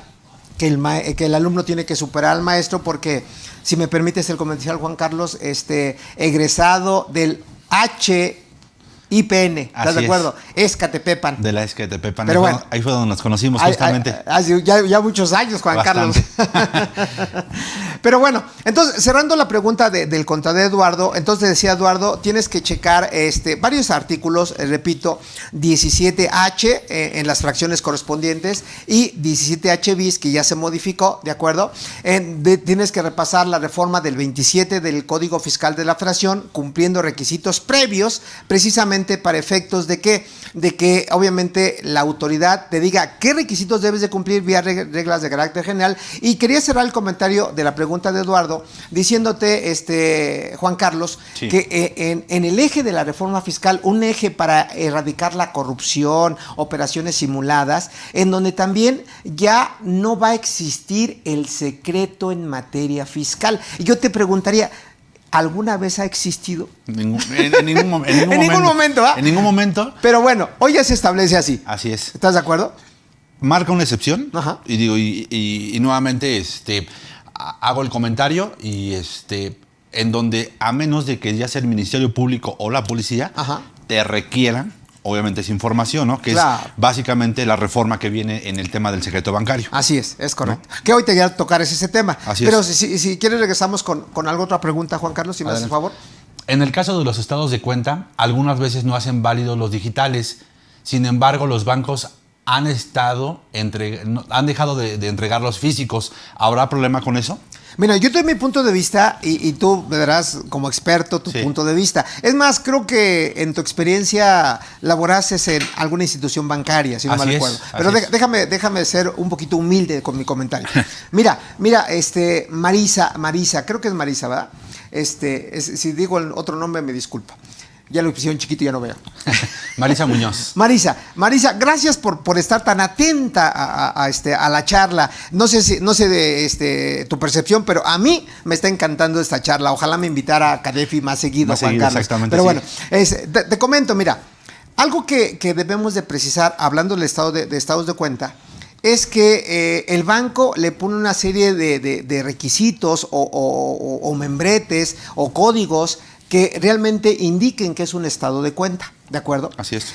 que el alumno tiene que superar al maestro porque, si me permites el comercial, Juan Carlos, egresado del HIPN, ¿estás de acuerdo? Escatepepan. De la Escatepepan. Pero bueno, ahí fue donde nos conocimos justamente. Hace ya muchos años, Juan Bastante. Carlos. Pero bueno, entonces, cerrando la pregunta del contador Eduardo, entonces decía Eduardo, tienes que checar varios artículos, repito, 17H en las fracciones correspondientes y 17H bis, que ya se modificó, ¿de acuerdo? Tienes que repasar la reforma del 27 del Código Fiscal de la Fracción, cumpliendo requisitos previos, precisamente para efectos de que obviamente la autoridad te diga qué requisitos debes de cumplir vía reglas de carácter general. Y quería cerrar el comentario de la pregunta de Eduardo diciéndote, Juan Carlos, sí, que en el eje de la reforma fiscal, un eje para erradicar la corrupción, operaciones simuladas, en donde también ya no va a existir el secreto en materia fiscal. Y yo te preguntaría, ¿alguna vez ha existido? En ningún momento. ¿Ah? En ningún momento. Pero bueno, hoy ya se establece así. Así es. ¿Estás de acuerdo? Marca una excepción. Ajá. Y digo, y nuevamente hago el comentario en donde, a menos de que ya sea el Ministerio Público o la policía, ajá, te requieran, obviamente, esa información, ¿no? Que claro, es básicamente la reforma que viene en el tema del secreto bancario. Así es correcto. ¿No? Que hoy te voy a tocar ese tema. Así pero es. Si quieres regresamos con alguna otra pregunta, Juan Carlos, si me haces el favor. En el caso de los estados de cuenta, algunas veces no hacen válidos los digitales. Sin embargo, los bancos han dejado de entregar los físicos. ¿Habrá problema con eso? Mira, yo doy mi punto de vista y tú me darás como experto tu punto de vista. Es más, creo que en tu experiencia laboraste en alguna institución bancaria, si no mal recuerdo. Pero déjame ser un poquito humilde con mi comentario. Mira, Marisa, creo que es Marisa, ¿verdad? Si digo el otro nombre, me disculpa. Ya lo pusieron chiquito y ya no veo. Marisa Muñoz. Marisa, gracias por estar tan atenta a la charla. No sé de tu percepción, pero a mí me está encantando esta charla. Ojalá me invitara a Cadefi más seguido, Juan Carlos. Exactamente. Pero bueno, te comento, mira, algo que debemos de precisar, hablando del estado de estados de cuenta, es que el banco le pone una serie de requisitos o membretes o códigos que realmente indiquen que es un estado de cuenta, ¿de acuerdo? Así es.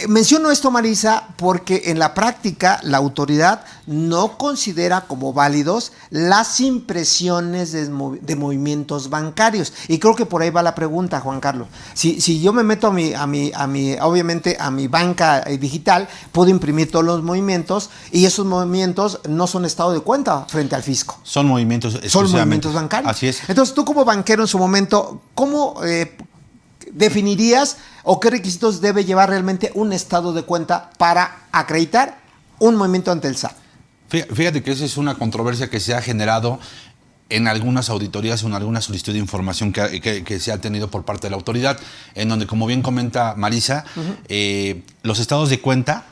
Menciono esto, Marisa, porque en la práctica la autoridad no considera como válidos las impresiones de movimientos bancarios. Y creo que por ahí va la pregunta, Juan Carlos. Si yo me meto obviamente a mi banca digital, puedo imprimir todos los movimientos y esos movimientos no son estado de cuenta frente al fisco. Son movimientos exclusivamente. Son movimientos bancarios. Así es. Entonces, tú como banquero en su momento, ¿cómo definirías o qué requisitos debe llevar realmente un estado de cuenta para acreditar un movimiento ante el SAT? Fíjate que esa es una controversia que se ha generado en algunas auditorías o en alguna solicitud de información que se ha tenido por parte de la autoridad, en donde, como bien comenta Marisa, los estados de cuenta,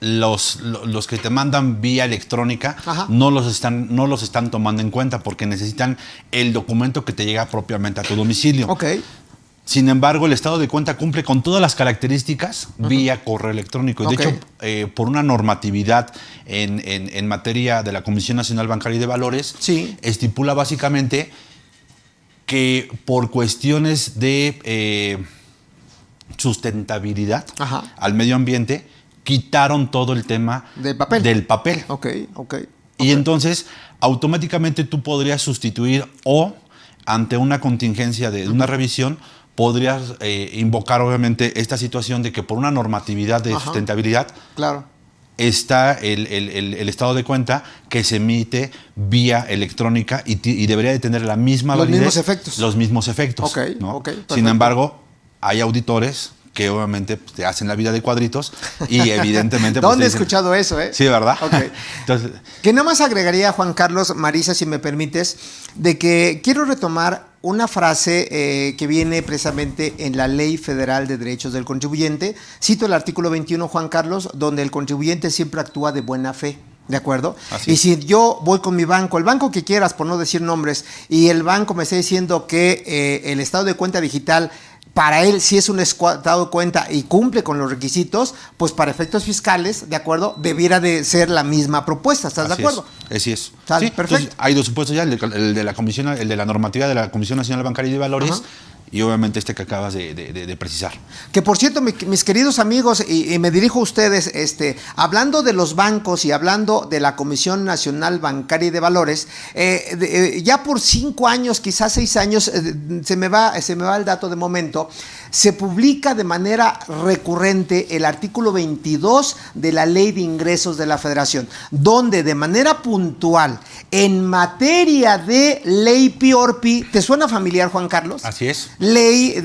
los que te mandan vía electrónica, no los están tomando en cuenta porque necesitan el documento que te llega propiamente a tu domicilio. Ok. Sin embargo, el estado de cuenta cumple con todas las características vía correo electrónico. Y de hecho, por una normatividad en materia de la Comisión Nacional Bancaria y de Valores, estipula básicamente que por cuestiones de sustentabilidad al medio ambiente, quitaron todo el tema del papel. Y entonces, automáticamente tú podrías sustituir o, ante una contingencia de una revisión, podrías invocar obviamente esta situación de que por una normatividad de sustentabilidad está el estado de cuenta que se emite vía electrónica y debería de tener la misma validez, los mismos efectos. ¿No? Sin embargo, hay auditores que obviamente te hacen la vida de cuadritos y evidentemente... ¿Dónde he escuchado eso? Sí, ¿verdad? Entonces, que nada más agregaría, Juan Carlos, Marisa, si me permites, de que quiero retomar una frase que viene precisamente en la Ley Federal de Derechos del Contribuyente. Cito el artículo 21, Juan Carlos, donde el contribuyente siempre actúa de buena fe. ¿De acuerdo? Y si yo voy con mi banco, el banco que quieras, por no decir nombres, y el banco me está diciendo que el estado de cuenta digital, para él, si es un estado de cuenta y cumple con los requisitos, pues para efectos fiscales, ¿de acuerdo? Debiera de ser la misma propuesta, ¿estás de acuerdo? Así es. Sí, perfecto. Entonces, hay dos supuestos ya, el de la normatividad de la Comisión Nacional Bancaria y de Valores, y obviamente este que acabas de precisar. Que por cierto, mis queridos amigos, y me dirijo a ustedes, hablando de los bancos y hablando de la Comisión Nacional Bancaria y de Valores, ya por 5 años, quizás 6 años, se me va el dato de momento, se publica de manera recurrente el artículo 22 de la Ley de Ingresos de la Federación, donde de manera puntual, en materia de ley PIORPI, ¿te suena familiar, Juan Carlos? Así es. Ley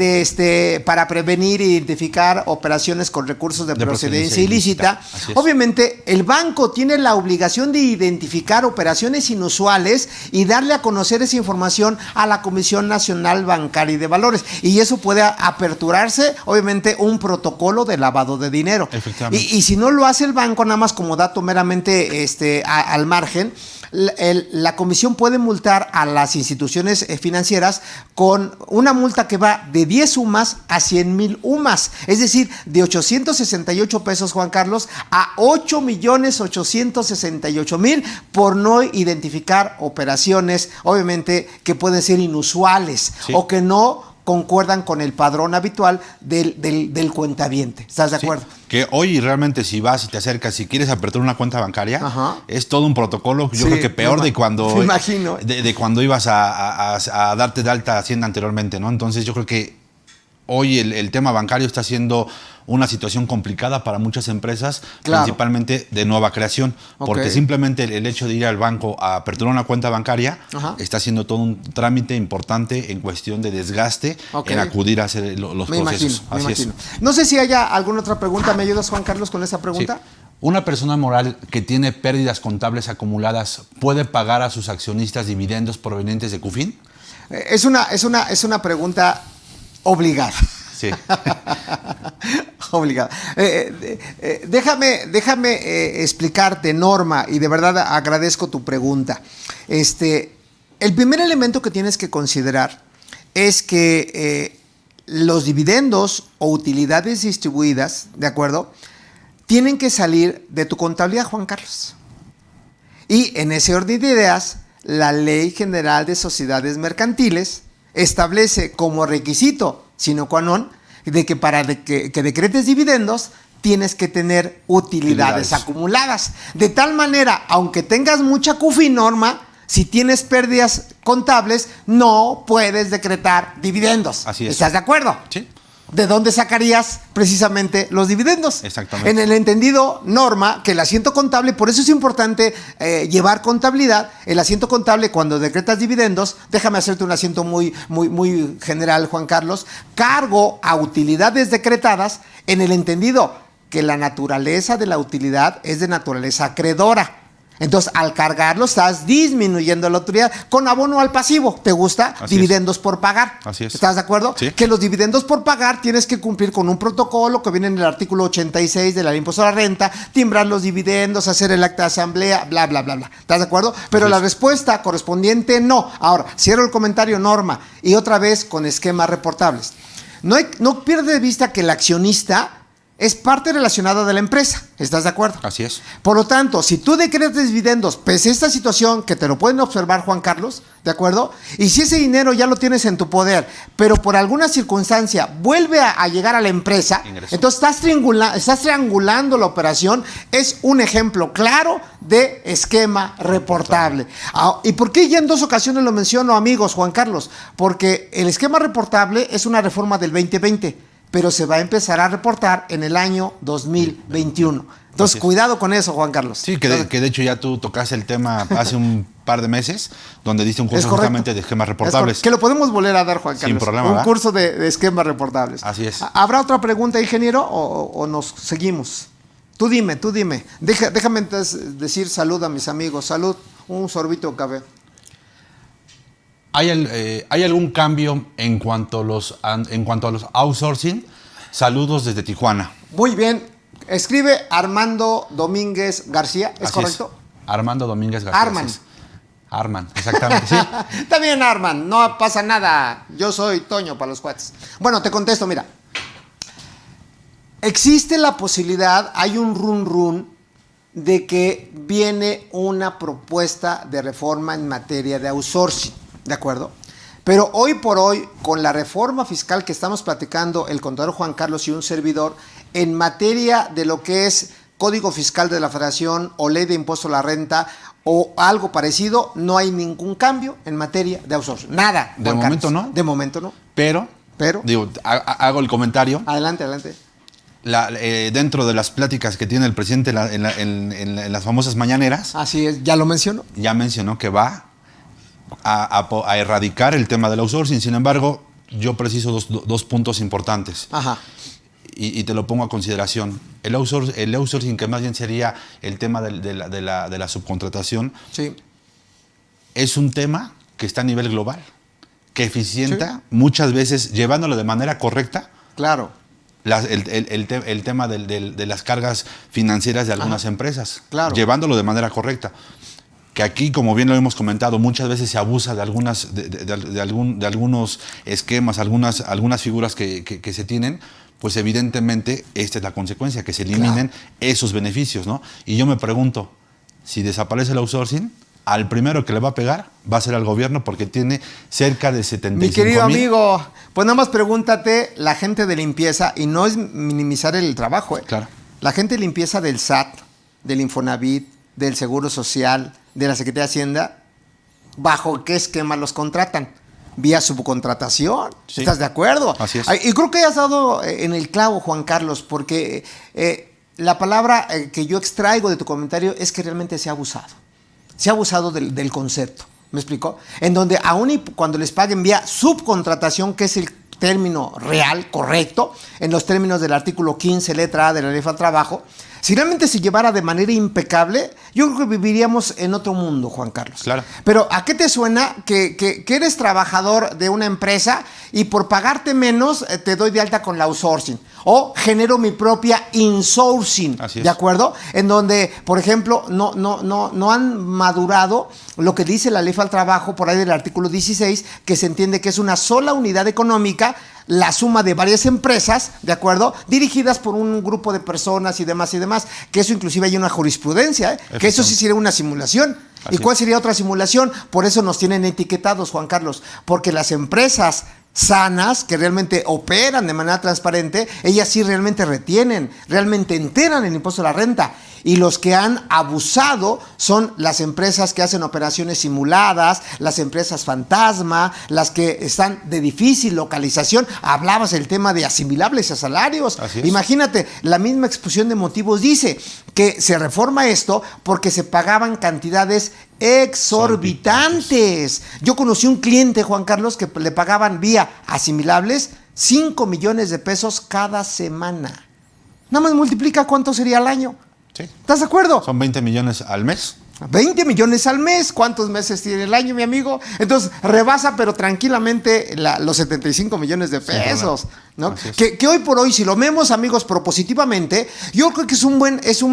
para prevenir e identificar operaciones con recursos de procedencia ilícita. Obviamente, el banco tiene la obligación de identificar operaciones inusuales y darle a conocer esa información a la Comisión Nacional Bancaria y de Valores. Y eso puede aperturarse, obviamente, un protocolo de lavado de dinero. Efectivamente. Y si no lo hace el banco, nada más como dato meramente al margen, la comisión puede multar a las instituciones financieras con una multa que va de 10 UMAS a 100,000 UMAS, es decir, de 868 pesos, Juan Carlos, a 8,868,000 por no identificar operaciones, obviamente, que pueden ser inusuales o que no concuerdan con el padrón habitual del cuentaviente. ¿Estás de acuerdo? Que hoy realmente si vas y te acercas, si quieres aperturar una cuenta bancaria, es todo un protocolo, yo creo que peor de cuando, me imagino. De cuando ibas a darte de alta Hacienda anteriormente, ¿no? Entonces yo creo que hoy el tema bancario está siendo una situación complicada para muchas empresas, principalmente de nueva creación, porque simplemente el hecho de ir al banco a aperturar una cuenta bancaria está haciendo todo un trámite importante en cuestión de desgaste en acudir a hacer los procesos. Me imagino. No sé si haya alguna otra pregunta. ¿Me ayudas, Juan Carlos, con esa pregunta? Sí. ¿Una persona moral que tiene pérdidas contables acumuladas puede pagar a sus accionistas dividendos provenientes de CUFIN? Es una pregunta obligada. Sí. Obligada. Déjame explicarte, Norma, y de verdad agradezco tu pregunta. El primer elemento que tienes que considerar es que los dividendos o utilidades distribuidas, ¿de acuerdo?, tienen que salir de tu contabilidad, Juan Carlos. Y en ese orden de ideas, la Ley General de Sociedades Mercantiles establece como requisito sine qua non de que para que decretes dividendos tienes que tener utilidades acumuladas. De tal manera, aunque tengas mucha CUFIN, Norma, si tienes pérdidas contables, no puedes decretar dividendos. Así es. ¿Estás de acuerdo? Sí. ¿de dónde sacarías precisamente los dividendos? Exactamente. En el entendido norma, que el asiento contable, por eso es importante llevar contabilidad. El asiento contable, cuando decretas dividendos, déjame hacerte un asiento muy general, Juan Carlos, cargo a utilidades decretadas, en el entendido que la naturaleza de la utilidad es de naturaleza acreedora. Entonces, al cargarlo, estás disminuyendo la utilidad con abono al pasivo. ¿Te gusta? Así dividendos por pagar. Así es. ¿Estás de acuerdo? Sí. Que los dividendos por pagar tienes que cumplir con un protocolo que viene en el artículo 86 de la ley de impuesto a la renta, timbrar los dividendos, hacer el acta de asamblea, bla, bla, bla, bla. ¿Estás de acuerdo? Pero Así la es. respuesta correspondiente, no. Ahora, cierro el comentario, Norma, y otra vez con esquemas reportables. No pierde de vista que el accionista es parte relacionada de la empresa. ¿Estás de acuerdo? Así es. Por lo tanto, si tú decretas dividendos, pese a esta situación que te lo pueden observar, Juan Carlos, ¿de acuerdo? Y si ese dinero ya lo tienes en tu poder, pero por alguna circunstancia vuelve a llegar a la empresa, Ingreso. entonces estás triangulando la operación, es un ejemplo claro de esquema reportable. ¿Y por qué ya en 2 ocasiones lo menciono, amigos, Juan Carlos? Porque el esquema reportable es una reforma del 2020. Pero se va a empezar a reportar en el año 2021. Entonces, cuidado con eso, Juan Carlos. Sí, que de hecho ya tú tocaste el tema hace un par de meses, donde diste un curso justamente de esquemas reportables. Que lo podemos volver a dar, Juan Carlos. Sin problema, un ¿verdad? curso de esquemas reportables. Así es. ¿Habrá otra pregunta, ingeniero, o nos seguimos? Tú dime. Déjame entonces decir salud a mis amigos. Salud, un sorbito de café. ¿Hay algún cambio en cuanto a los outsourcing? Saludos desde Tijuana. Muy bien. Escribe Armando Domínguez García, ¿es Así correcto? Armando Domínguez García. Arman. así es. Arman, exactamente, sí. Está bien, Arman, no pasa nada. Yo soy Toño para los cuates. Bueno, te contesto, mira. Existe la posibilidad, hay un run de que viene una propuesta de reforma en materia de outsourcing. ¿De acuerdo? Pero hoy por hoy, con la reforma fiscal que estamos platicando el contador Juan Carlos y un servidor, en materia de lo que es Código Fiscal de la Federación o Ley de Impuesto a la Renta o algo parecido, no hay ningún cambio en materia de outsourcing. Nada. De Juan momento Carlos. no. De momento no. Pero, digo, hago el comentario. Adelante. Dentro de las pláticas que tiene el presidente en las famosas mañaneras, Así es, ya lo menciono. ya mencionó que va a erradicar el tema del outsourcing. Sin embargo, yo preciso dos puntos importantes. Ajá. Y te lo pongo a consideración. El outsourcing, que más bien sería el tema de la subcontratación, Sí. es un tema que está a nivel global, que eficienta muchas veces, llevándolo de manera correcta, Claro. el tema de las cargas financieras de algunas empresas, Claro. llevándolo de manera correcta. Que aquí, como bien lo hemos comentado, muchas veces se abusa de algunos esquemas, algunas figuras que se tienen, pues evidentemente esta es la consecuencia, que se eliminen esos beneficios, ¿no? Y yo me pregunto, si desaparece el outsourcing, al primero que le va a pegar va a ser al gobierno, porque tiene cerca de 75,000. Mi querido amigo, pues nada más pregúntate, la gente de limpieza, y no es minimizar el trabajo, Claro. La gente de limpieza del SAT, del Infonavit, del Seguro Social, de la Secretaría de Hacienda, ¿bajo qué esquema los contratan? Vía subcontratación. Sí. ¿Estás de acuerdo? Así es. Y creo que has dado en el clavo, Juan Carlos, porque la palabra que yo extraigo de tu comentario es que realmente se ha abusado. Se ha abusado del concepto. ¿Me explicó? En donde aún y cuando les paguen vía subcontratación, que es el término real, correcto, en los términos del artículo 15, letra A de la Ley del Trabajo, si realmente se llevara de manera impecable, yo creo que viviríamos en otro mundo, Juan Carlos. Claro. Pero ¿a qué te suena que eres trabajador de una empresa y por pagarte menos te doy de alta con la outsourcing? O genero mi propia insourcing, Así es. ¿de acuerdo? En donde, por ejemplo, no han madurado lo que dice la Ley del Trabajo, por ahí del artículo 16, que se entiende que es una sola unidad económica, la suma de varias empresas, ¿de acuerdo? Dirigidas por un grupo de personas y demás, que eso inclusive hay una jurisprudencia, que eso sí sería una simulación. ¿Y cuál sería otra simulación? Por eso nos tienen etiquetados, Juan Carlos, porque las empresas sanas, que realmente operan de manera transparente, ellas sí realmente retienen, realmente enteran el impuesto a la renta. Y los que han abusado son las empresas que hacen operaciones simuladas, las empresas fantasma, las que están de difícil localización. Hablabas del tema de asimilables a salarios. Así es. Imagínate, la misma exposición de motivos dice que se reforma esto porque se pagaban cantidades exorbitantes. Yo conocí un cliente, Juan Carlos, que le pagaban vía asimilables 5 millones de pesos cada semana. Nada más multiplica cuánto sería al año. Sí. ¿Estás de acuerdo? Son 20 millones al mes. 20 millones al mes. ¿Cuántos meses tiene el año, mi amigo? Entonces, rebasa, pero tranquilamente los 75 millones de pesos, ¿no? Que hoy por hoy, si lo vemos, amigos, propositivamente, yo creo que es un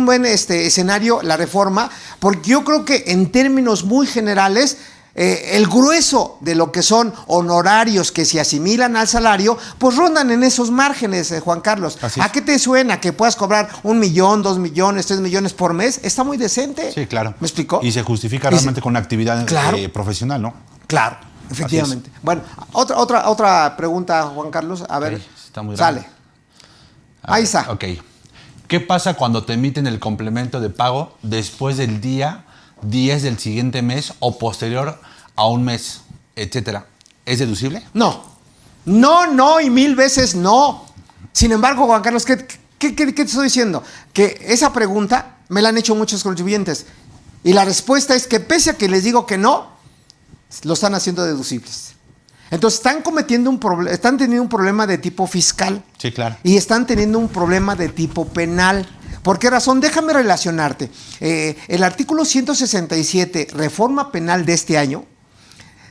buen escenario la reforma, porque yo creo que en términos muy generales, el grueso de lo que son honorarios que se asimilan al salario, pues rondan en esos márgenes, Juan Carlos. ¿A qué te suena que puedas cobrar 1 millón, 2 millones, 3 millones por mes? Está muy decente. Sí, claro. ¿Me explicó? Y se justifica realmente con una actividad profesional, ¿no? Claro, efectivamente. Bueno, otra pregunta, Juan Carlos. A ver, está muy sale. Ahí está. Ok. ¿Qué pasa cuando te emiten el complemento de pago después del día 10 del siguiente mes o posterior a un mes, etcétera? ¿Es deducible? No. No y 1000 veces no. Sin embargo, Juan Carlos, ¿qué te estoy diciendo? Que esa pregunta me la han hecho muchos contribuyentes. Y la respuesta es que pese a que les digo que no, lo están haciendo deducibles. Entonces están teniendo un problema de tipo fiscal. Sí, claro. Y están teniendo un problema de tipo penal. ¿Por qué razón? Déjame relacionarte. El artículo 167, reforma penal de este año,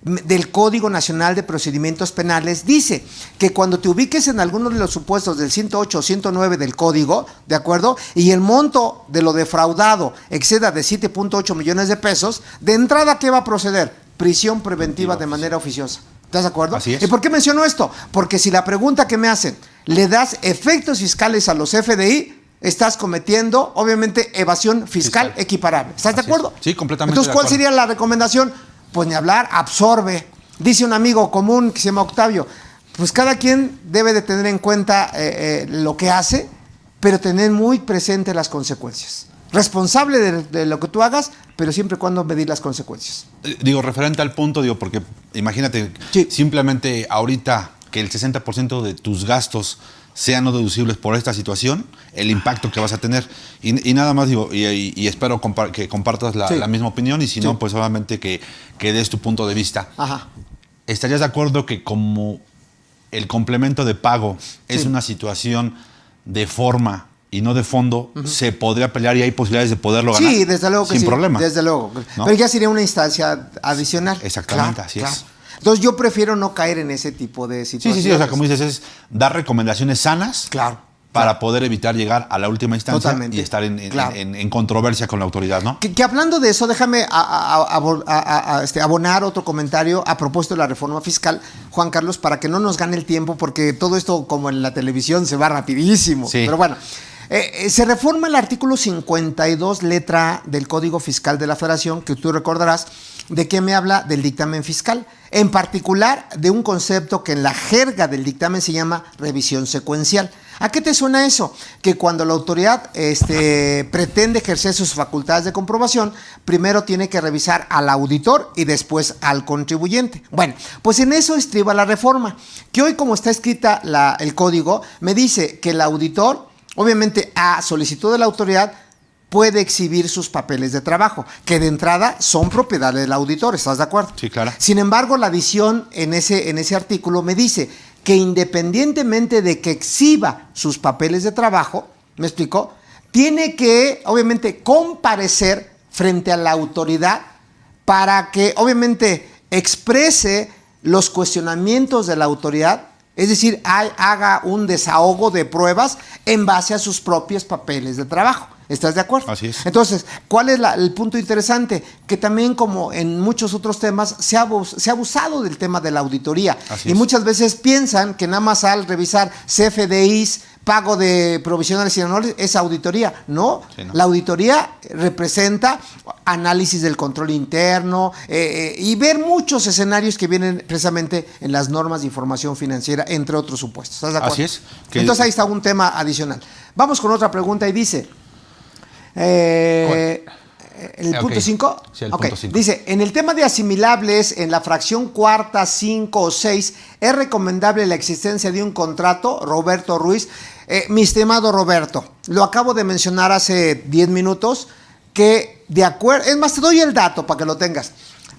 del Código Nacional de Procedimientos Penales, dice que cuando te ubiques en alguno de los supuestos del 108 o 109 del Código, ¿de acuerdo? Y el monto de lo defraudado exceda de 7.8 millones de pesos, de entrada, ¿qué va a proceder? Prisión preventiva de manera oficiosa. ¿Estás de acuerdo? Así es. ¿Y por qué menciono esto? Porque si la pregunta que me hacen, ¿le das efectos fiscales a los FDI? Estás cometiendo, obviamente, evasión fiscal equiparable. ¿Estás de acuerdo? Sí, completamente. Entonces, ¿cuál sería la recomendación? Pues ni hablar, absorbe. Dice un amigo común que se llama Octavio, pues cada quien debe de tener en cuenta lo que hace, pero tener muy presente las consecuencias. Responsable de lo que tú hagas, pero siempre y cuando medir las consecuencias. Digo, referente al punto, porque imagínate, simplemente ahorita que el 60% de tus gastos sean no deducibles por esta situación, el impacto que vas a tener. Y nada más digo, y espero que compartas la misma opinión, y si no, pues obviamente que des tu punto de vista. Ajá. ¿Estarías de acuerdo que como el complemento de pago es una situación de forma y no de fondo, se podría pelear y hay posibilidades de poderlo ganar? Sí, desde luego que sí. Sin problema. Desde luego. ¿No? Pero ya sería una instancia adicional. Exactamente, así es. Entonces yo prefiero no caer en ese tipo de situaciones. Sí, o sea, como dices, es dar recomendaciones sanas para poder evitar llegar a la última instancia y estar en controversia con la autoridad, ¿no? Que hablando de eso, déjame abonar otro comentario a propósito de la reforma fiscal, Juan Carlos, para que no nos gane el tiempo, porque todo esto, como en la televisión, se va rapidísimo. Sí. Pero bueno, se reforma el artículo 52, letra A del Código Fiscal de la Federación, que tú recordarás, de que me habla del dictamen fiscal, en particular de un concepto que en la jerga del dictamen se llama revisión secuencial. ¿A qué te suena eso? Que cuando la autoridad pretende ejercer sus facultades de comprobación, primero tiene que revisar al auditor y después al contribuyente. Bueno, pues en eso estriba la reforma, que hoy, como está escrita el código, me dice que el auditor, obviamente a solicitud de la autoridad, puede exhibir sus papeles de trabajo, que de entrada son propiedad del auditor, ¿estás de acuerdo? Sí, claro. Sin embargo, la adición en ese artículo me dice que independientemente de que exhiba sus papeles de trabajo, ¿me explicó? Tiene que, obviamente, comparecer frente a la autoridad para que, obviamente, exprese los cuestionamientos de la autoridad, es decir, haga un desahogo de pruebas en base a sus propios papeles de trabajo. ¿Estás de acuerdo? Así es. Entonces, ¿cuál es el punto interesante? Que también, como en muchos otros temas, se ha abusado del tema de la auditoría. Y muchas veces piensan que nada más al revisar CFDIs, pago de provisionales y anuales es auditoría. No, Sí, no. la auditoría representa análisis del control interno y ver muchos escenarios que vienen precisamente en las normas de información financiera, entre otros supuestos. ¿Estás de acuerdo? Así es. Entonces ahí está un tema adicional. Vamos con otra pregunta y dice... ¿El punto 5? Sí, el punto 5. Dice, en el tema de asimilables, en la fracción cuarta, 5 o 6, ¿es recomendable la existencia de un contrato? Roberto Ruiz. Mi estimado Roberto, lo acabo de mencionar hace 10 minutos, que de acuerdo, es más, te doy el dato para que lo tengas.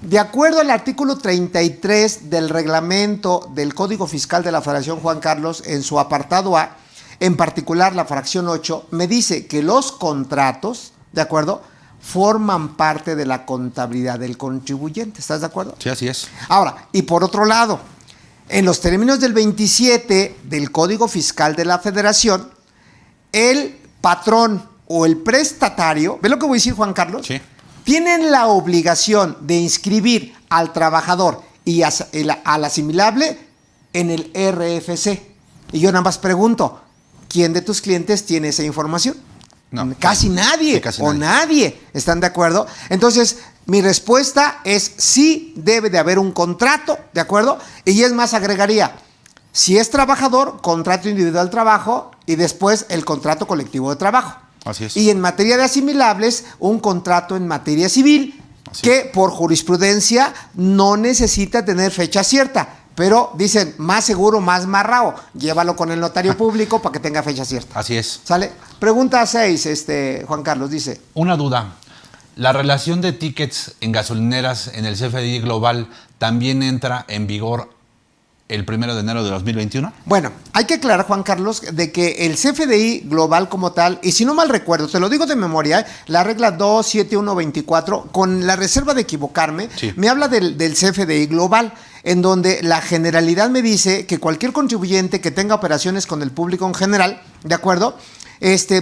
De acuerdo al artículo 33 del reglamento del Código Fiscal de la Federación, Juan Carlos, en su apartado A, en particular la fracción 8, me dice que los contratos, ¿de acuerdo?, forman parte de la contabilidad del contribuyente. ¿Estás de acuerdo? Sí, así es. Ahora, y por otro lado, en los términos del 27 del Código Fiscal de la Federación, el patrón o el prestatario, ¿ve lo que voy a decir, Juan Carlos? Sí. Tienen la obligación de inscribir al trabajador y al asimilable en el RFC. Y yo nada más pregunto, ¿quién de tus clientes tiene esa información? No. Casi nadie, Sí, casi o nadie. ¿Están de acuerdo? Entonces, mi respuesta es sí debe de haber un contrato, ¿de acuerdo? Y es más, agregaría, si es trabajador, contrato individual de trabajo y después el contrato colectivo de trabajo. Así es. Y en materia de asimilables, un contrato en materia civil que por jurisprudencia no necesita tener fecha cierta. Pero dicen, más seguro, más marrao. Llévalo con el notario público para que tenga fecha cierta. Así es. ¿Sale? Pregunta 6, Juan Carlos, dice. Una duda. ¿La relación de tickets en gasolineras en el CFDI global también entra en vigor el 1 de enero de 2021? Bueno, hay que aclarar, Juan Carlos, de que el CFDI global como tal, y si no mal recuerdo, te lo digo de memoria, la regla 27124, con la reserva de equivocarme, Sí. me habla del CFDI global, en donde la generalidad me dice que cualquier contribuyente que tenga operaciones con el público en general, ¿de acuerdo?,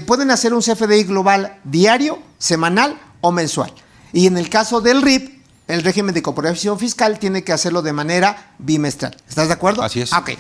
pueden hacer un CFDI global diario, semanal o mensual. Y en el caso del RIP, el régimen de incorporación fiscal tiene que hacerlo de manera bimestral. ¿Estás de acuerdo? Así es. Ok.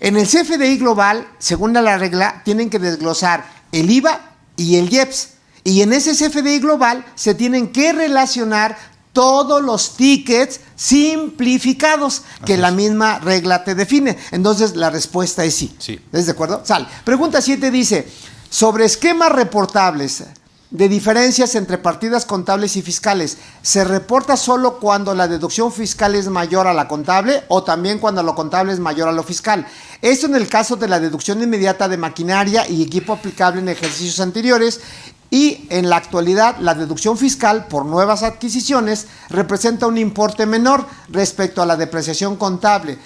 En el CFDI global, según la regla, tienen que desglosar el IVA y el IEPS. Y en ese CFDI global se tienen que relacionar todos los tickets simplificados que la misma regla te define. Entonces, la respuesta es sí. Sí. ¿Estás de acuerdo? Sale. Pregunta 7 dice, sobre esquemas reportables de diferencias entre partidas contables y fiscales, ¿se reporta solo cuando la deducción fiscal es mayor a la contable o también cuando lo contable es mayor a lo fiscal? Esto en el caso de la deducción inmediata de maquinaria y equipo aplicable en ejercicios anteriores, y en la actualidad la deducción fiscal por nuevas adquisiciones representa un importe menor respecto a la depreciación contable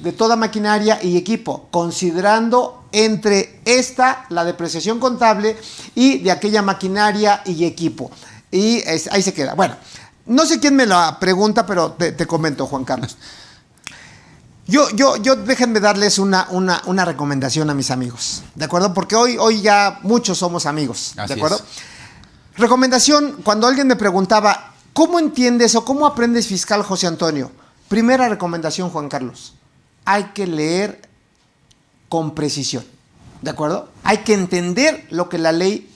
de toda maquinaria y equipo, considerando entre esta la depreciación contable y de aquella maquinaria y equipo. Y ahí se queda. Bueno, no sé quién me la pregunta, pero te comento, Juan Carlos. Yo déjenme darles una recomendación a mis amigos, ¿de acuerdo? Porque hoy ya muchos somos amigos, ¿de Así acuerdo? es. Recomendación, cuando alguien me preguntaba, ¿cómo entiendes o cómo aprendes fiscal, José Antonio? Primera recomendación, Juan Carlos, hay que leer con precisión, ¿de acuerdo? Hay que entender lo que la ley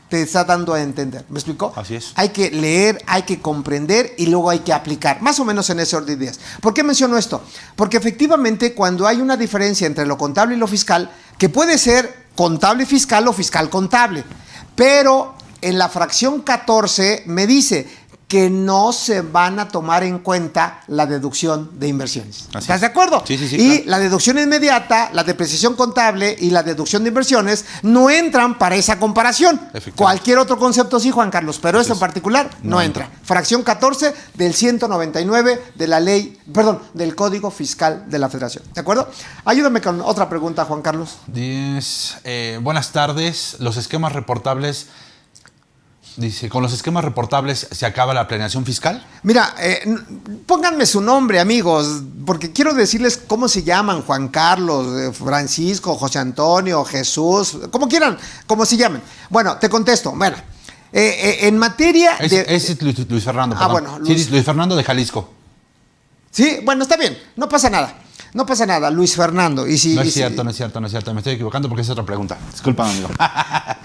te está dando a entender, ¿me explicó? Así es. Hay que leer, hay que comprender y luego hay que aplicar, más o menos en ese orden de ideas. ¿Por qué menciono esto? Porque efectivamente cuando hay una diferencia entre lo contable y lo fiscal, que puede ser contable fiscal o fiscal contable, pero en la fracción 14 me dice que no se van a tomar en cuenta la deducción de inversiones. Así ¿Estás es. de acuerdo? Sí, sí, sí, Y claro. la deducción inmediata, la depreciación contable y la deducción de inversiones no entran para esa comparación. Efectivamente. Cualquier otro concepto sí, Juan Carlos, pero eso en es. particular no No entra. entra. Fracción 14 del 199 de la ley, perdón, del Código Fiscal de la Federación. ¿De acuerdo? Ayúdame con otra pregunta, Juan Carlos. 10. Buenas tardes. Los esquemas reportables. Dice, ¿con los esquemas reportables se acaba la planeación fiscal? Mira, pónganme su nombre, amigos, porque quiero decirles cómo se llaman, Juan Carlos, Francisco, José Antonio, Jesús, como quieran, como se llamen. Bueno, te contesto. Bueno, en materia Es Luis Fernando, perdón. bueno, Sí, Luis Fernando de Jalisco. Sí, bueno, está bien, no pasa nada. No pasa nada, Luis Fernando. Y si, No y es si- cierto, no es cierto, no es cierto. Me estoy equivocando porque es otra pregunta. Discúlpame, amigo.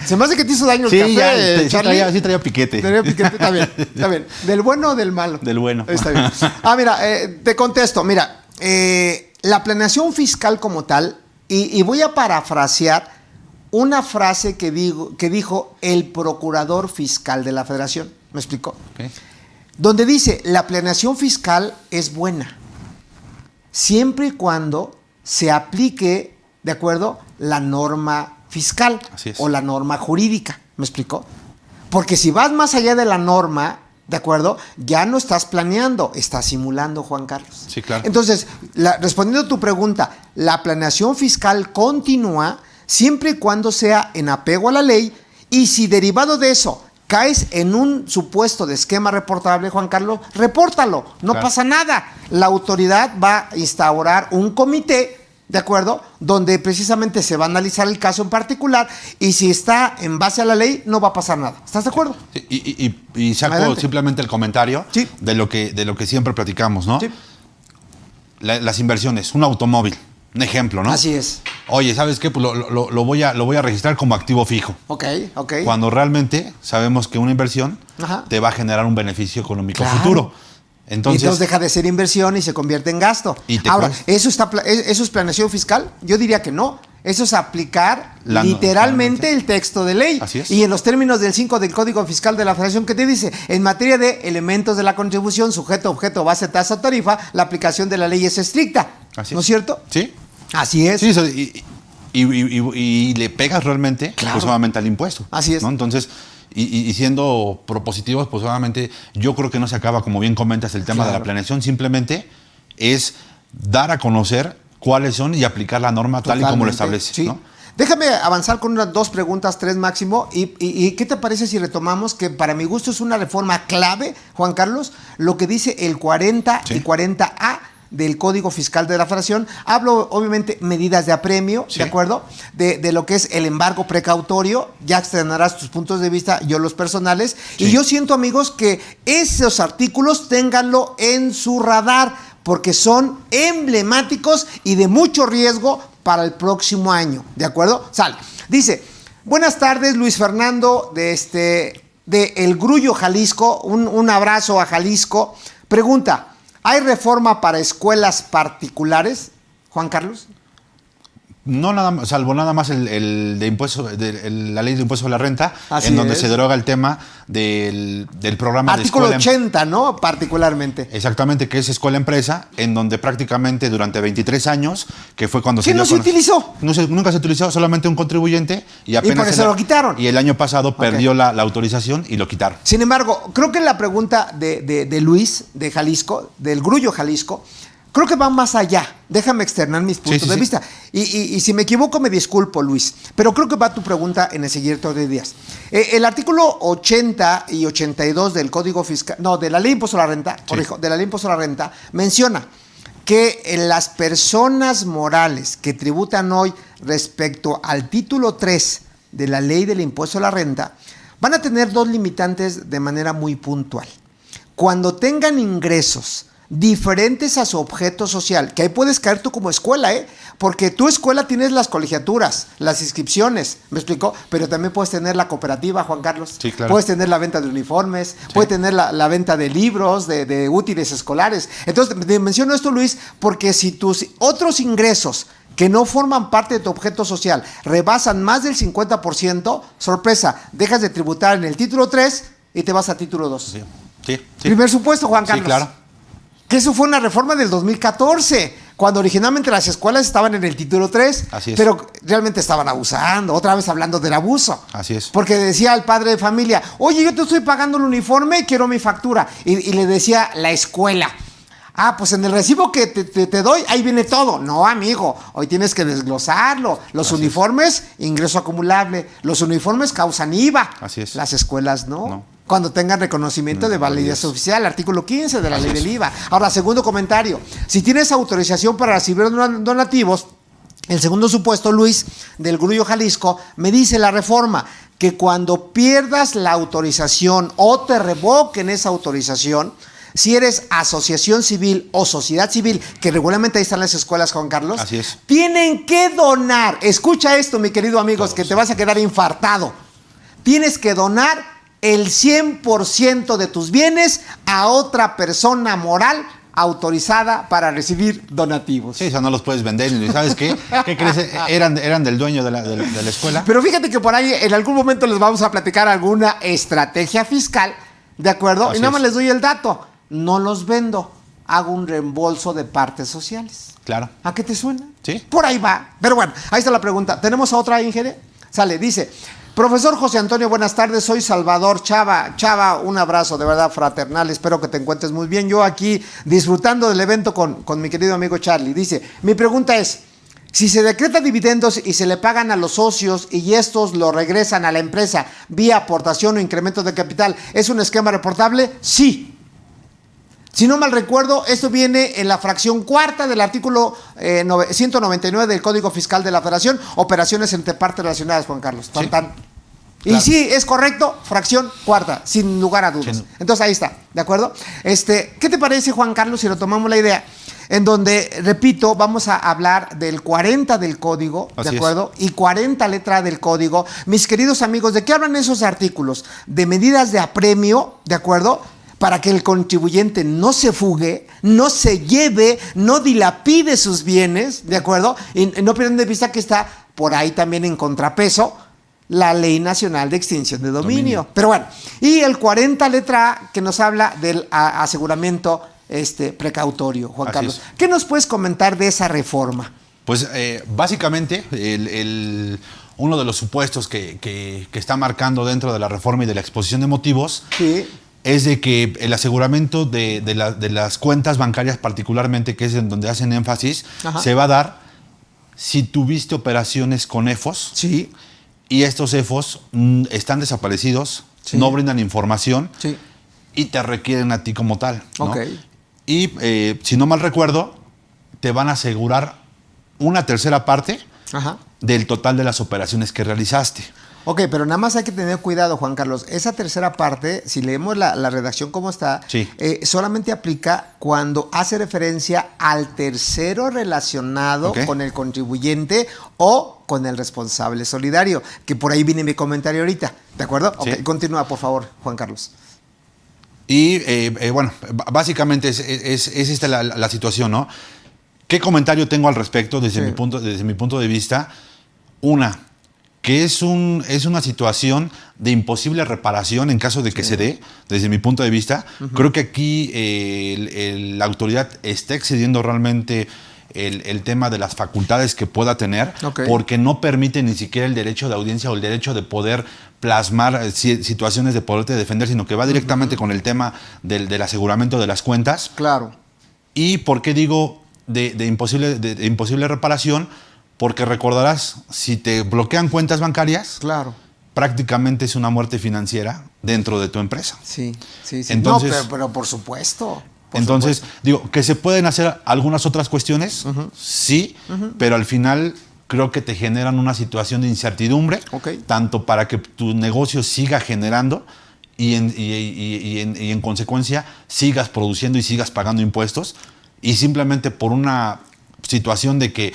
Se me hace que te hizo daño el Sí, café, ya, sí Charlie. sí traía piquete. Tenía piquete, está bien, está bien. ¿Del bueno o del malo? Del bueno. Está bien. Mira, te contesto. Mira, la planeación fiscal como tal, y voy a parafrasear una frase que dijo el procurador fiscal de la Federación. ¿Me explicó? Okay. Donde dice, la planeación fiscal es buena, siempre y cuando se aplique, ¿de acuerdo?, la norma fiscal Así es. o la norma jurídica. ¿Me explicó? Porque si vas más allá de la norma, ¿de acuerdo?, ya no estás planeando, estás simulando, Juan Carlos. Sí, claro. Entonces, respondiendo a tu pregunta, la planeación fiscal continúa siempre y cuando sea en apego a la ley, y si derivado de eso caes en un supuesto de esquema reportable, Juan Carlos, repórtalo, no Claro. pasa nada. La autoridad va a instaurar un comité, ¿de acuerdo?, donde precisamente se va a analizar el caso en particular, y si está en base a la ley, no va a pasar nada. ¿Estás de acuerdo? Sí, y saco Adelante. simplemente el comentario Sí. de lo que siempre platicamos, ¿no? Sí. Las inversiones, un automóvil, un ejemplo, ¿no? Así es. Oye, ¿sabes qué? Pues lo voy a registrar como activo fijo. Ok. Cuando realmente sabemos que una inversión Ajá. te va a generar un beneficio económico Claro. futuro. Y entonces deja de ser inversión y se convierte en gasto. Y te Ahora, cuesta. ¿eso es planeación fiscal? Yo diría que no. Eso es aplicar La literalmente norma. el texto de ley. Así es. Y en los términos del 5 del Código Fiscal de la Federación, ¿qué te dice? En materia de elementos de la contribución, sujeto, objeto, base, tasa o tarifa, la aplicación de la ley es estricta. Así ¿No es. es cierto? Sí. Así es. Sí, y le pegas realmente, Claro. pues obviamente al impuesto. Así es. ¿no? Entonces, y siendo propositivos, pues obviamente yo creo que no se acaba, como bien comentas, el tema de Claro. la planeación, simplemente es dar a conocer cuáles son y aplicar la norma tal y como lo Totalmente, establece. sí. ¿no? Déjame avanzar con unas 2 preguntas, 3 máximo. ¿Y qué te parece si retomamos que para mi gusto es una reforma clave, Juan Carlos, lo que dice el 40 Sí. y 40A del Código Fiscal de la Federación? Hablo, obviamente, medidas de apremio, Sí. ¿de acuerdo? De lo que es el embargo precautorio. Ya externarás tus puntos de vista, yo los personales. Sí. Y yo siento, amigos, que esos artículos ténganlo en su radar, porque son emblemáticos y de mucho riesgo para el próximo año. ¿De acuerdo? Sale. Dice, buenas tardes, Luis Fernando, de El Grullo, Jalisco. Un abrazo a Jalisco. Pregunta, ¿hay reforma para escuelas particulares, Juan Carlos? No nada más, salvo nada más el de impuesto, la ley de impuesto a la renta, Así en donde es. se deroga el tema del programa Artículo de escuela. 80, ¿no? Particularmente. Exactamente, que es escuela-empresa, en donde prácticamente durante 23 años, que fue cuando ¿Qué dio no se a conocer- utilizó? Nunca se utilizó, solamente un contribuyente y apenas... por eso lo quitaron. Y el año pasado perdió la autorización y lo quitaron. Sin embargo, creo que la pregunta de Luis, de Jalisco, del Grullo, Jalisco, creo que va más allá. Déjame externar mis puntos sí, de sí. vista. Y si me equivoco, me disculpo, Luis. Pero creo que va tu pregunta en el siguiente orden de días. El artículo 80 y 82 del Código Fiscal, no, de la Ley de Impuesto a la Renta, corrijo, de la Ley de Impuesto a la Renta, menciona que las personas morales que tributan hoy respecto al título 3 de la Ley del Impuesto a la Renta van a tener 2 limitantes de manera muy puntual. Cuando tengan ingresos diferentes a su objeto social, que ahí puedes caer tú como escuela, porque tu escuela tienes las colegiaturas, las inscripciones, ¿me explicó? Pero también puedes tener la cooperativa, Juan Carlos. Sí, claro. Puedes tener la venta de uniformes, puedes tener la venta de libros, de útiles escolares. Entonces, te menciono esto, Luis, porque si tus otros ingresos que no forman parte de tu objeto social rebasan más del 50%, sorpresa, dejas de tributar en el título 3 y te vas a título 2. Sí, sí. Primer supuesto, Juan Sí, Carlos. claro. Que eso fue una reforma del 2014, cuando originalmente las escuelas estaban en el título 3, Así es. pero realmente estaban abusando, otra vez hablando del abuso. Así es. Porque decía el padre de familia, oye, yo te estoy pagando el uniforme y quiero mi factura. Y le decía la escuela, pues en el recibo que te doy, ahí viene todo. No, amigo, hoy tienes que desglosarlo. Los Así uniformes, ingreso acumulable. Los uniformes causan IVA. Así es. Las escuelas no. No. Cuando tengan reconocimiento de validez oficial, artículo 15 de la Así ley es. del IVA. Ahora, segundo comentario. Si tienes autorización para recibir donativos, el segundo supuesto, Luis, del Grullo, Jalisco, me dice la reforma que cuando pierdas la autorización o te revoquen esa autorización, si eres asociación civil o sociedad civil, que regularmente ahí están las escuelas, Juan Carlos, Así es. tienen que donar. Escucha esto, mi querido amigos, Todos. que te vas a quedar infartado. Tienes que donar el 100% de tus bienes a otra persona moral autorizada para recibir donativos. Sí, o sea, no los puedes vender. ¿Y sabes qué? ¿Qué crees? Eran del dueño de la escuela. Pero fíjate que por ahí en algún momento les vamos a platicar alguna estrategia fiscal, ¿de acuerdo? Así y nada más es. les doy el dato. No los vendo, hago un reembolso de partes sociales. Claro. ¿A qué te suena? Sí. Por ahí va. Pero bueno, ahí está la pregunta. ¿Tenemos a otra ingeniera? Sale, dice: profesor José Antonio, buenas tardes, soy Salvador Chava. Chava, un abrazo de verdad fraternal, espero que te encuentres muy bien. Yo aquí disfrutando del evento con mi querido amigo Charlie. Dice, mi pregunta es, si se decreta dividendos y se le pagan a los socios y estos lo regresan a la empresa vía aportación o incremento de capital, ¿es un esquema reportable? Sí. Si no mal recuerdo, esto viene en la fracción cuarta del artículo 199 del Código Fiscal de la Federación, operaciones entre partes relacionadas, Juan Carlos. Tan, Sí. tan. Y Claro. sí, es correcto, fracción cuarta, sin lugar a dudas. Sí. Entonces ahí está, ¿de acuerdo? ¿Qué te parece, Juan Carlos, si retomamos la idea? En donde, repito, vamos a hablar del 40 del código, ¿de Así acuerdo? Y 40 letra del código. Mis queridos amigos, ¿de qué hablan esos artículos? De medidas de apremio, ¿de acuerdo? Para que el contribuyente no se fugue, no se lleve, no dilapide sus bienes, ¿de acuerdo? Y no pierdan de vista que está por ahí también en contrapeso la Ley Nacional de Extinción de Dominio. Pero bueno, y el 40 letra A que nos habla del aseguramiento precautorio, Juan Así Carlos. es. ¿Qué nos puedes comentar de esa reforma? Pues básicamente uno de los supuestos que está marcando dentro de la reforma y de la exposición de motivos Sí. es de que el aseguramiento de las cuentas bancarias particularmente, que es en donde hacen énfasis, Ajá. se va a dar si tuviste operaciones con EFOS Sí. y estos EFOS están desaparecidos, Sí. no brindan información Sí. y te requieren a ti como tal, ¿no? Ok. Y si no mal recuerdo, te van a asegurar una tercera parte Ajá. del total de las operaciones que realizaste. Ok, pero nada más hay que tener cuidado, Juan Carlos. Esa tercera parte, si leemos la redacción como está, Sí. solamente aplica cuando hace referencia al tercero relacionado Ok. con el contribuyente o con el responsable solidario, que por ahí viene mi comentario ahorita, ¿de acuerdo? Sí. Ok, continúa, por favor, Juan Carlos. Y bueno, básicamente es esta la situación, ¿no? ¿Qué comentario tengo al respecto desde, Sí. desde mi punto de vista? Una, que es una situación de imposible reparación en caso de que se dé, desde mi punto de vista. Creo que aquí la autoridad está excediendo realmente el tema de las facultades que pueda tener, Ok. porque no permite ni siquiera el derecho de audiencia o el derecho de poder plasmar situaciones de poderte defender, sino que va directamente con el tema del aseguramiento de las cuentas. Claro. ¿Y por qué digo de imposible reparación? Porque recordarás, si te bloquean cuentas bancarias, Claro. prácticamente es una muerte financiera dentro de tu empresa. Sí, sí, sí. Entonces- no, pero por supuesto. por Entonces, supuesto. digo, que se pueden hacer algunas otras cuestiones, sí, pero al final creo que te generan una situación de incertidumbre, Ok. tanto para que tu negocio siga generando y en consecuencia sigas produciendo y sigas pagando impuestos, y simplemente por una situación de que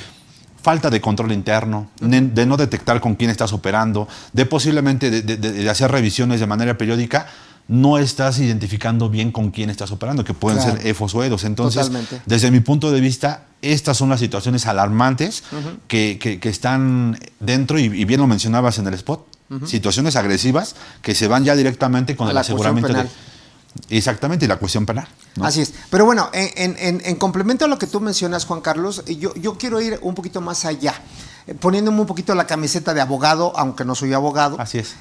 falta de control interno, de no detectar con quién estás operando, de posiblemente de hacer revisiones de manera periódica, no estás identificando bien con quién estás operando, que pueden Claro. ser EFOS o EDOS. Entonces, Totalmente. desde mi punto de vista, estas son las situaciones alarmantes que están dentro, y bien lo mencionabas en el spot, situaciones agresivas que se van ya directamente con A el la cuestión aseguramiento. penal. Exactamente, y la cuestión penal, ¿no? Así es. Pero bueno, en complemento a lo que tú mencionas, Juan Carlos, yo quiero ir un poquito más allá, poniéndome un poquito la camiseta de abogado, aunque no soy abogado. Así es.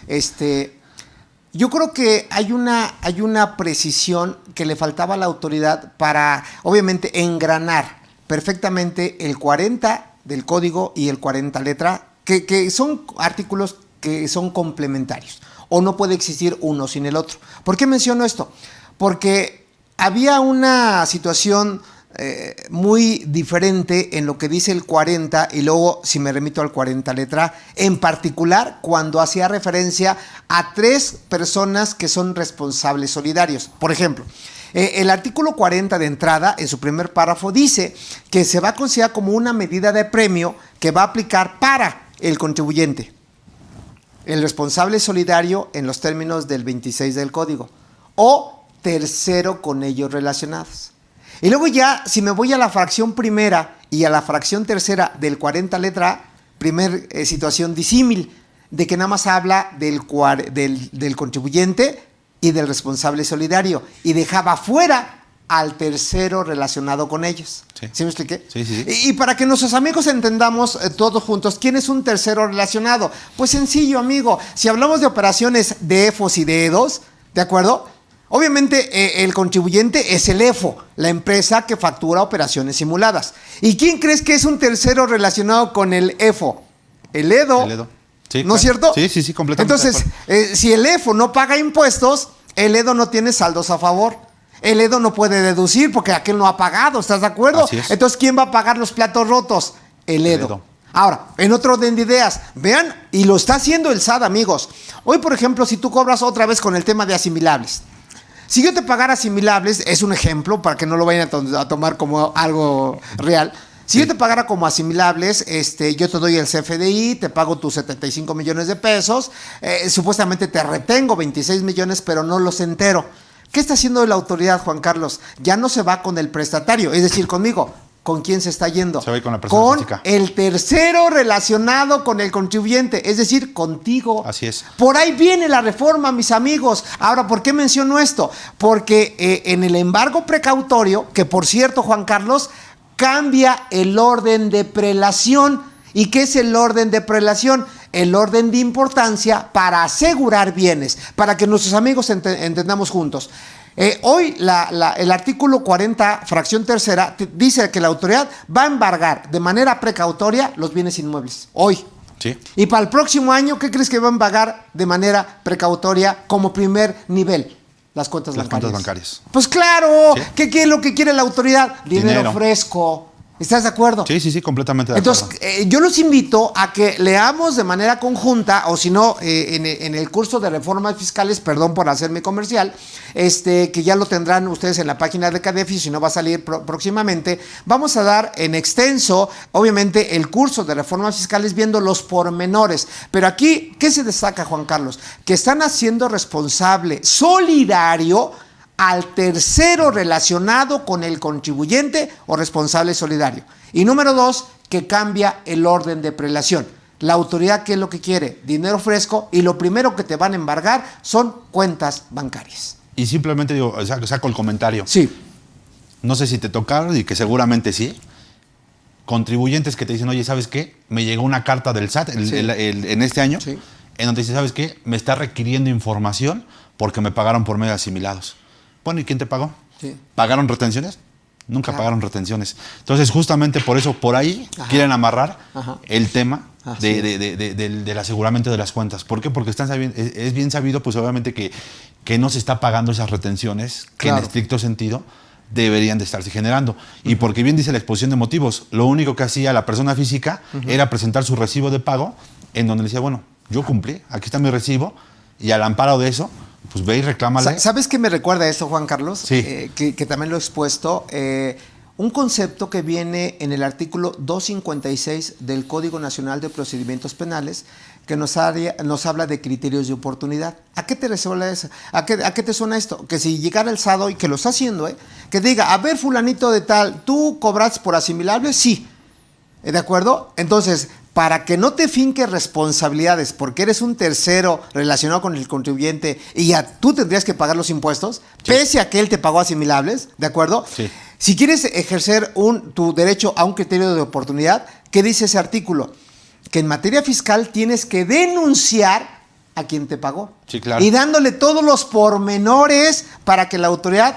Yo creo que hay una precisión que le faltaba a la autoridad para, obviamente, engranar perfectamente el 40 del código y el 40 letra, que son artículos que son complementarios, o no puede existir uno sin el otro. ¿Por qué menciono esto? Porque había una situación muy diferente en lo que dice el 40 y luego, si me remito al 40 letra, en particular cuando hacía referencia a 3 personas que son responsables solidarios. Por ejemplo, El artículo 40 de entrada, en su primer párrafo, dice que se va a considerar como una medida de premio que va a aplicar para el contribuyente, el responsable solidario en los términos del 26 del Código, o tercero con ellos relacionados. Y luego ya, si me voy a la fracción primera y a la fracción tercera del 40 letra A, primer situación disímil, de que nada más habla del contribuyente y del responsable solidario, y dejaba fuera al tercero relacionado con ellos. Sí. ¿Sí me expliqué? Sí, sí, sí. Y para que nuestros amigos entendamos todos juntos, ¿quién es un tercero relacionado? Pues sencillo, amigo. Si hablamos de operaciones de EFOS y de EDOS, ¿de acuerdo? Obviamente el contribuyente es el EFO, la empresa que factura operaciones simuladas. ¿Y quién crees que es un tercero relacionado con el EFO? El EDO. El EDO. Sí, ¿No es cierto? Sí, completamente. Entonces, si el EFO no paga impuestos, el EDO no tiene saldos a favor. El EDO no puede deducir porque aquel no ha pagado, ¿estás de acuerdo? Así es. Entonces, ¿quién va a pagar los platos rotos? El EDO. Ahora, en otro orden de ideas, vean, y lo está haciendo el SAT, amigos. Hoy, por ejemplo, si tú cobras otra vez con el tema de asimilables, si yo te pagara asimilables, es un ejemplo para que no lo vayan a tomar como algo real. Si yo te pagara como asimilables, yo te doy el CFDI, te pago tus 75 millones de pesos, supuestamente te retengo 26 millones, pero no los entero. ¿Qué está haciendo la autoridad, Juan Carlos? Ya no se va con el prestatario, es decir, conmigo. ¿Con quién se está yendo? Se va a ir con la persona física. El tercero relacionado con el contribuyente, es decir, contigo. Así es. Por ahí viene la reforma, mis amigos. Ahora, ¿por qué menciono esto? Porque en el embargo precautorio, que por cierto, Juan Carlos, cambia el orden de prelación. ¿Y qué es el orden de prelación? El orden de importancia para asegurar bienes, para que nuestros amigos entendamos juntos. Hoy el artículo 40, fracción tercera, dice que la autoridad va a embargar de manera precautoria los bienes inmuebles. Hoy. Sí. Y para el próximo año, ¿qué crees que va a embargar de manera precautoria como primer nivel? Las cuentas bancarias. Pues claro, ¿sí? ¿Qué es lo que quiere la autoridad? Dinero fresco. ¿Estás de acuerdo? Sí, completamente de acuerdo. Entonces, yo los invito a que leamos de manera conjunta, o si no, en el curso de reformas fiscales, perdón por hacerme comercial, que ya lo tendrán ustedes en la página de CADEFI, si no va a salir próximamente. Vamos a dar en extenso, obviamente, el curso de reformas fiscales viendo los pormenores. Pero aquí, ¿qué se destaca, Juan Carlos? Que están haciendo responsable solidario al tercero relacionado con el contribuyente o responsable solidario. Y número 2, que cambia el orden de prelación. La autoridad, ¿qué es lo que quiere? Dinero fresco, y lo primero que te van a embargar son cuentas bancarias. Y simplemente digo, saco el comentario. Sí. No sé si te tocaron, y que seguramente sí. Contribuyentes que te dicen, oye, ¿sabes qué? Me llegó una carta del SAT en este año, sí, en donde dice, ¿sabes qué? Me está requiriendo información porque me pagaron por medio de asimilados. Bueno, ¿y quién te pagó? Sí. ¿Pagaron retenciones? Nunca pagaron retenciones. Entonces, justamente por eso, por ahí quieren amarrar el tema del aseguramiento de las cuentas. ¿Por qué? Porque es bien sabido, pues obviamente, que no se está pagando esas retenciones que en estricto sentido deberían de estarse generando. Y porque bien dice la exposición de motivos, lo único que hacía la persona física era presentar su recibo de pago, en donde le decía, bueno, yo cumplí, aquí está mi recibo, y al amparo de eso, pues ve y reclámale. ¿Sabes qué me recuerda esto, Juan Carlos? Sí. Que también lo he expuesto. Un concepto que viene en el artículo 256 del Código Nacional de Procedimientos Penales, que nos habla de criterios de oportunidad. ¿A qué te resuena eso? ¿A qué te suena esto? Que si llegara el SAT hoy, que lo está haciendo, que diga, a ver, fulanito de tal, ¿tú cobras por asimilable? Sí. ¿De acuerdo? Entonces, para que no te finques responsabilidades porque eres un tercero relacionado con el contribuyente y ya tú tendrías que pagar los impuestos, pese a que él te pagó asimilables, ¿de acuerdo? Sí. Si quieres ejercer tu derecho a un criterio de oportunidad, ¿qué dice ese artículo? Que en materia fiscal tienes que denunciar a quien te pagó. Sí, claro. Y dándole todos los pormenores para que la autoridad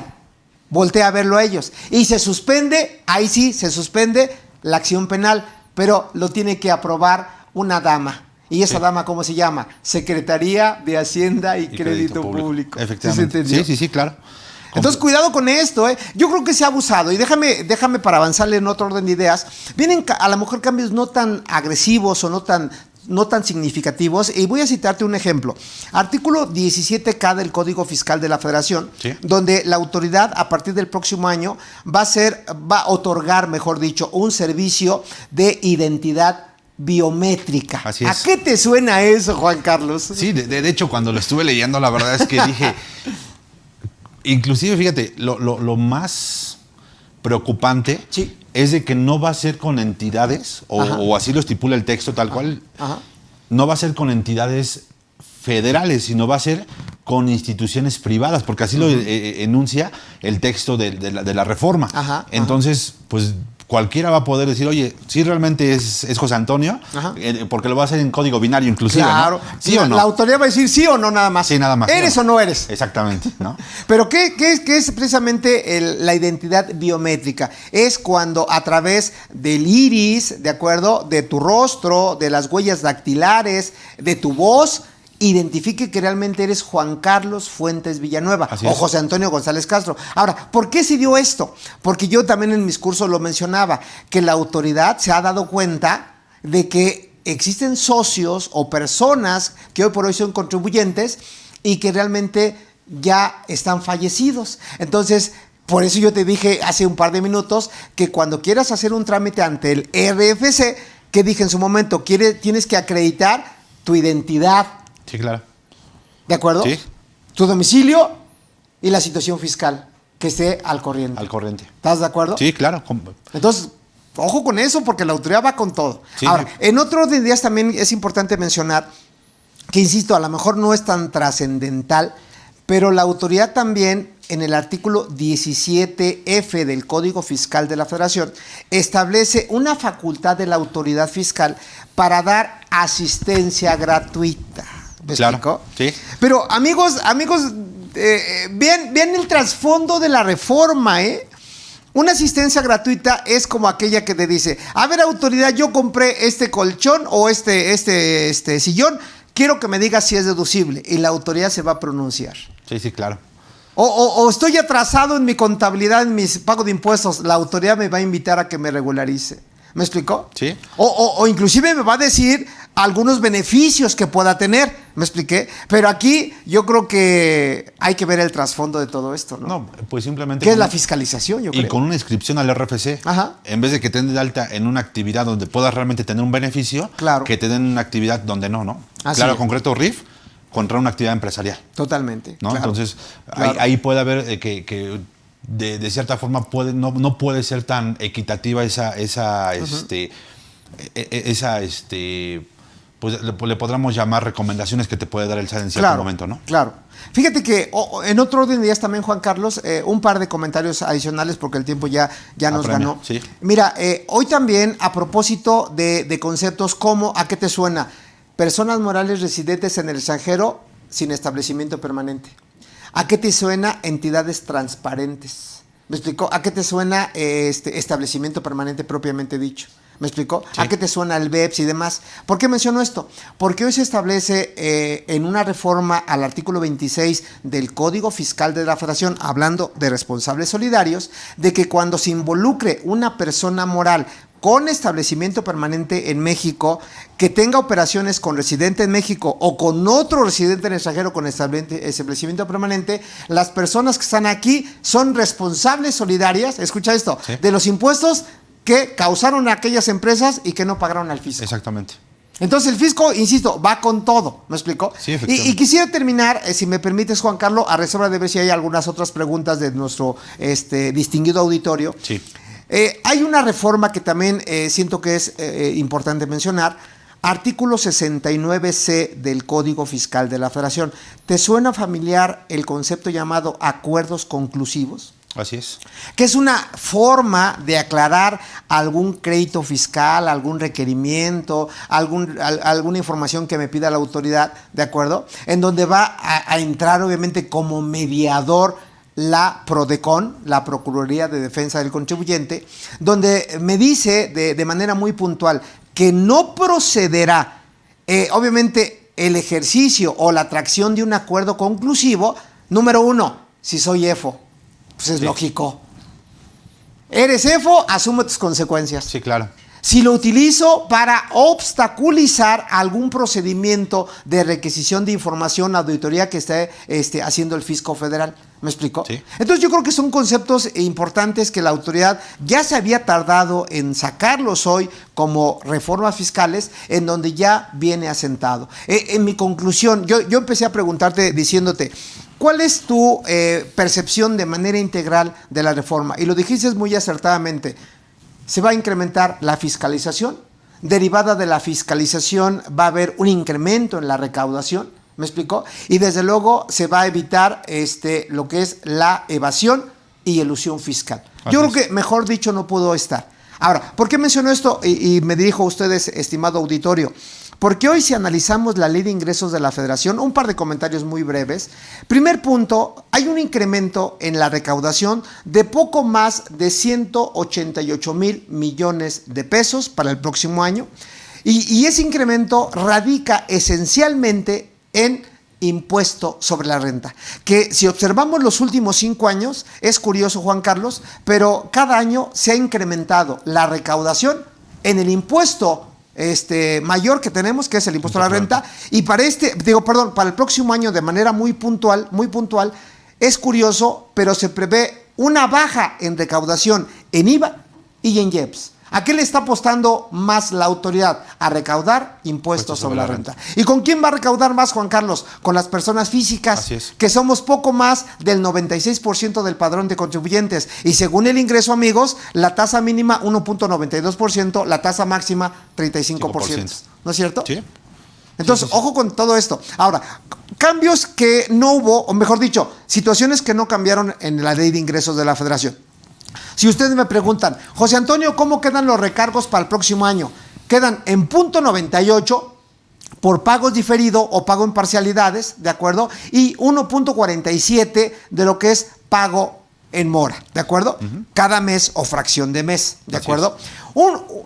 voltee a verlo a ellos. Y se suspende, ahí sí, se suspende la acción penal, pero lo tiene que aprobar una dama. ¿Y esa dama cómo se llama? Secretaría de Hacienda y Crédito Público. Efectivamente. Sí, claro. Entonces, cuidado con esto, Yo creo que se ha abusado. Y déjame para avanzarle en otro orden de ideas. Vienen a lo mejor cambios no tan agresivos o no tan no tan significativos, y voy a citarte un ejemplo. Artículo 17K del Código Fiscal de la Federación, Sí. donde la autoridad a partir del próximo año va a otorgar, mejor dicho, un servicio de identidad biométrica. Así es. ¿A qué te suena eso, Juan Carlos? Sí, de hecho, cuando lo estuve leyendo, la verdad es que dije, inclusive, fíjate, lo más preocupante Sí. es de que no va a ser con entidades, o así lo estipula el texto tal cual, Ajá. no va a ser con entidades federales, sino va a ser con instituciones privadas, porque así lo enuncia el texto de la reforma. Ajá, Entonces, pues cualquiera va a poder decir, oye, si realmente es José Antonio, Ajá. porque lo va a hacer en código binario inclusive, Claro. ¿no? ¿Sí o no? La autoridad va a decir sí o no nada más. Sí, nada más. ¿Eres o no eres? Exactamente, ¿no? Pero ¿qué es precisamente la identidad biométrica? Es cuando a través del iris, ¿de acuerdo? De tu rostro, de las huellas dactilares, de tu voz, identifique que realmente eres Juan Carlos Fuentes Villanueva Así o es. José Antonio González Castro. Ahora, ¿por qué se dio esto? Porque yo también en mis cursos lo mencionaba, que la autoridad se ha dado cuenta de que existen socios o personas que hoy por hoy son contribuyentes y que realmente ya están fallecidos. Entonces, por eso yo te dije hace un par de minutos que cuando quieras hacer un trámite ante el RFC, que dije en su momento, tienes que acreditar tu identidad. Sí, claro. ¿De acuerdo? Sí. Tu domicilio y la situación fiscal, que esté al corriente. Al corriente. ¿Estás de acuerdo? Sí, claro. Entonces, ojo con eso, porque la autoridad va con todo. Sí. Ahora, en otro orden de días también es importante mencionar que, insisto, a lo mejor no es tan trascendental, pero la autoridad también, en el artículo 17F del Código Fiscal de la Federación, establece una facultad de la autoridad fiscal para dar asistencia gratuita. ¿Me Claro, explico? sí. Pero amigos, vean el trasfondo de la reforma, ¿eh? Una asistencia gratuita es como aquella que te dice, a ver, autoridad, yo compré este colchón o este sillón, quiero que me digas si es deducible, y la autoridad se va a pronunciar. Sí, sí, claro. O estoy atrasado en mi contabilidad, en mis pagos de impuestos, la autoridad me va a invitar a que me regularice. ¿Me explicó? Sí. O inclusive me va a decir algunos beneficios que pueda tener. ¿Me expliqué? Pero aquí yo creo que hay que ver el trasfondo de todo esto, ¿no? No, pues simplemente... ¿Qué es la fiscalización, yo Y creo? con una inscripción al RFC, Ajá. en vez de que te den de alta en una actividad donde puedas realmente tener un beneficio, Claro. que te den una actividad donde no. Así Claro, es. concreto RIF contra una actividad empresarial, Totalmente. ¿no? Claro. Entonces, Claro. ahí puede haber que de cierta forma no puede ser tan equitativa pues le podríamos llamar recomendaciones que te puede dar el SAT en cierto momento, ¿no? Claro. Fíjate que en otro orden de días también, Juan Carlos, un par de comentarios adicionales porque el tiempo ya nos Apremia, ganó. sí. Mira, hoy también a propósito de conceptos como, ¿a qué te suena? Personas morales residentes en el extranjero sin establecimiento permanente. ¿A qué te suena? Entidades transparentes. ¿Me explicó? ¿A qué te suena establecimiento permanente propiamente dicho? ¿Me explicó? Sí. ¿A qué te suena el BEPS y demás? ¿Por qué menciono esto? Porque hoy se establece en una reforma al artículo 26 del Código Fiscal de la Federación, hablando de responsables solidarios, de que cuando se involucre una persona moral con establecimiento permanente en México, que tenga operaciones con residente en México o con otro residente en el extranjero con establecimiento permanente, las personas que están aquí son responsables solidarias, escucha esto, Sí. de los impuestos que causaron aquellas empresas y que no pagaron al fisco. Exactamente. Entonces el fisco, insisto, va con todo, ¿me explico? Sí, efectivamente. Y quisiera terminar, si me permites, Juan Carlos, a reserva de ver si hay algunas otras preguntas de nuestro distinguido auditorio. Sí. Hay una reforma que también siento que es importante mencionar, artículo 69C del Código Fiscal de la Federación. ¿Te suena familiar el concepto llamado acuerdos conclusivos? Así es. Que es una forma de aclarar algún crédito fiscal, algún requerimiento, alguna información que me pida la autoridad, ¿de acuerdo? En donde va a entrar obviamente como mediador la PRODECON, la Procuraduría de Defensa del Contribuyente, donde me dice de manera muy puntual que no procederá, obviamente, el ejercicio o la atracción de un acuerdo conclusivo, número uno, si soy EFO. Pues es Sí. lógico. Eres EFO, asume tus consecuencias. Sí, claro. Si lo utilizo para obstaculizar algún procedimiento de requisición de información, auditoría que esté haciendo el fisco federal. ¿Me explico? Sí. Entonces yo creo que son conceptos importantes que la autoridad ya se había tardado en sacarlos hoy como reformas fiscales, en donde ya viene asentado. En mi conclusión, yo empecé a preguntarte diciéndote, ¿cuál es tu percepción de manera integral de la reforma? Y lo dijiste muy acertadamente. Se va a incrementar la fiscalización. Derivada de la fiscalización va a haber un incremento en la recaudación. ¿Me explicó? Y desde luego se va a evitar lo que es la evasión y elusión fiscal. Yo creo que mejor dicho no pudo estar. Ahora, ¿por qué menciono esto? Y me dirijo a ustedes, estimado auditorio. Porque hoy, si analizamos la ley de ingresos de la Federación, un par de comentarios muy breves. Primer punto, hay un incremento en la recaudación de poco más de 188,000 millones de pesos para el próximo año. Y ese incremento radica esencialmente en impuesto sobre la renta, que si observamos los últimos 5 años, es curioso, Juan Carlos, pero cada año se ha incrementado la recaudación en el impuesto mayor que tenemos, que es el impuesto a la renta, y para para el próximo año de manera muy puntual, es curioso, pero se prevé una baja en recaudación en IVA y en IEPS. ¿A qué le está apostando más la autoridad? A recaudar impuestos sobre la renta. ¿Y con quién va a recaudar más, Juan Carlos? Con las personas físicas, que somos poco más del 96% del padrón de contribuyentes. Y según el ingreso, amigos, la tasa mínima 1.92%, la tasa máxima 35%. ¿No es cierto? Sí. Entonces, sí. Ojo con todo esto. Ahora, cambios que no hubo, o mejor dicho, situaciones que no cambiaron en la ley de ingresos de la Federación. Si ustedes me preguntan, José Antonio, ¿cómo quedan los recargos para el próximo año? Quedan en 0.98 por pagos diferido o pago en parcialidades, ¿de acuerdo? Y 1.47 de lo que es pago en mora, ¿de acuerdo? Cada mes o fracción de mes, ¿de acuerdo?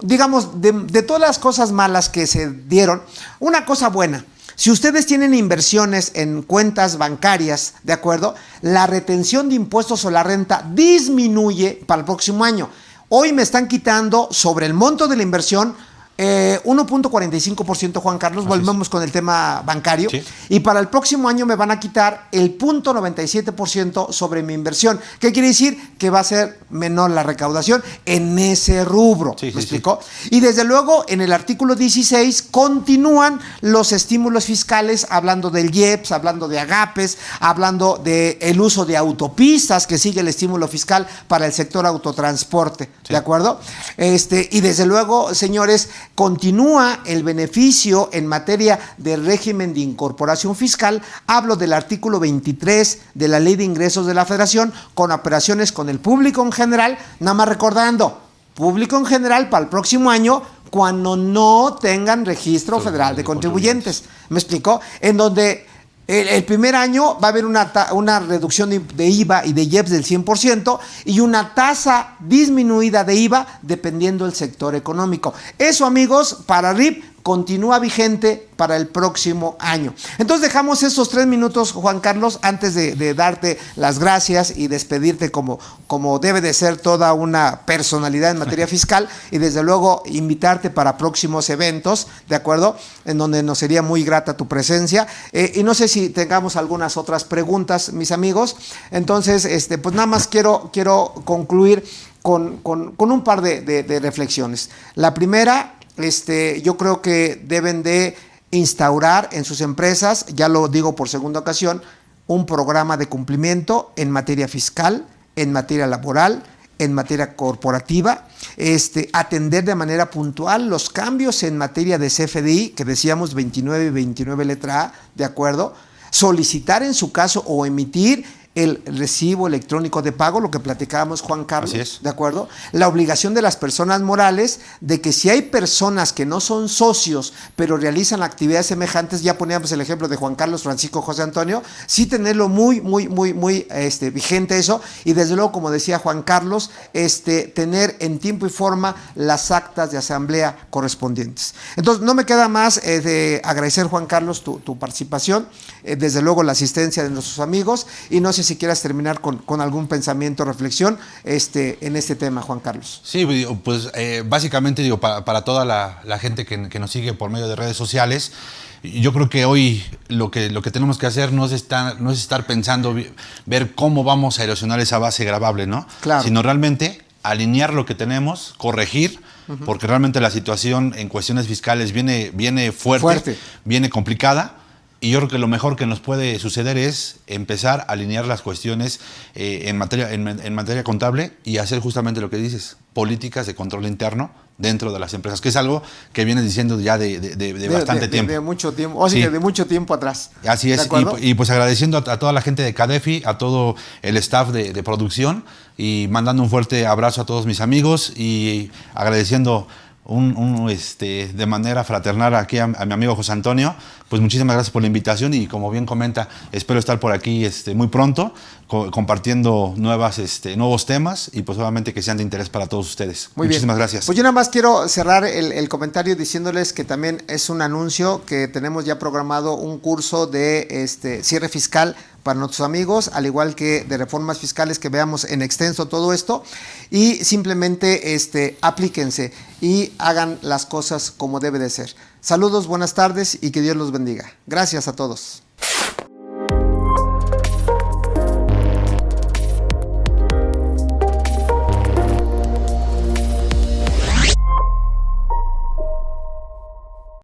Digamos, de todas las cosas malas que se dieron, una cosa buena. Si ustedes tienen inversiones en cuentas bancarias, ¿de acuerdo? La retención de impuestos sobre la renta disminuye para el próximo año. Hoy me están quitando sobre el monto de la inversión 1.45%, Juan Carlos, volvemos con el tema bancario, y para el próximo año me van a quitar el 0.97% sobre mi inversión. ¿Qué quiere decir? Que va a ser menor la recaudación en ese rubro, ¿me explicó? Y desde luego en el artículo 16 continúan los estímulos fiscales, hablando del IEPS, hablando de agapes, hablando del uso de autopistas, que sigue el estímulo fiscal para el sector autotransporte, ¿de acuerdo? Y desde luego, señores, continúa el beneficio en materia de régimen de incorporación fiscal. Hablo del artículo 23 de la Ley de Ingresos de la Federación, con operaciones con el público en general, nada más recordando, público en general para el próximo año, cuando no tengan registro federal de contribuyentes. ¿Me explicó? En donde el primer año va a haber una reducción de IVA y de IEPS del 100% y una tasa disminuida de IVA dependiendo del sector económico. Eso, amigos, para RIP continúa vigente para el próximo año. Entonces dejamos esos 3 minutos, Juan Carlos, antes de darte las gracias y despedirte como debe de ser toda una personalidad en materia fiscal, y desde luego invitarte para próximos eventos, ¿de acuerdo? En donde nos sería muy grata tu presencia. Y no sé si tengamos algunas otras preguntas, mis amigos. Entonces, pues nada más quiero concluir con un par de reflexiones. La primera, yo creo que deben de instaurar en sus empresas, ya lo digo por segunda ocasión, un programa de cumplimiento en materia fiscal, en materia laboral, en materia corporativa, atender de manera puntual los cambios en materia de CFDI, que decíamos 29 y 29 letra A, ¿de acuerdo? Solicitar en su caso o emitir el recibo electrónico de pago, lo que platicábamos, Juan Carlos, ¿de acuerdo? La obligación de las personas morales de que si hay personas que no son socios, pero realizan actividades semejantes, ya poníamos el ejemplo de Juan Carlos, Francisco, José Antonio, sí tenerlo muy vigente eso, y desde luego, como decía Juan Carlos, tener en tiempo y forma las actas de asamblea correspondientes. Entonces, no me queda más de agradecer, Juan Carlos, tu participación, desde luego la asistencia de nuestros amigos, y no sé si quieras terminar con algún pensamiento, reflexión en este tema, Juan Carlos. Sí, pues básicamente digo, para toda la gente que nos sigue por medio de redes sociales, yo creo que hoy lo que tenemos que hacer no es estar pensando, ver cómo vamos a erosionar esa base gravable, ¿no? Claro. Sino realmente alinear lo que tenemos, corregir, porque realmente la situación en cuestiones fiscales viene fuerte, viene complicada. Y yo creo que lo mejor que nos puede suceder es empezar a alinear las cuestiones en materia contable y hacer justamente lo que dices, políticas de control interno dentro de las empresas, que es algo que vienes diciendo ya de bastante tiempo. De mucho tiempo, o sea, sí, de mucho tiempo atrás. Así es, y pues agradeciendo a toda la gente de Cadefi, a todo el staff de producción y mandando un fuerte abrazo a todos mis amigos y agradeciendo de manera fraternal aquí a mi amigo José Antonio. Pues muchísimas gracias por la invitación y como bien comenta, espero estar por aquí muy pronto compartiendo nuevos temas y pues obviamente que sean de interés para todos ustedes. Muchísimas gracias. Pues yo nada más quiero cerrar el comentario diciéndoles que también es un anuncio que tenemos ya programado un curso de cierre fiscal para nuestros amigos, al igual que de reformas fiscales, que veamos en extenso todo esto y simplemente aplíquense y hagan las cosas como debe de ser. Saludos, buenas tardes y que Dios los bendiga. Gracias a todos.